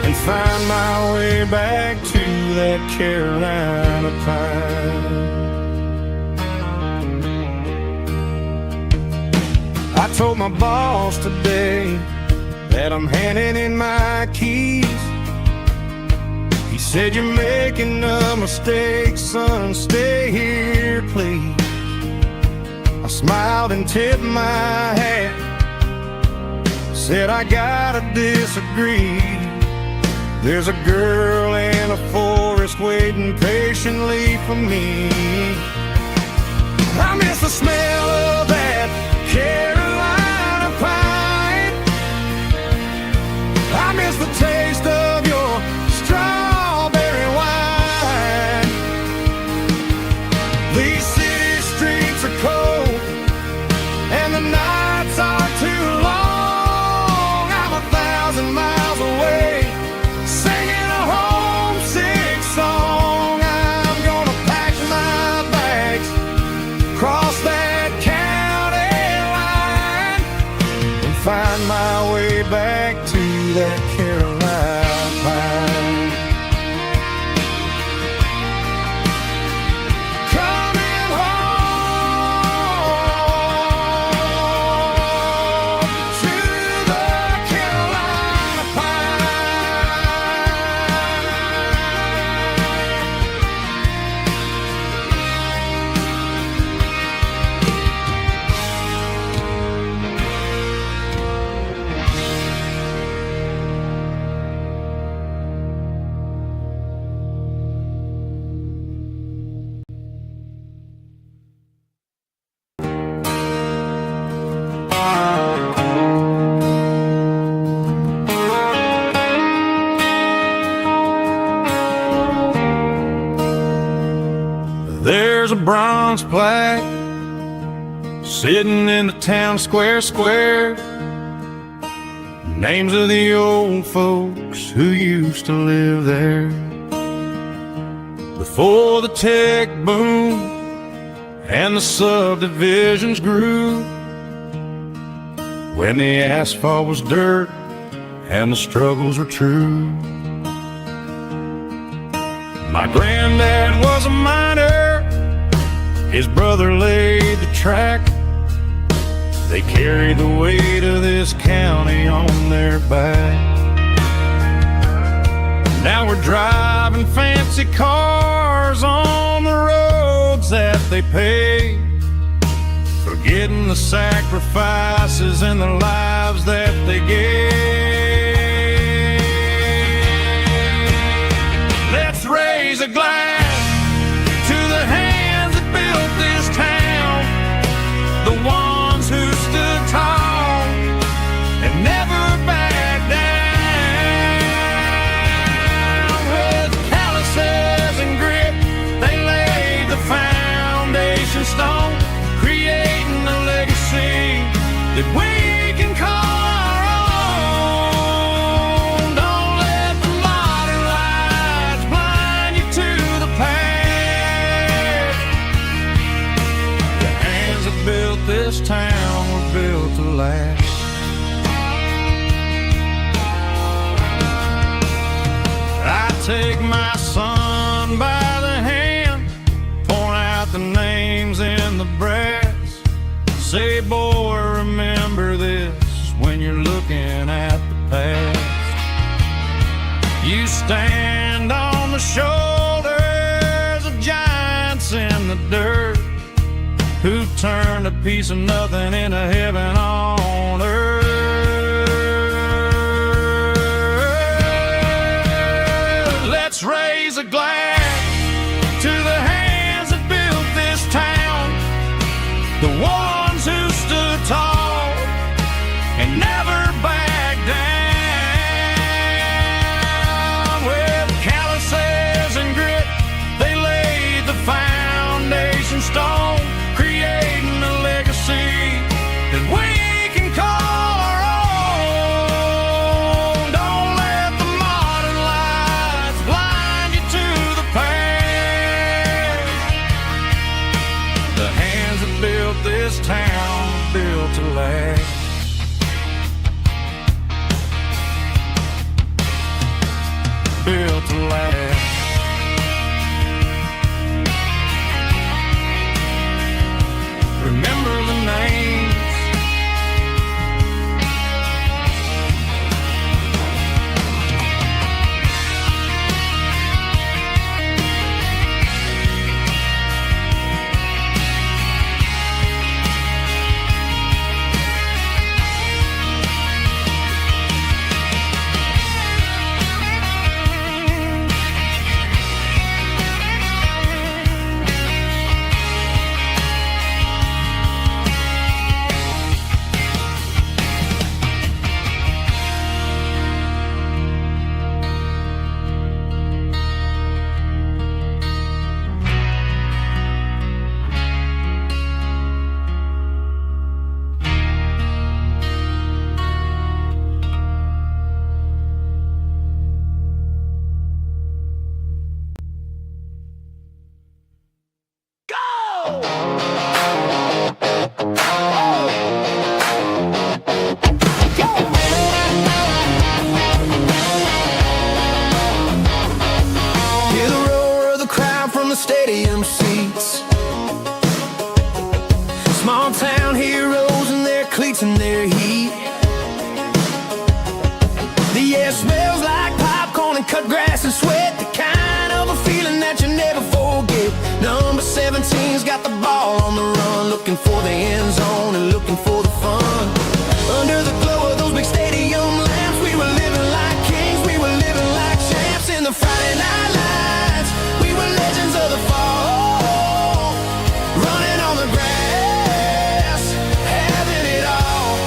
and find my way back to that Carolina pine. I told my boss today that I'm handing in my keys. He said, "You're making a mistake, son, stay here, please." I smiled and tipped my hat, said, "I gotta disagree. There's a girl in a forest waiting patiently for me." I miss the smell of that Carolina pine. I miss the taste of your strawberry wine. These city streets are cold and the nights are too long. I'm 1,000 miles away, singing a homesick song. I'm gonna pack my bags, cross that county line, and find my way back to that Carolina pine. Coming home to the Carolina There's a bronze plaque sitting in the town square. Names of the old folks who used to live there before the tech boom and the subdivisions grew, when the asphalt was dirt and the struggles were true. My granddad was a miner, his brother laid the track. They carried the weight of this county on their back. Now we're driving fancy cars on the roads that they paved, forgetting the sacrifices and the lives that they gave. Let's raise a glass to the hands that built this town, the ones who stood tall and never backed down. With calluses and grit, they laid the foundation stone, creating a legacy that we can Take my son by the hand, point out the names in the brass. Say, boy, remember this when you're looking at the past. You stand on the shoulders of giants in the dirt, who turned a piece of nothing into heaven on earth. Let's raise a glass to the hands that built this town, the ones who stood tall and never backed down. With calluses and grit, they laid the foundation stone, creating a legacy that we can call our own. Don't let the modern lights blind you to the past. The hands that built this town built to last. Built to last. Remember the names. Stadium seats, small town heroes in their cleats and their heat. The air smells like popcorn and cut grass and sweat, the kind of a feeling that you never forget. Number 17's got the ball on the run, looking for the end zone and looking for the fun. Under the glow of those big stadium lamps, we were living like kings, we were living like champs in the Friday night lights. We were legends of the fall, running on the grass, having it all.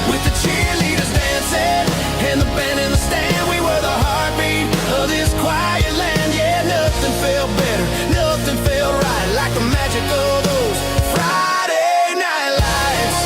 With the cheerleaders dancing and the band in the stand, we were the heartbeat of this quiet land. Yeah, nothing felt better, nothing felt right like the magic of those Friday night lights.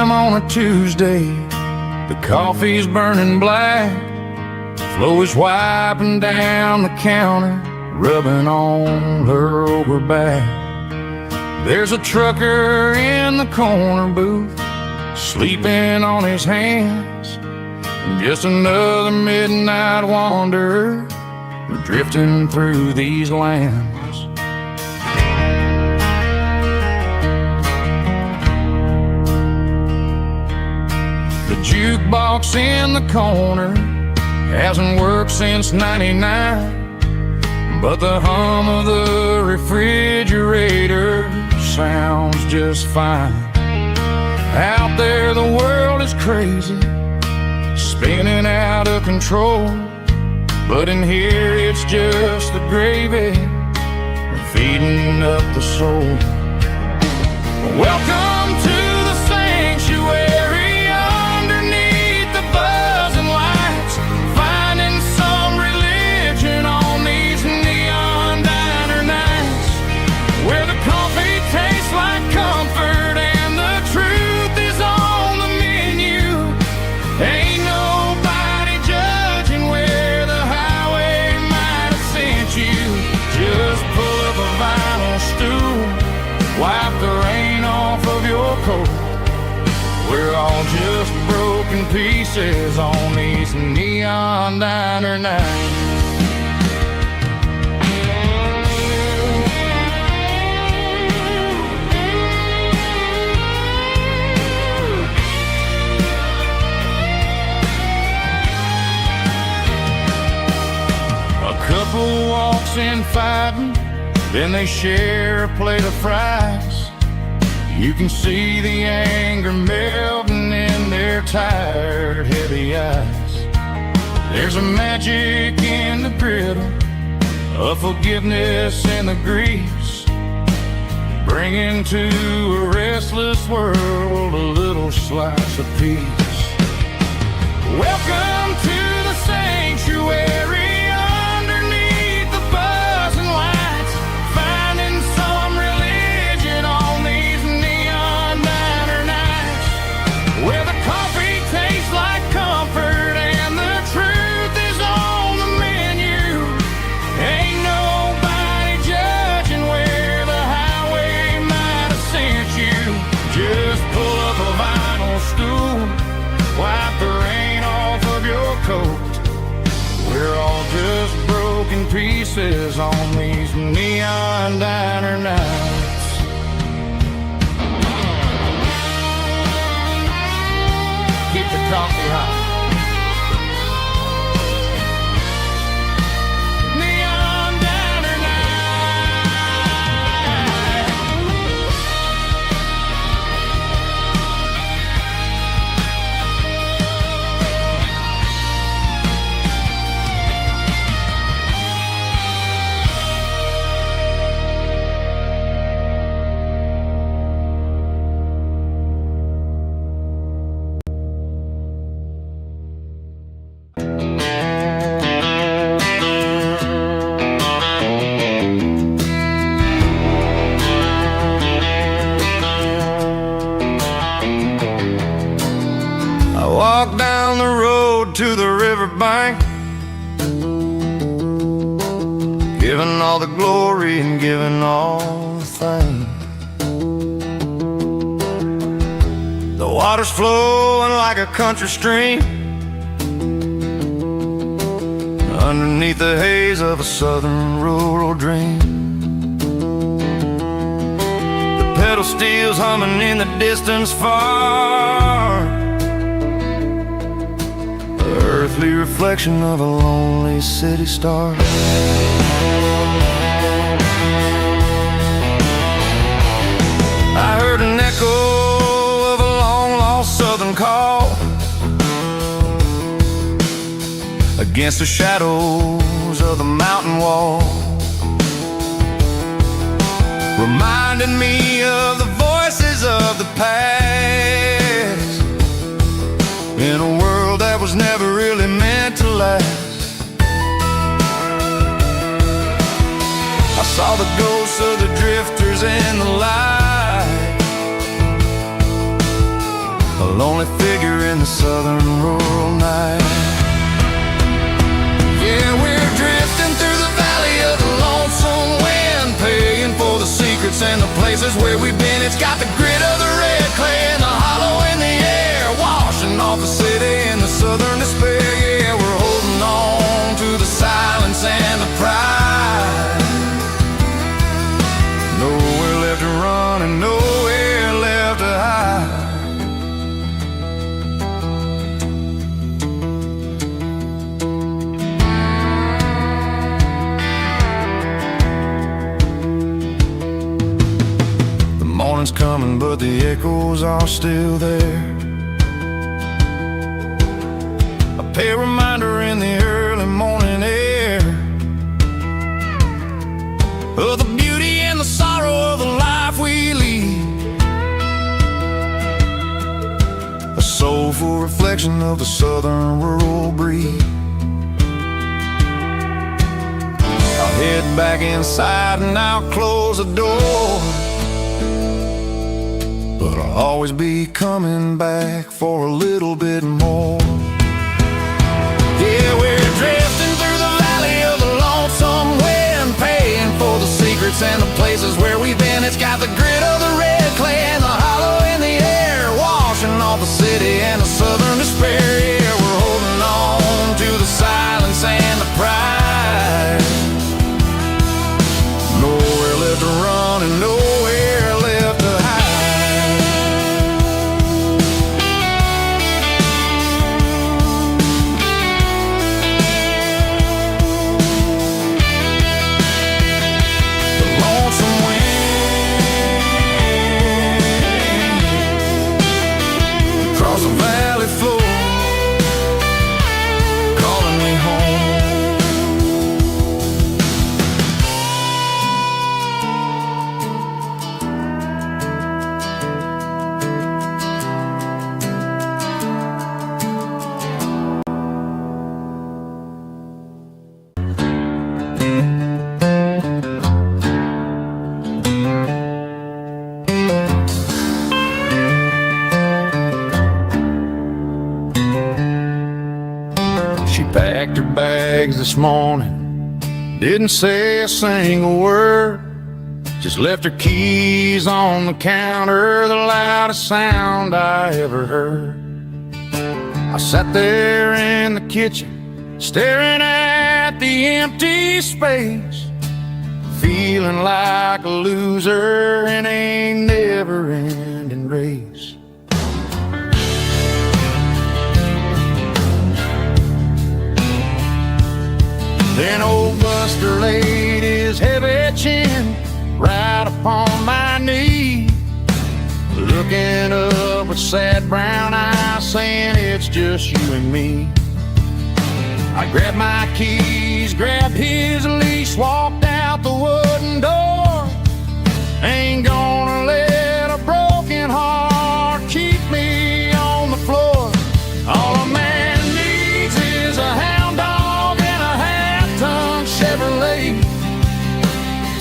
p.m. on a Tuesday. The coffee's burning black. Flo is wiping down the counter, rubbing on her over back. There's a trucker in the corner booth, sleeping on his hands. Just another midnight wanderer, drifting through these lands. The jukebox in the corner hasn't worked since '99, but the hum of the refrigerator sounds just fine. Out there the world is crazy, spinning out of control, but in here it's just the gravy feeding up the soul. Welcome to the sanctuary, underneath the buzzing lights, finding some religion on these neon diner nights, where the coffee tastes like comfort and the truth is on the menu. Ain't nobody judging where the highway might have sent you. Just pull up a vinyl stool, wipe the rain off of your coat. We're all just broken pieces on these neon diner nights. A couple walks in fighting, then they share a plate of fries. You can see the anger melting in their tired, heavy eyes. There's a magic in the griddle, a forgiveness in the grease, bringing to a restless world a little slice of peace. Welcome to the sanctuary, underneath the buzzing lights, finding some religion on these neon diner nights, where the coffee tastes like comfort and the truth is on the menu. Ain't nobody judging where the highway might have sent you. Just pull up a vinyl stool, wipe the rain off of your coat. We're all just broken pieces on these neon diner nights. Keep the coffee hot. Neon diner night. I walk down the road to the riverbank, giving all the glory and giving all the thanks. The water's flowing like a country stream, underneath the haze of a southern rural dream. The pedal steel's humming in the distance far, the earthly reflection of a lonely city star. I heard an echo of a long-lost southern call against the shadows of the mountain wall, reminding me of the voices of the past, in a world that was never really meant to last. I saw the ghosts of the drifters in the light, a lonely figure in the southern rural night. Yeah, we're drifting through the valley of the lonesome wind, paying for the secrets and the places where we've been. It's got the grit of the red clay and the hollow in the air, washing off the city and the southern despair. Yeah, we're holding on to the silence and the pride. Nowhere left to run and nowhere left to hide. Morning's coming, but the echoes are still there. A pale reminder in the early morning air of the beauty and the sorrow of the life we lead. A soulful reflection of the southern rural breed. I'll head back inside and I'll close the door, but I'll always be coming back for a little bit more. Yeah, we're drifting through the valley of the lonesome wind, paying for the secrets and the places where we've been. It's got the grit of the red clay and the hollow in the air, washing off the city and the southern despair. Yeah, we're holding on to the silence and the pride. Nowhere left to run and nowhere left to hide. Packed her bags this morning, didn't say a single word, just left her keys on the counter, the loudest sound I ever heard. I sat there in the kitchen, staring at the empty space, feeling like a loser in a never-ending race. Then old Buster laid his heavy chin right upon my knee, looking up with sad brown eyes, saying it's just you and me. I grabbed my keys, grabbed his leash, walked out the wooden door. Ain't gonna let a broken heart keep me on the floor. All a man needs is a hound dog and a half-ton Chevrolet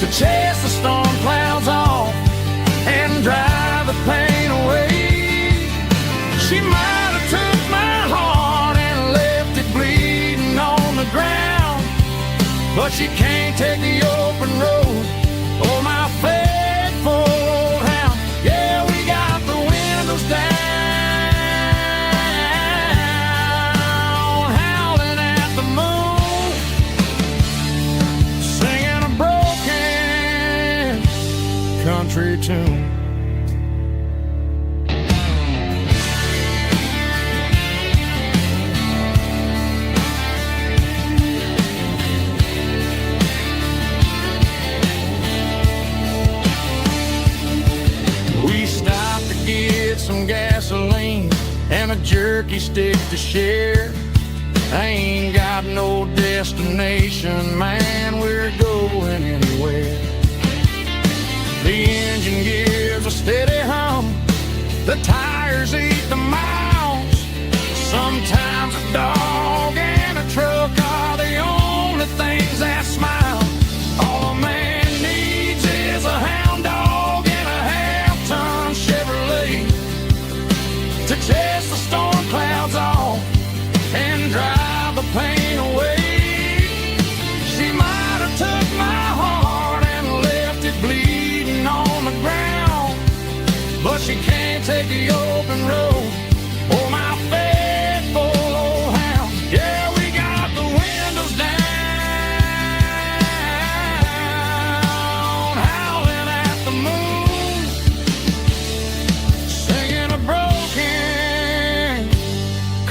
to chase the storm clouds off and drive the pain away. She might have took my heart and left it bleeding on the ground, but she can't take the open road or my faithful old hound. Yeah, we got the windows down, howling at the moon, singing a broken country tune. Some gasoline and a jerky stick to share. I ain't got no destination, man, we're going anywhere. The engine gives a steady hum, the tires eat the miles. Sometimes a dog and a truck are the only things that smile. All a man needs is a hound dog and a half-ton Chevrolet to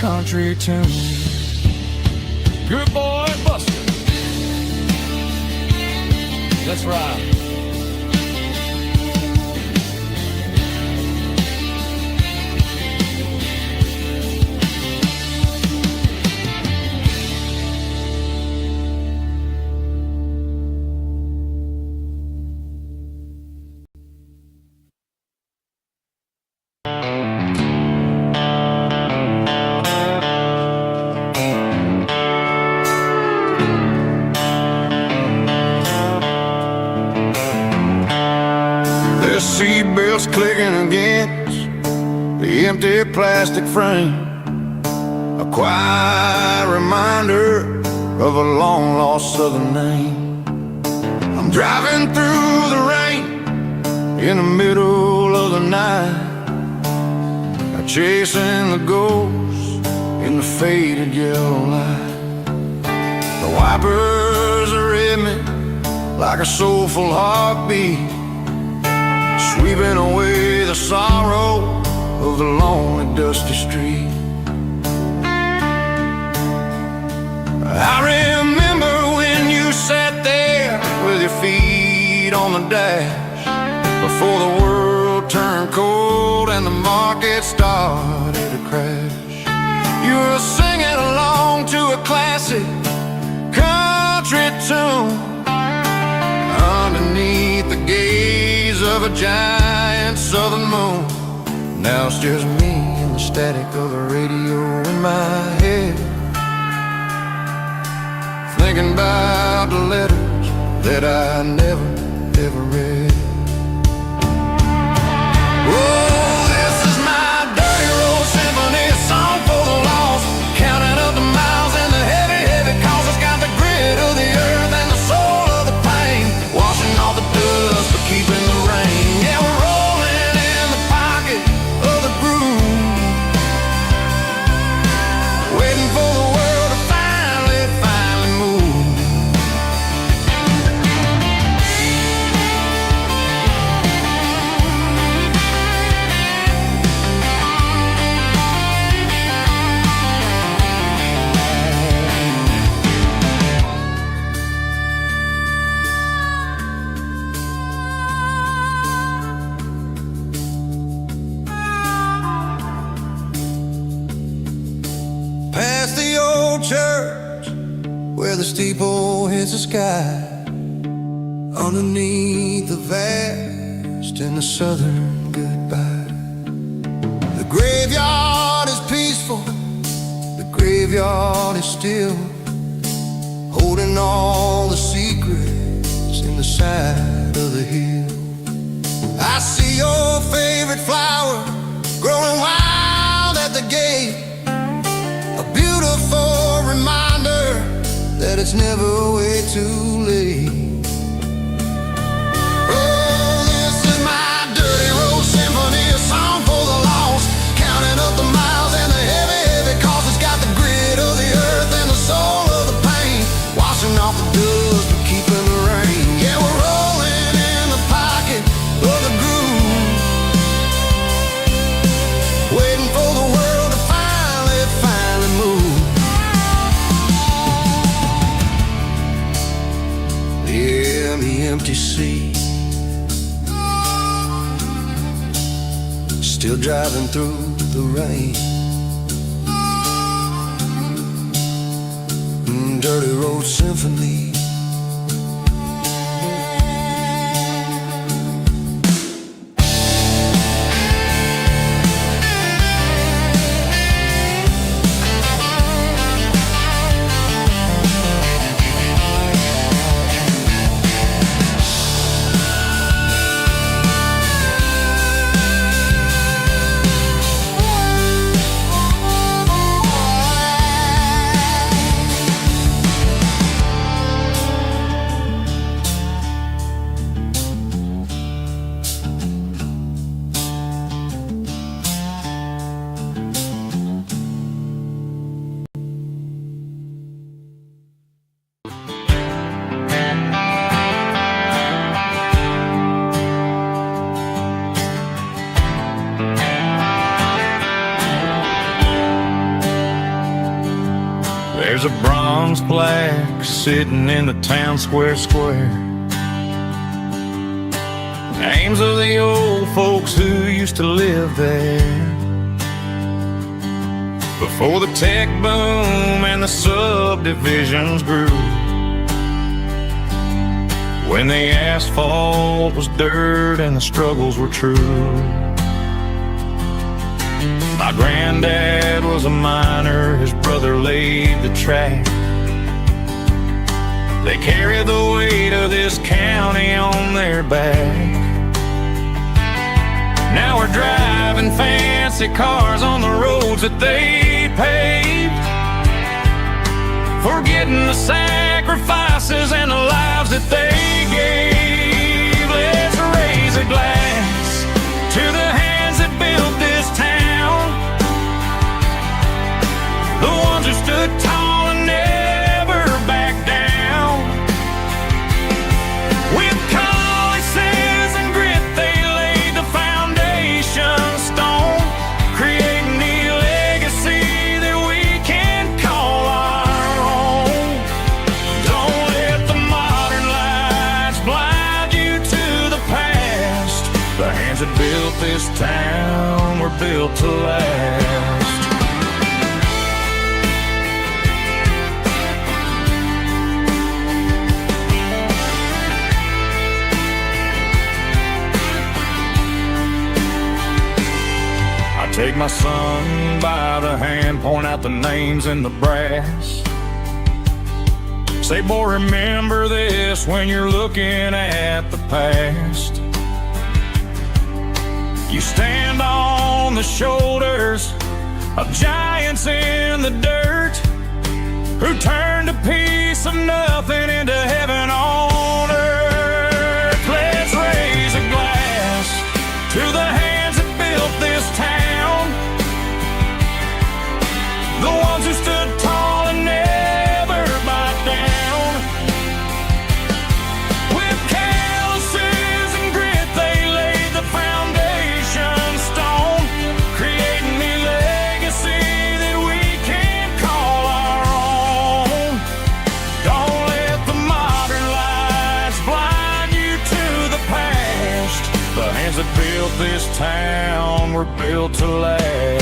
country tune. Good boy, Buster. Let's ride. Seatbelts clicking against the empty plastic frame, a quiet reminder of a long-lost southern name. I'm driving through the rain in the middle of the night, chasing the ghosts in the faded yellow light. The wipers are in me like a soulful heartbeat, sweeping away the sorrow of the lonely, dusty street. I remember when you sat there with your feet on the dash, before the world turned cold and the market started to crash. You were singing along to a classic country tune underneath the gaze of a giant southern moon. Now it's just me and the static of the radio in my head, thinking about the letters that I never, ever read. Oh, this is my dirty road symphony, a song for the lost, counting up the miles and the heavy, heavy calls. It's got the grit of the earth and the soul of the pain, washing off the dust but keeping the rain. Yeah, we're rolling in the pocket of the groove, waiting for the world to finally move. Past the old church where the steeple hits the sky, underneath the vast and the southern goodbye. The graveyard is peaceful, the graveyard is still, holding all the secrets in the side of the hill. I see your favorite flower growing wild at the gate, a beautiful reminder that it's never way too late. Oh, this is my dirty road symphony, a song for the lost, counting up the miles and the heavy, heavy calls. It's got the grit of the earth and the soul of the pain, washing off the dust but keeping the rain. Yeah, we're rolling in the pocket of the groove, waiting for the world to finally move. Yeah, the empty seat, still driving through the rain. Dirty road symphony. There's a bronze plaque sitting in the town square. Names of the old folks who used to live there before the tech boom and the subdivisions grew. When the asphalt was dirt and the struggles were true. My granddad was a miner, his brother laid the track. They carried the weight of this county on their back. Now we're driving fancy cars on the roads that they paved, forgetting the sacrifices and the lives that they gave. Let's raise a glass to the hands that built this town, the ones who stood tall and never backed down. With calluses and grit they laid the foundation stone, creating the legacy that we can call our own. Don't let the modern lights blind you to the past. The hands that built this town were built to last. Take my son by the hand, point out the names in the brass. Say, boy, remember this when you're looking at the past. You stand on the shoulders of giants in the dirt, who turned a piece of nothing into heaven on earth. Let's raise a glass to the hands that built this town, the ones who stood tall and never backed down. With calluses and grit they laid the foundation stone, creating the legacy that we can call our own. Don't let the modern lights blind you to the past. The hands that built this town were built to last.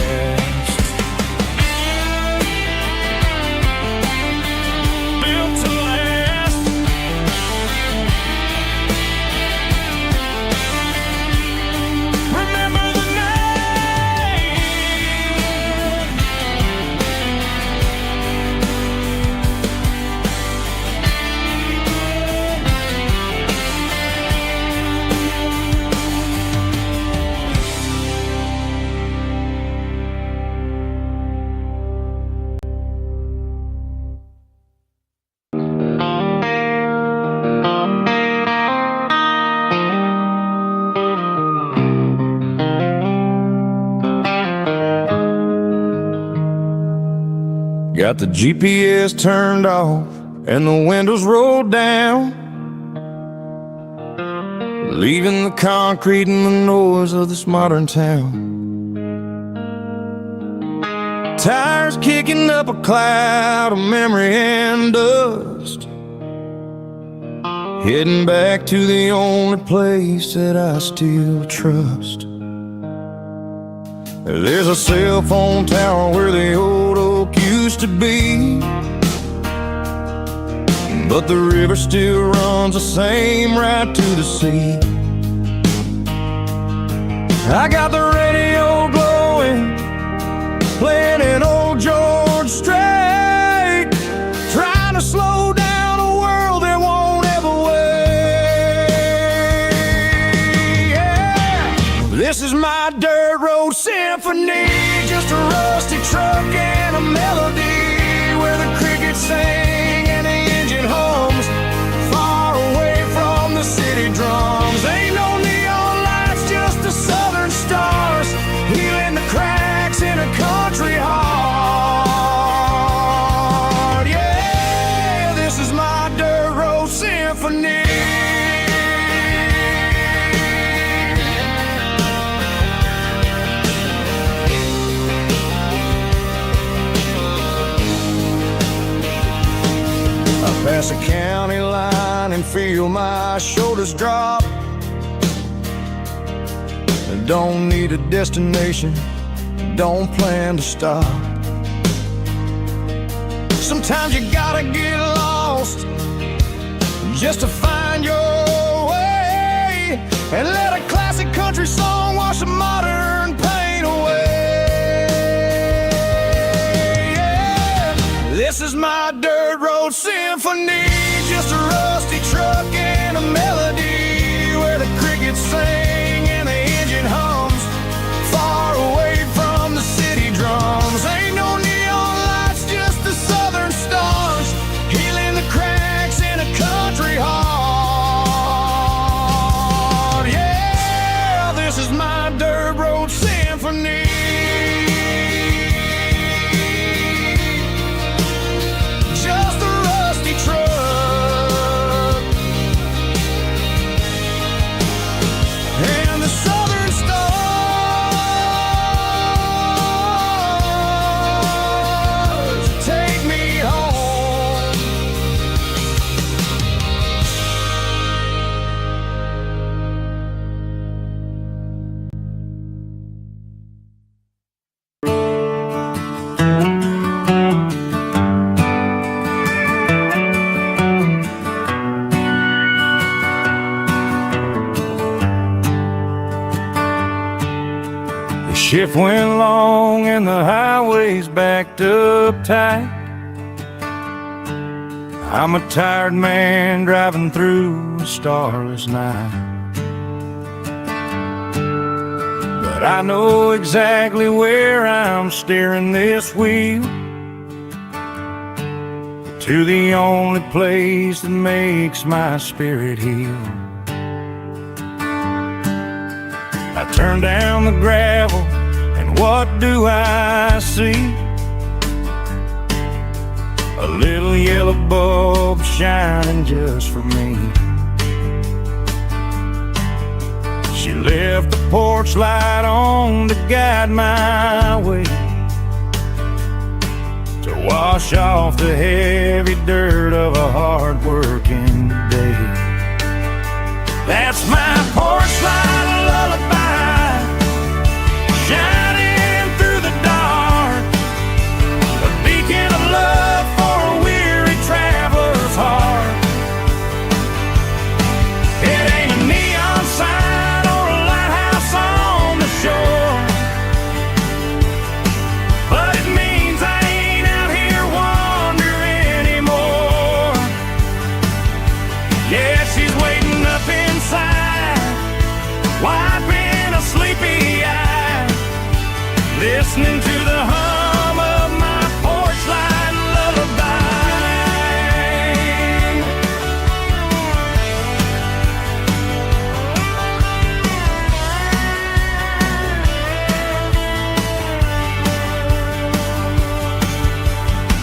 Got the GPS turned off and the windows rolled down, leaving the concrete and the noise of this modern town. Tires kicking up a cloud of memory and dust, heading back to the only place that I still trust. There's a cell phone tower where the old oak used to be, but the river still runs the same right to the sea. I got the radio glowing, playing an old George Strait, trying to slow down a world that won't ever wait. Yeah. This is my dirt road symphony, just a rusty truck and a melody where the crickets sing and the engine hums, far away from the city drums. Ain't no neon lights, just the southern stars, healing the cracks in a country heart. Yeah, this is my dirt road symphony. past the county line and feel my shoulders drop. I don't need a destination, don't plan to stop. Sometimes you gotta get lost just to find your way, and let a classic country song wash the modern pain away. Yeah. This is my dirt road symphony, just a rusty truck and a melody where the crickets sing and the engine hums, far away from the city drums. Ain't no neon lights, just the southern stars, healing the cracks in a country heart. Yeah, this is my dirt road symphony. Just a rusty truck and the southern stars take me home. The shift went long and the highway's backed up tight. I'm a tired man driving through a starless night, but I know exactly where I'm steering this wheel, to the only place that makes my spirit heal. I turn down the gravel, and what do I see? A little yellow bulb shining just for me. She left the porch light on to guide my way, to wash off the heavy dirt of a hard-working day. That's my porch light lullaby, shining through the dark, a beacon of love for a weary traveler's heart. It ain't a neon sign or a lighthouse on the shore, but it means I ain't out here wandering anymore. Yeah, she's waiting up inside, wiping a sleepy eye, listening to the hum of my porch light lullaby.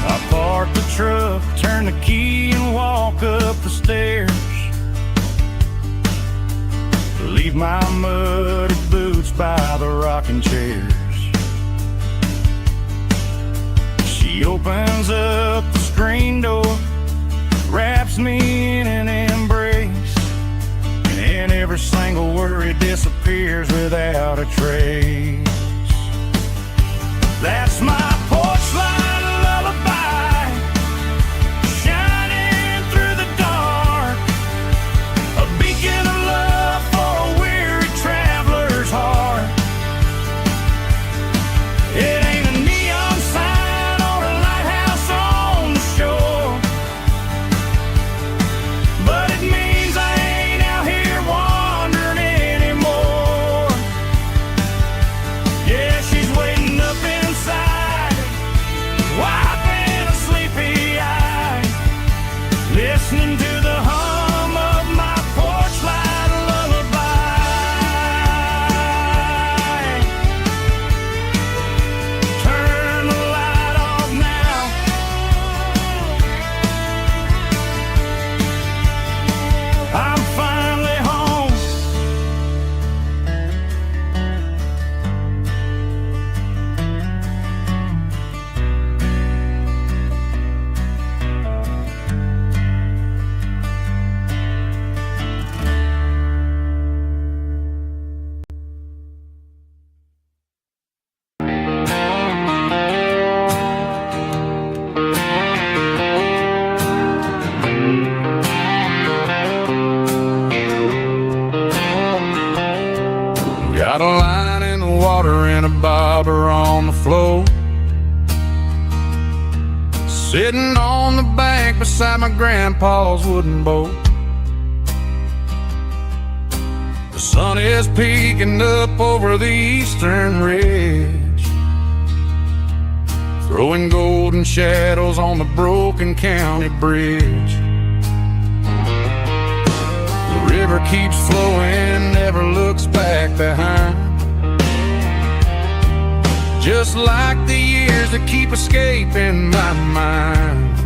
I park the truck, turn the key and walk up the stairs, leave my muddy boots by the rocking chairs. She opens up the screen door, wraps me in an embrace, and every single worry disappears without a trace. That's my porch light lullaby, shining through the dark, a beacon of love for a weary traveler's heart. It ain't a neon sign or a lighthouse on the shore, but it means I ain't out here wandering anymore. Yeah, she's waiting up inside, on the floor, sitting on the bank beside my grandpa's wooden boat. The sun is peeking up over the eastern ridge, throwing golden shadows on the broken county bridge. The river keeps flowing, never looks back behind, just like the years that keep escaping my mind.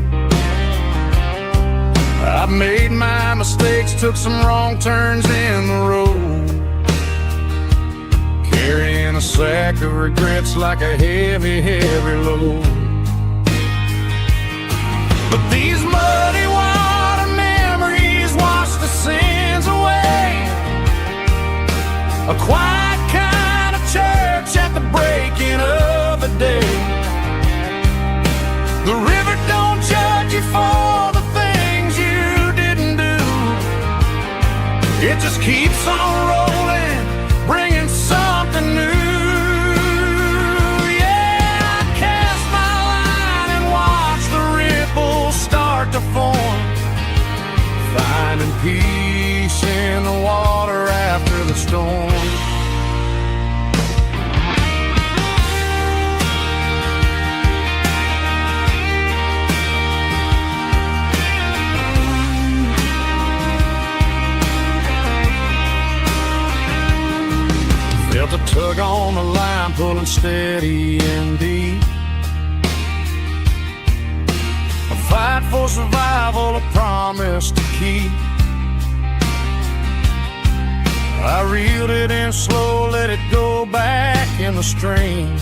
I've made my mistakes, took some wrong turns in the road, carrying a sack of regrets like a heavy, heavy load. But these muddy water memories wash the sins away. A quiet kind of church at the breaking of the day. The river don't judge you for the things you didn't do. It just keeps on rolling, bringing something new. Yeah, I cast my line and watch the ripples start to form, finding peace in the water after the storm. Felt a tug on the line, pulling steady and deep. A fight for survival, a promise to keep. I reeled it in slow, let it go back in the stream.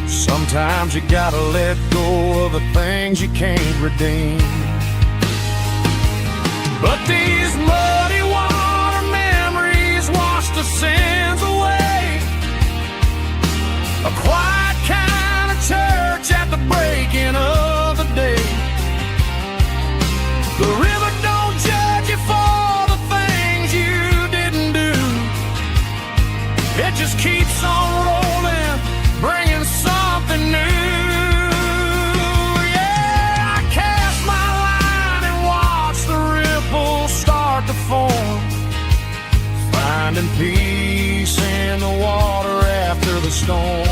Sometimes you gotta let go of the things you can't redeem. But these muddy water memories wash the sins away. A quiet kind of church at the breaking of the day. The river don't judge you for the things you didn't do. It just keeps on rolling, bringing something new. Yeah, I cast my line and watch the ripples start to form, finding peace in the water after the storm.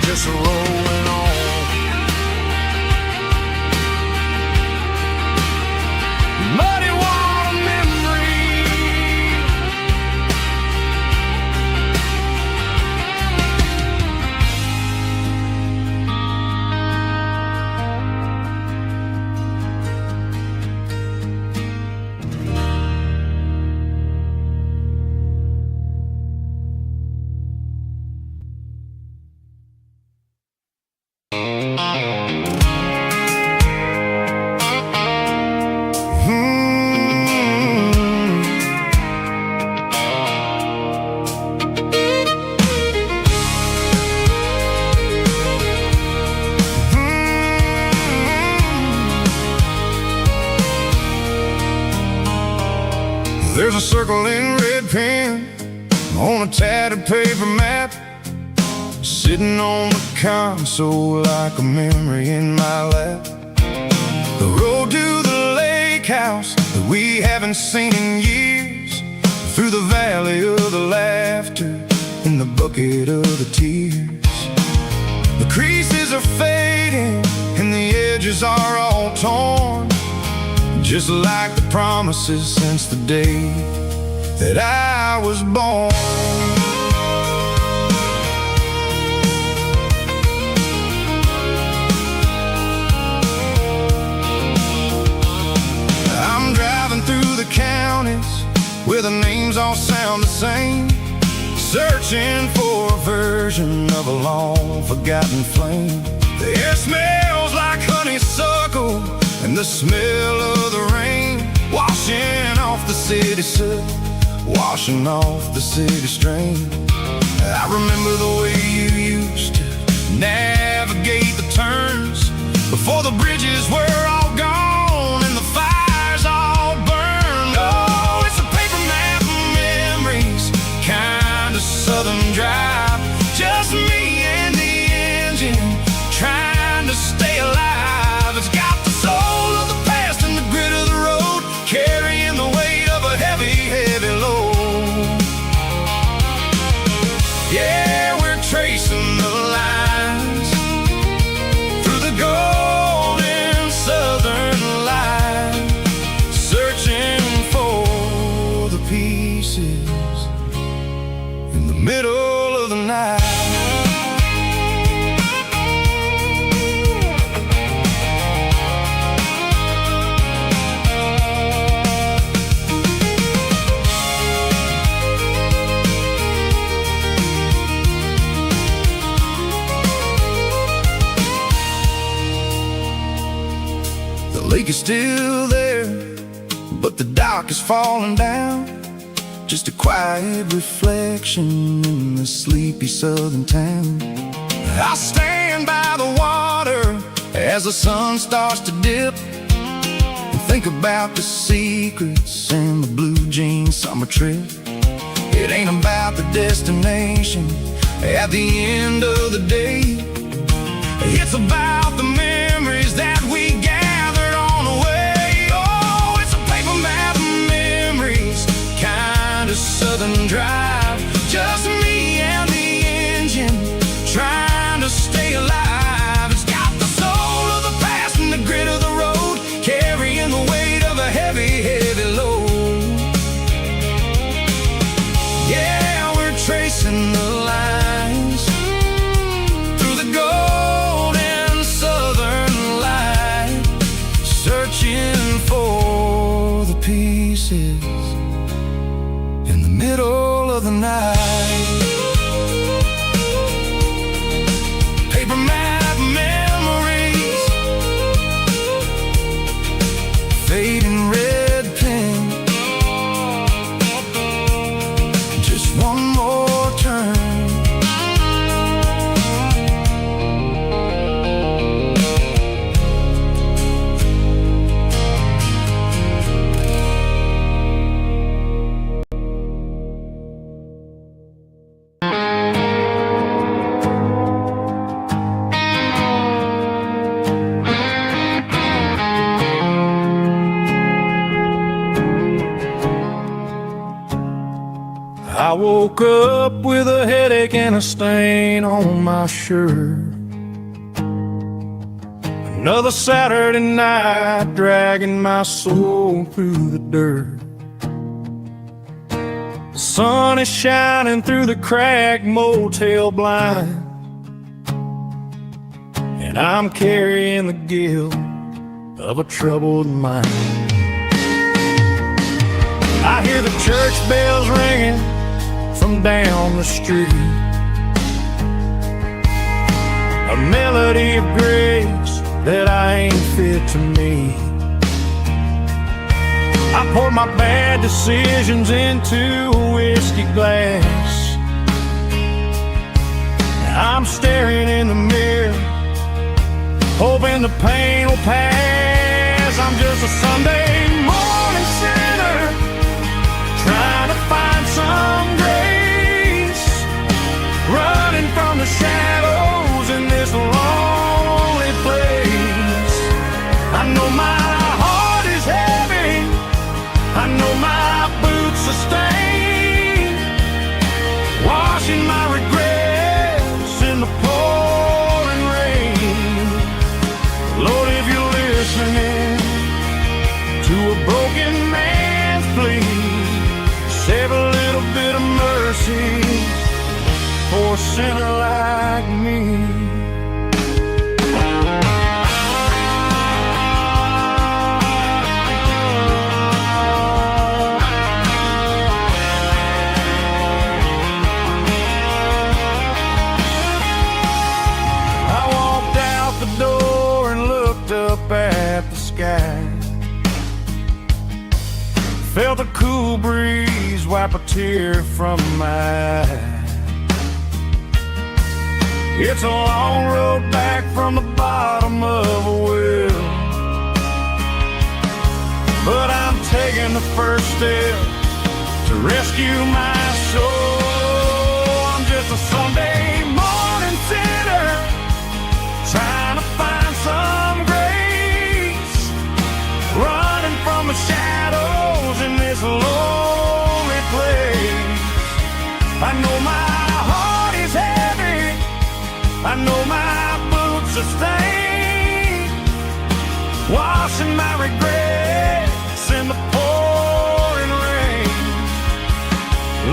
Just rolling on. Muddy water memory. There's a circle in red pen on a tattered paper map, sitting on the console like a memory in my lap. The road to the lake house that we haven't seen in years, through the valley of the laughter in the bucket of the tears. The creases are fading and the edges are all torn, just like the promises since the day that I was born. I'm driving through the counties where the names all sound the same, searching for a version of a long forgotten flame. The air smells like honeysuckle and the smell of the rain, washing off the city soot, washing off the city strain. I remember the way you used to navigate the turns before the bridges were all gone and the fires all burned. Oh, it's a paper map of memories, kind of southern dry. creek is still there, but the dock is falling down. Just a quiet reflection in the sleepy southern town. I stand by the water as the sun starts to dip, and think about the secrets and the blue jean summer trip. It ain't about the destination at the end of the day. It's about the memories that we gathered on the way. Oh, it's a paper map of memories, kind of southern drive. Just me and the engine, trying to stay alive. It's got the soul of the past and the grit of the road, carrying the weight of a heavy, heavy load. Yeah, we're tracing the lines through the golden southern light, searching for the pieces in the middle of the night. Paper map memories, fading red pen, just one more turn. I woke up with a headache and a stain on my shirt. Another Saturday night, dragging my soul through the dirt. The sun is shining through the cracked motel blind, and I'm carrying the guilt of a troubled mind. I hear the church bells ringing from down the street, a melody of grace that I ain't fit to meet. I poured my bad decisions into a whiskey glass. I'm staring in the mirror, hoping the pain will pass. I'm just a Sunday morning sinner, trying to find some grace, running from the shadows in this lonely place. I know my heart is heavy, I know my boots are stained, washing my regrets in the pouring rain. Lord, if you're listening to a broken man's plea, save a little bit of mercy for a sinner like me. I walked out the door and looked up at the sky, felt a cool breeze wipe a tear from my eye. It's a long road back from the bottom of a well, but I'm taking the first step to rescue my soul. I'm just a Sunday morning sinner, trying to find some grace, running from the shadows in this lonely place. I know my heart is heavy, I know my boots are stained, washing my regrets in the pouring rain.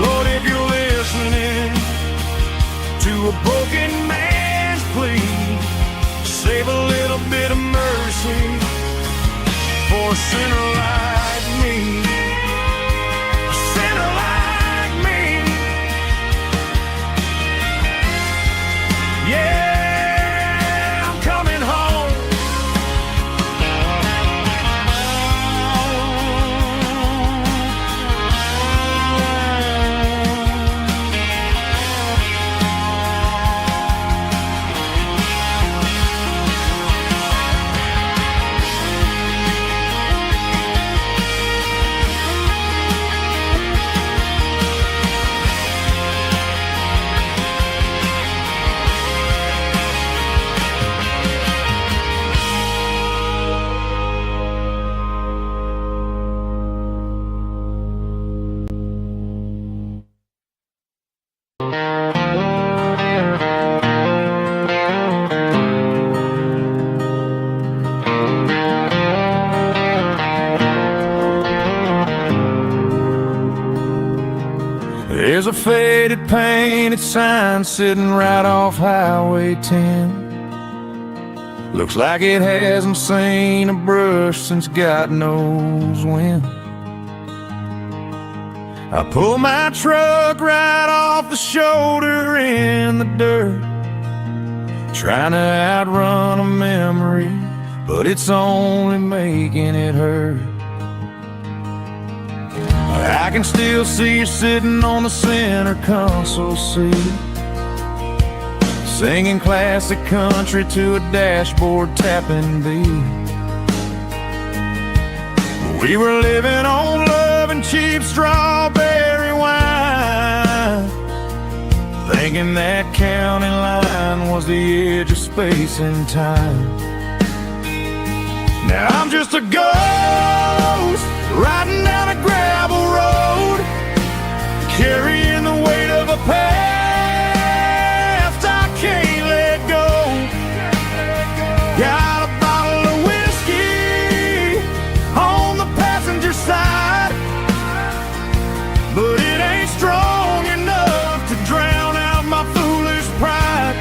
Lord, if you're listening to a broken man's plea, save a little bit of mercy for a sinner like me. A sinner like me. Yeah, I'm coming home. a faded painted sign sitting right off Highway 10. Looks like it hasn't seen a brush since God knows when. I pull my truck right off the shoulder in the dirt, trying to outrun a memory, but it's only making it hurt. I can still see you sitting on the center console seat, singing classic country to a dashboard tapping beat. We were living on love and cheap strawberry wine, thinking that county line was the edge of space and time. Now I'm just a ghost riding down a gravel road, carrying the weight of a past I can't let go. Got a bottle of whiskey on the passenger side, but it ain't strong enough to drown out my foolish pride.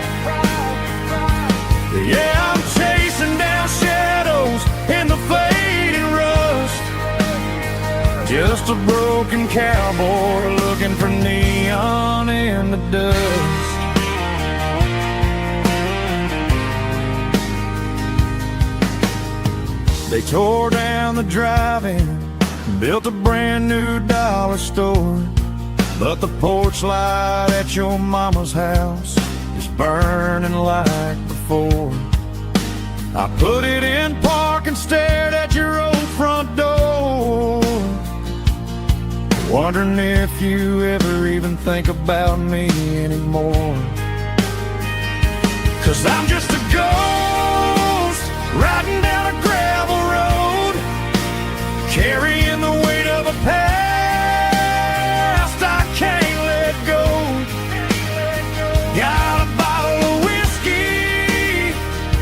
Yeah, I'm chasing down shadows in the fading rust, just a broken cowboy looking for neon in the dust. They tore down the drive-in, built a brand new dollar store, but the porch light at your mama's house is burning like before. I put it in park and stared at your old front door, wondering if you ever even think about me anymore. 'Cause I'm just a ghost riding down a gravel road, carrying the weight of a past I can't let go. Got a bottle of whiskey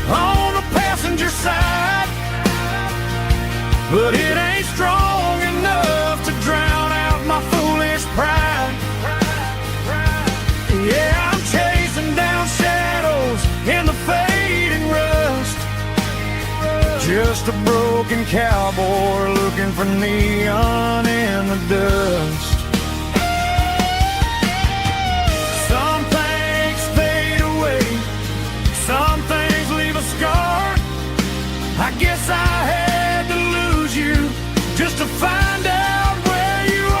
on the passenger side, but it ain't strong enough to drown out my foolish pride. Yeah, I'm chasing down shadows in the fading rust, just a broken cowboy looking for neon in the dust. Some things fade away, some things leave a scar. I guess I had to lose you just to find out where you are.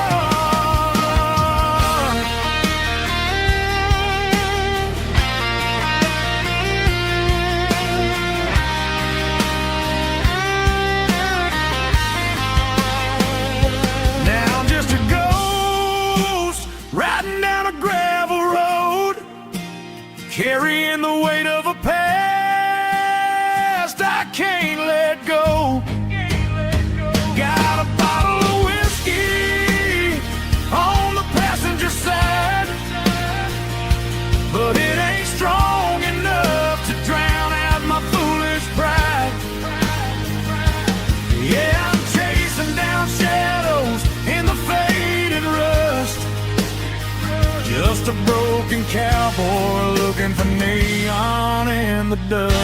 Now I'm just a ghost riding down a gravel road, carrying the weight of a past I can't let go. Got a bottle of whiskey on the passenger side, but it ain't strong enough to drown out my foolish pride. Yeah, I'm chasing down shadows in the faded rust, just a broken cowboy looking for neon in the dust.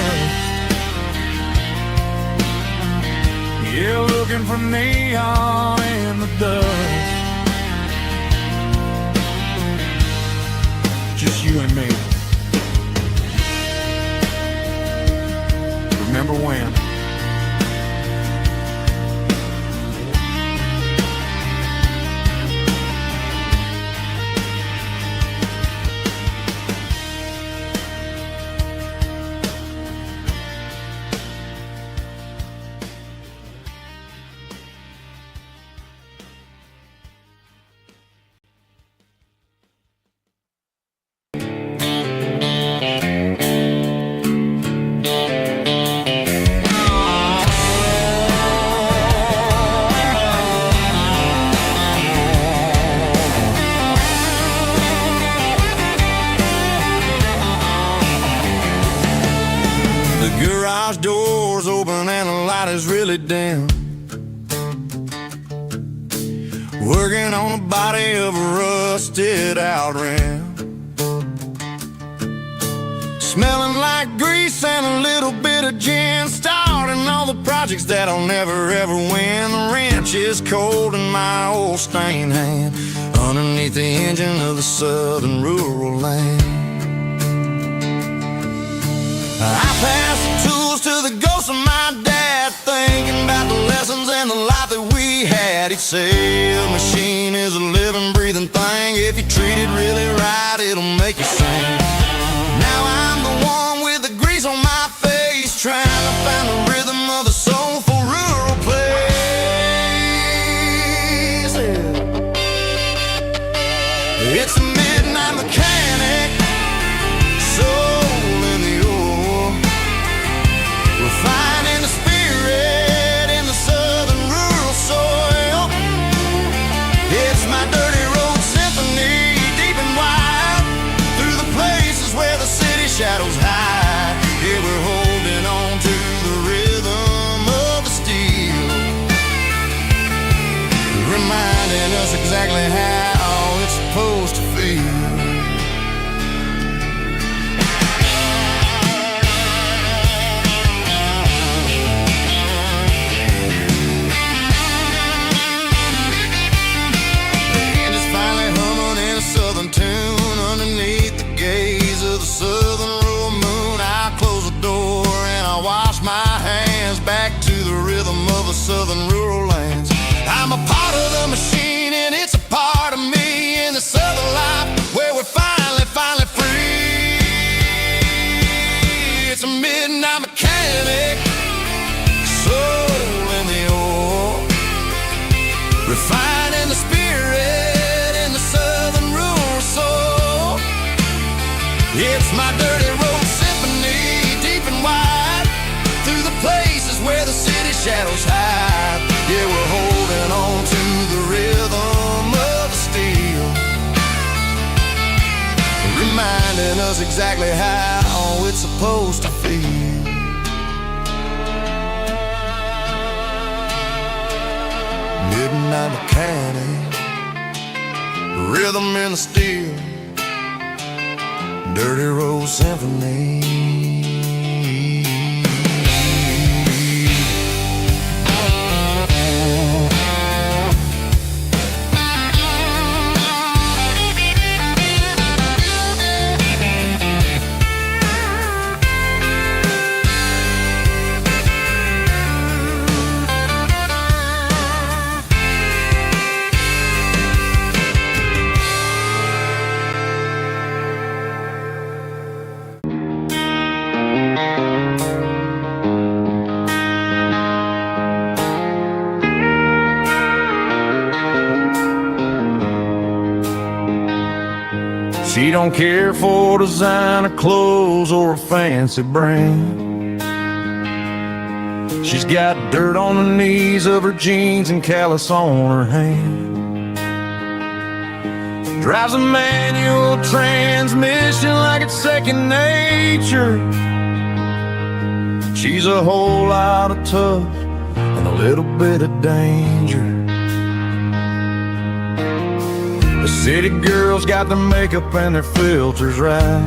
Yeah, looking for neon in the dust. Just you and me. Remember when? Garage doors open and the light is really dim. working on the body of a rusted out ram. Smelling like grease and a little bit of gin, starting all the projects that I'll never ever win. The wrench is cold in my old stained hand, underneath the engine of the southern rural land. I pass the tools to the ghost of my dad, thinking about the lessons and the life that we had. He'd say a machine is a living, breathing thing. If you treat it really right, it'll make you sing. Now I'm the one with the grease on my face, trying to find the rhythm of the soulful rural place. It's a midnight mechanic, soul in the ore, refining the spirit in the southern rural soil. It's my dirty road symphony, deep and wide, through the places where the city shadows hide. Yeah, we're holding on to the rhythm of the steel, reminding us exactly how it's supposed to feel. Tune underneath the gaze of the southern rural moon. I close the door and I wash my hands, back to the rhythm of the southern rural lands. I'm a part of the machine and it's a part of me in the southern life where we're finally free. It's a midnight mechanic, soul in the ore, refining the spirit in the southern rural soul. It's my dirty road symphony, deep and wide, through the places where the city shadows hide. Yeah, we're holding on to the rhythm of the steel, reminding us exactly how it's supposed to feel. Midnight mechanic, rhythm in the steel, dirty road symphony. She don't care for designer clothes or a fancy brand. She's got dirt on the knees of her jeans and callus on her hand. Drives a manual transmission like it's second nature. She's a whole lot of tough and a little bit of danger. The city girls got their makeup and their filters right,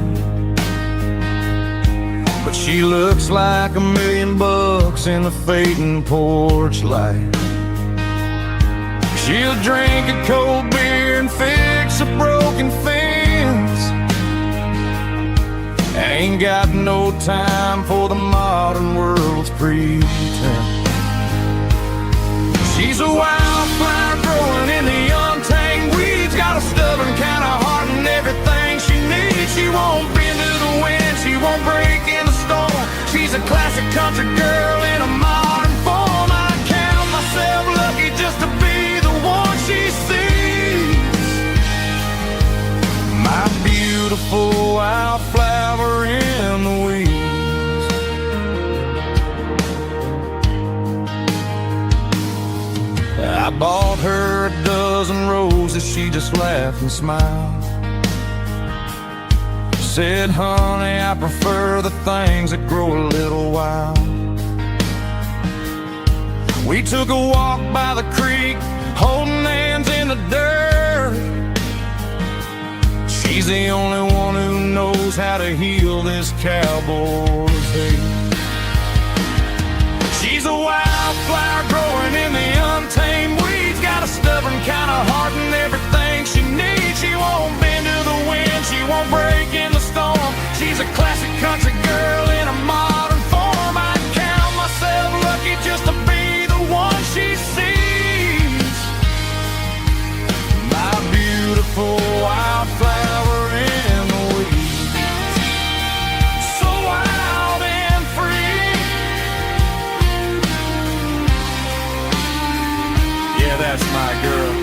but she looks like $1 million in the fading porch light. She'll drink a cold beer and fix a broken fence. Ain't got no time for the modern world's pretense. She's a wildflower growing in the untamed weeds, got a stubborn kind of heart and everything she needs. She won't bend to the wind, she won't break in the storm. She's a classic country girl in a modern form. I count myself lucky just to be the one she sees. My beautiful wildflower in the weeds. I bought her a dozen roses, she just laughed and smiled. Said, honey, I prefer the things that grow a little wild. We took a walk by the creek, holding hands in in the dirt. She's the only one who knows how to heal this cowboy's hate. She's a wildflower growing in the untamed weeds. Got a stubborn kind of heart and everything she needs. She won't bend to the wind, she won't break in the storm. She's a classic country girl in a modern form. I count myself lucky just to be the one she sees. My beautiful wildflower in the weeds. So wild and free. Yeah, that's my girl.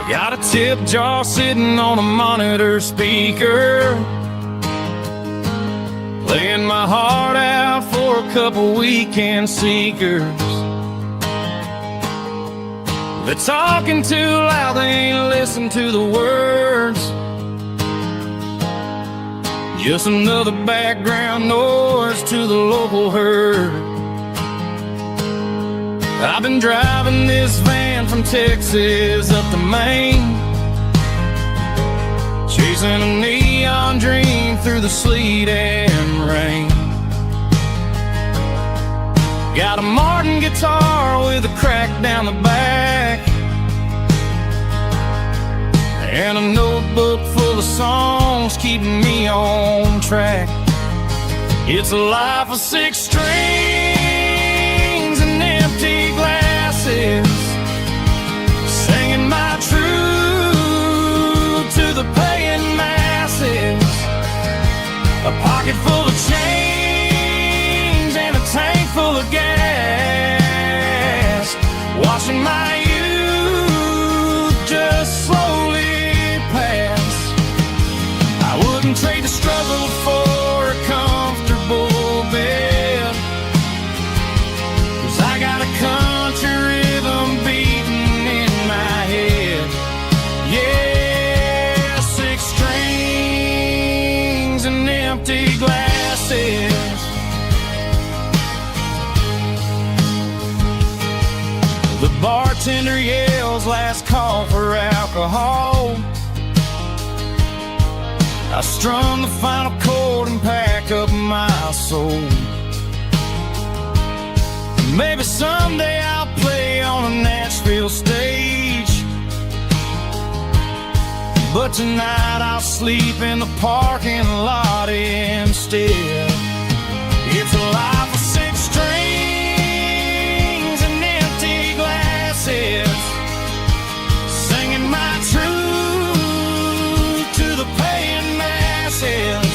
Got a tip jar sitting on a monitor speaker, playing my heart out for a couple weekend seekers. They're talking too loud, they ain't listen to the words. Just another background noise to the local herd. I've been driving this van from Texas up to Maine, chasing a neon dream through the sleet and rain. Got a Martin guitar with a crack down the back, and a notebook full of songs keeping me on track. It's a life of 6 strings and empty glasses, singing my truth to the paying masses. A pocket full of change and a tank full of gas, watching my youth just slowly pass. I wouldn't trade the struggle for a comfortable bed, 'cause I got a country rhythm beating in my head. Yeah, 6 strings and empty glasses. The bartender yells last call for alcohol. I strum the final chord and pack up my soul. Maybe someday I'll play on a Nashville stage, but tonight I'll sleep in the parking lot instead. It's a life of 6 strings and empty glasses, singing my truth to the paying masses.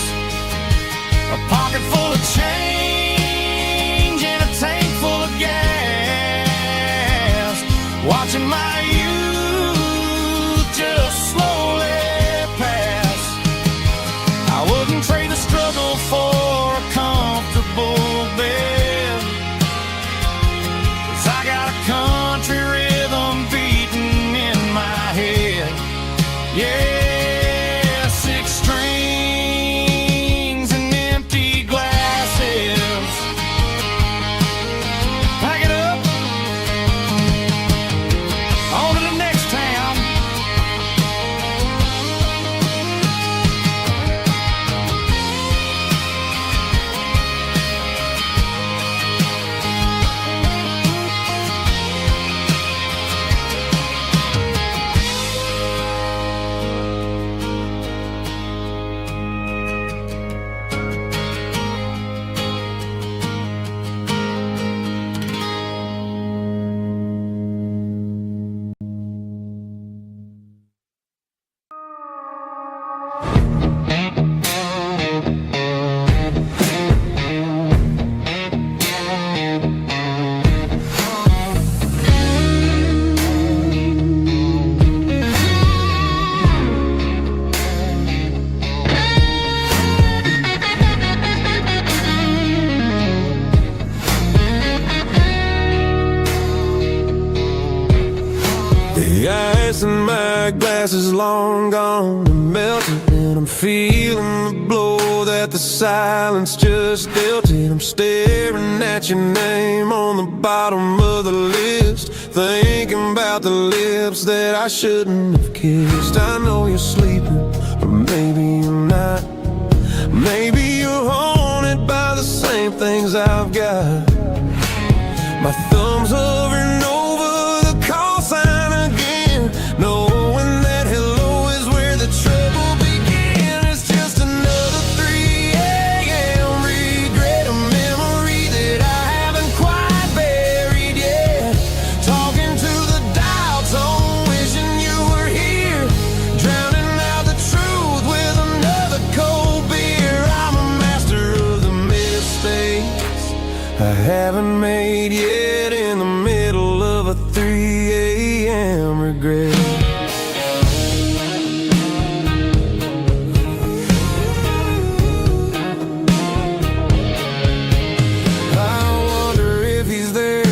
A pocket full of change and a tank full of gas, watching my youth just slowly pass. I wouldn't trade the struggle for a comfortable bed, 'cause I got a country rhythm beating in my head. Yeah, 6 strings and empty glasses. that glass is long gone and melted, and I'm feeling the blow that the silence just dealt it. I'm staring at your name on the bottom of the list, thinking about the lips that I shouldn't have kissed. I know you're sleeping, but maybe you're not. Maybe you're haunted by the same things I've got. My thumb's hovering over the call sign again, knowing that hello is where the trouble began. It's just another 3 a.m. regret, a memory that I haven't quite buried yet. Talking to the dial tone, wishing you were here, drowning out the truth with another cold beer. I'm a master of the mistakes I haven't made yet, in the middle of a 3 a.m. regret. I wonder if he's there,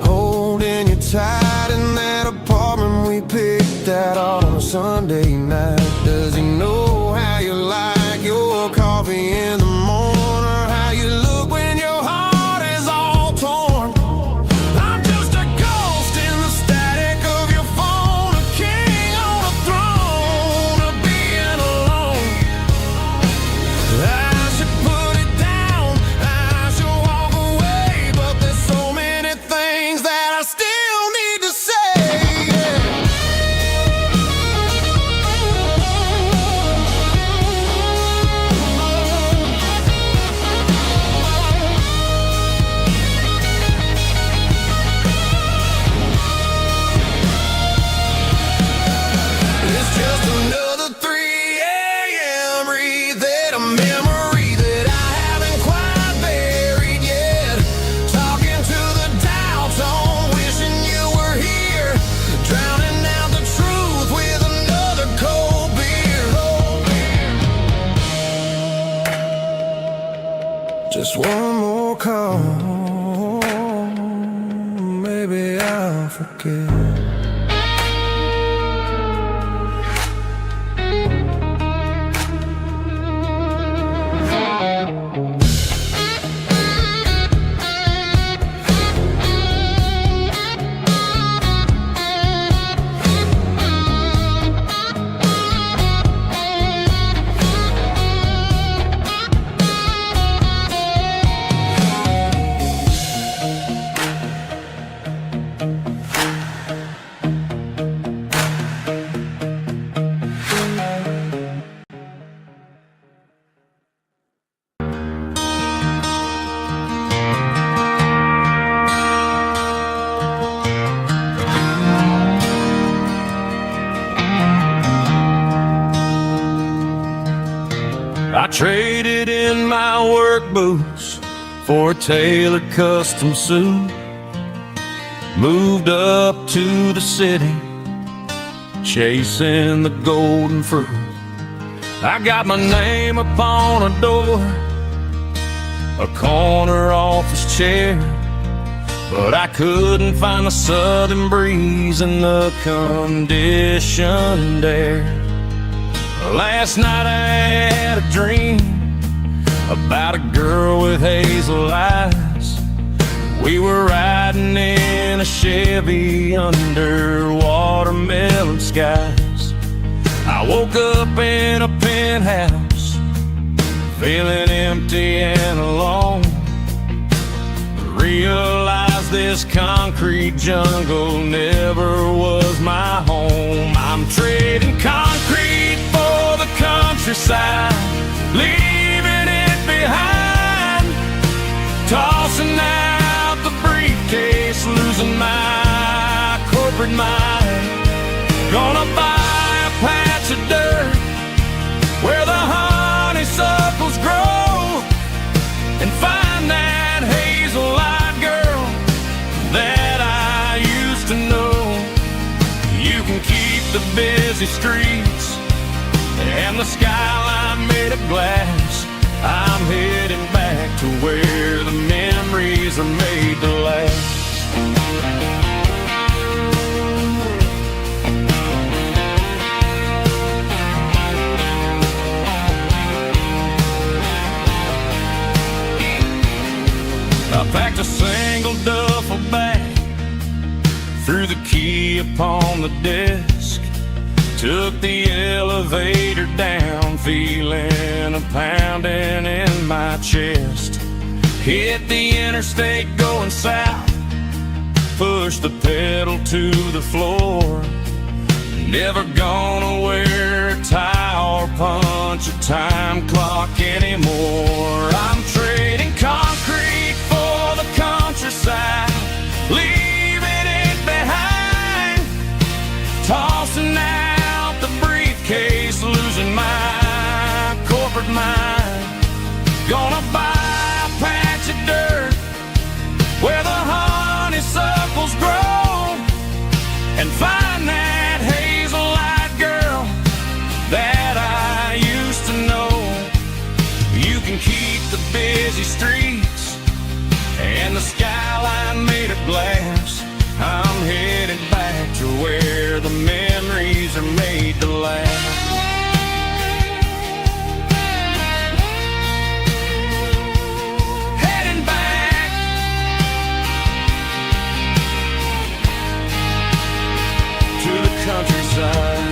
holding you tight in that apartment we picked out on a Sunday night. Does he know how you like your coffee in the morning, or how you look when your heart is all torn? I'm just a ghost in the static of your phone, a king on a throne of being alone. I should put it down, I should walk away, but there's so many things that I still need to say. It's just another 3 a.m. reset, a memory that I haven't quite buried yet. Talking to the dial tone, wishing you were here, drowning out the truth with another cold beer. Just one more call, maybe I'll forget. I traded in my work boots for a tailored custom suit, moved up to the city, chasing the golden fruit. I got my name upon a door, a corner office chair, but I couldn't find the southern breeze in the conditioned air. Last night I had a dream about a girl with hazel eyes. We were riding in a Chevy under watermelon skies. I woke up in a penthouse, feeling empty and alone. Realized this concrete jungle never was my home. I'm trading concrete for the countryside, leaving it behind, tossing out the briefcase, losing my corporate mind. Gonna buy a patch of dirt where the honeysuckles grow, and find that hazel-eyed girl that I used to know. You can keep the busy streets and the skyline made of glass. I'm heading back to where the memories are made to last. I packed a single duffel bag, threw the key upon the desk, took the elevator down, feeling a pounding in my chest. Hit the interstate going south, pushed the pedal to the floor. Never gonna wear a tie or punch a time clock anymore. I'm trading concrete for the countryside, leaving it behind, tossing out the briefcase, losing my corporate mind. Gonna buy a patch of dirt where the honeysuckles grow and find that hazel-eyed girl that I used to know. You can keep the busy streets and the skyline made of glass. I'm headed back to where the memories are made to last. Heading back to the countryside.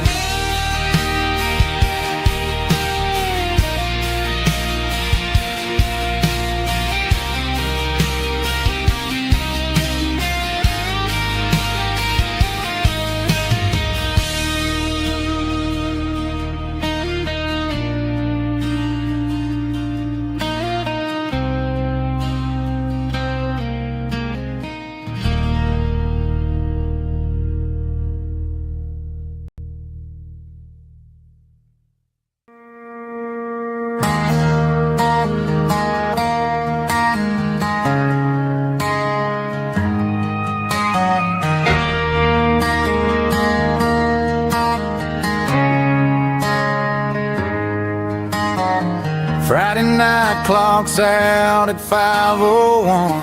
Friday night clock's out at 5:01.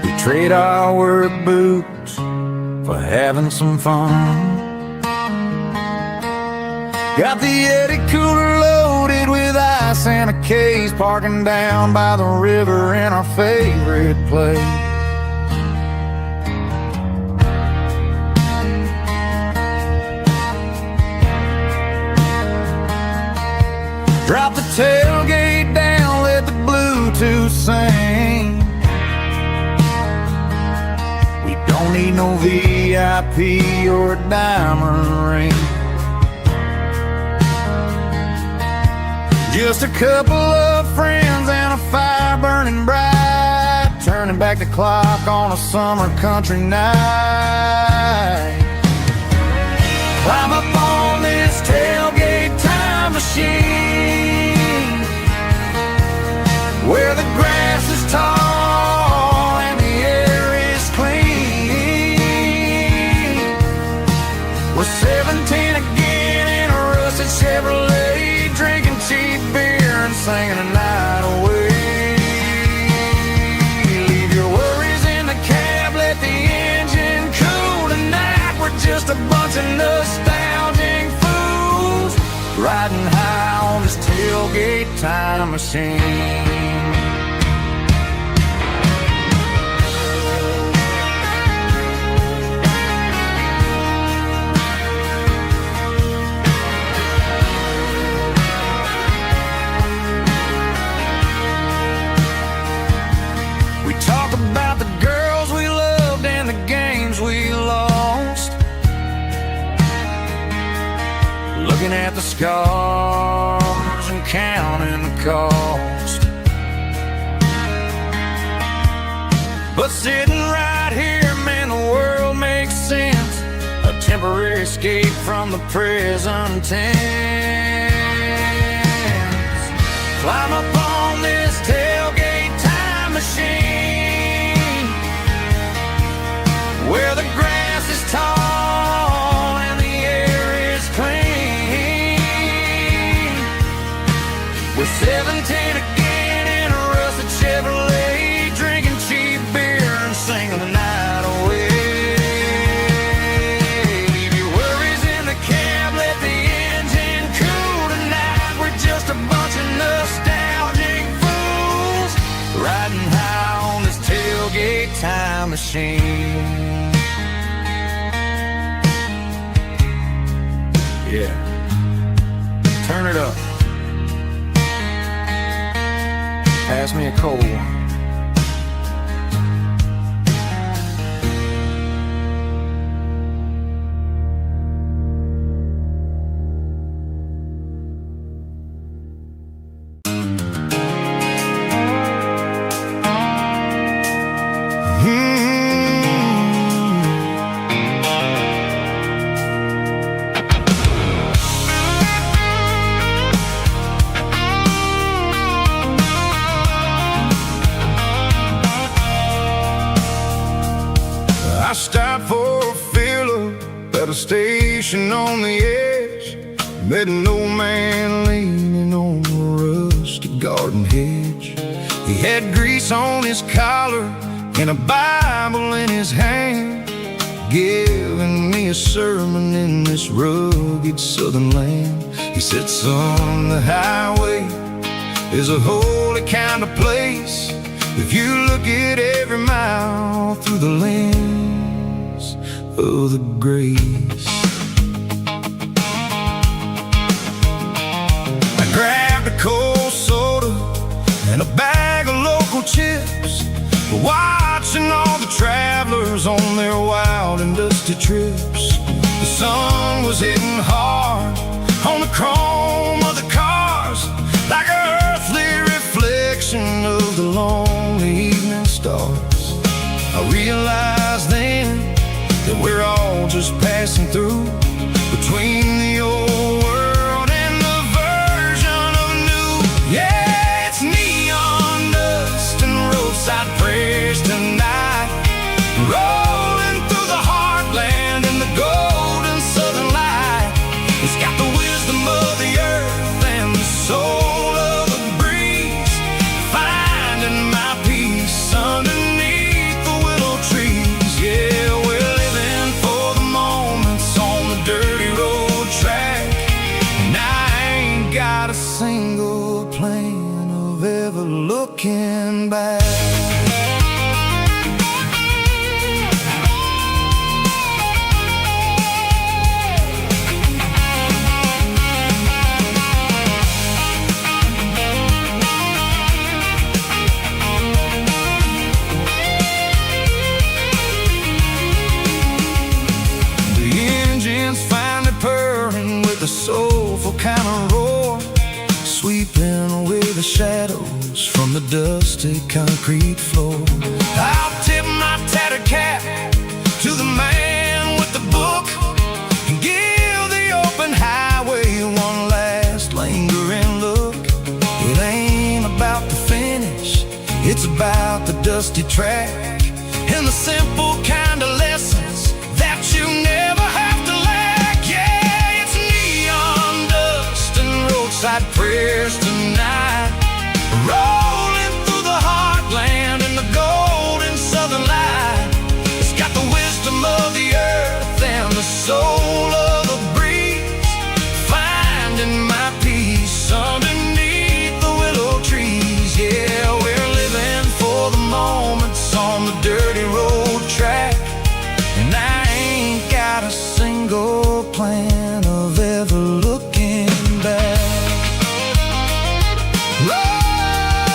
We trade our work boots for having some fun. Got the Yeti cooler loaded with ice and a case, parking down by the river in our favorite place. Drop the tailgate down, let the Bluetooth sing. We don't need no VIP or a diamond ring. Just a couple of friends and a fire burning bright, turning back the clock on a summer country night. Climb up on this tailgate time machine, where the grass is tall and the air is clean. We're 17 again in a rusted Chevrolet, drinking cheap beer and singing the night away. Leave your worries in the cab, let the engine cool tonight. We're just a bunch of nostalgic fools riding high on this tailgate time machine. We talk about the girls we loved and the games we lost, looking at the scars and counting the cost. But sitting right here, man, the world makes sense. A temporary escape from the present tense. Climb up on this tailgate time machine, where the grass is tall and the air is clean. We're 17 again in a rusted Chevrolet, drinking cheap beer and singing the night away. Leave your worries in the cab, let the engine cool tonight. We're just a bunch of nostalgic fools machine. Yeah, turn it up. Pass me a cold one. I stopped for a fill-up at a station on the edge. Met an old man leaning on a rusty garden hedge. He had grease on his collar and a Bible in his hand, giving me a sermon in this rugged southern land. He said, son, the highway is a holy kind of place if you look at every mile through the lens of the grace. I grabbed a cold soda and a bag of local chips, watching all the travelers on their wild and dusty trips. The sun was hitting hard on the chrome of the cars, like an earthly reflection of the lonely evening stars. I realized then that we're all just passing through between the old world and the version of new. Yeah, it's neon dust and roadside prayers tonight, rolling through the heartland in the golden southern light. It's got the wisdom of the earth and the soul of the breeze, finding my peace underneath the willow trees. Yeah, we're living for the moments on the dirty road track, and I ain't got a single plan of ever looking back. Finally purring with a soulful kind of roar, sweeping away the shadows from the dusty concrete floor. I'll tip my tattered cap to the man with the book and give the open highway one last lingering look. It ain't about the finish, it's about the dusty track and the simple kind of lessons that you never have to lack. Yeah, it's neon dust and roadside prayers tonight, rolling through the heartland in the golden southern light. It's got the wisdom of the earth and the soul of the breeze, finding my peace underneath the willow trees. Yeah, we're living for the moments on the dirty road track, and I ain't got a single plan of ever looking back. Roll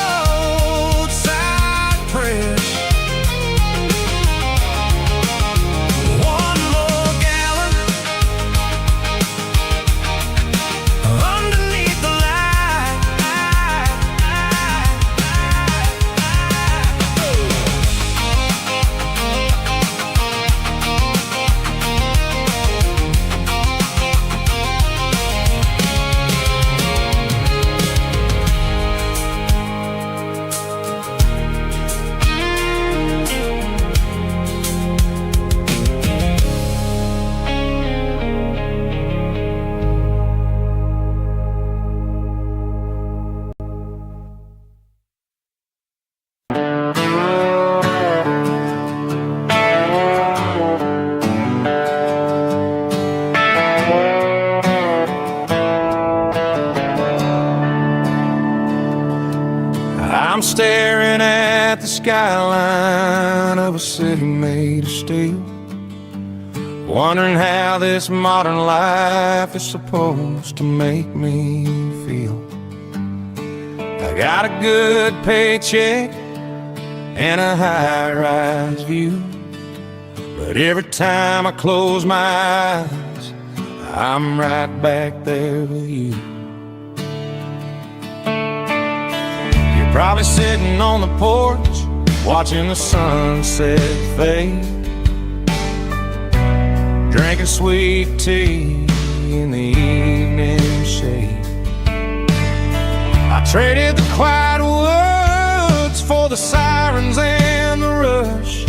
I'm staring at the skyline of a city made of steel, wondering how this modern life is supposed to make me feel. I got a good paycheck and a high-rise view, but every time I close my eyes, I'm right back there with you. You're probably sitting on the porch, watching the sunset fade, drinking sweet tea in the evening shade. I traded the quiet woods for the sirens and the rush,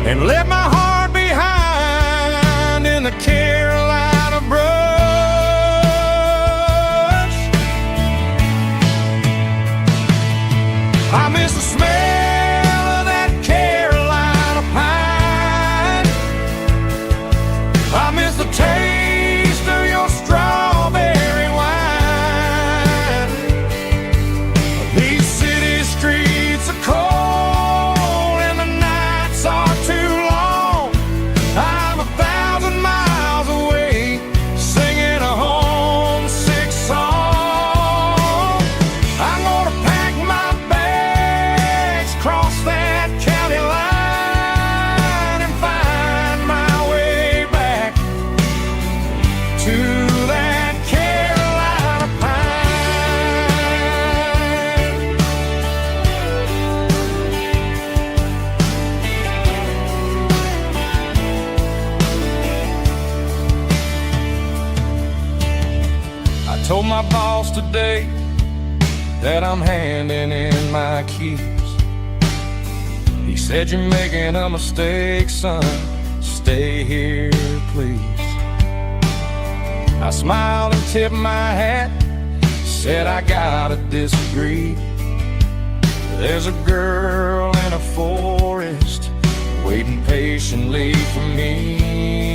and left my heart behind in the Carolina brush. I miss the smell of that Carolina pine. I miss the taste of your strawberry wine. These city streets are cold and the nights are too long. I'm 1,000 miles away, singing a homesick song. I'm gonna pack my bags, cross that county line, and find my way back to that Carolina pine. I told my boss today that I'm handing in my keys. He said, "You're making a mistake, son. Stay here, please." I smiled and tipped my hat, said, "I gotta disagree. There's a girl in a forest waiting patiently for me.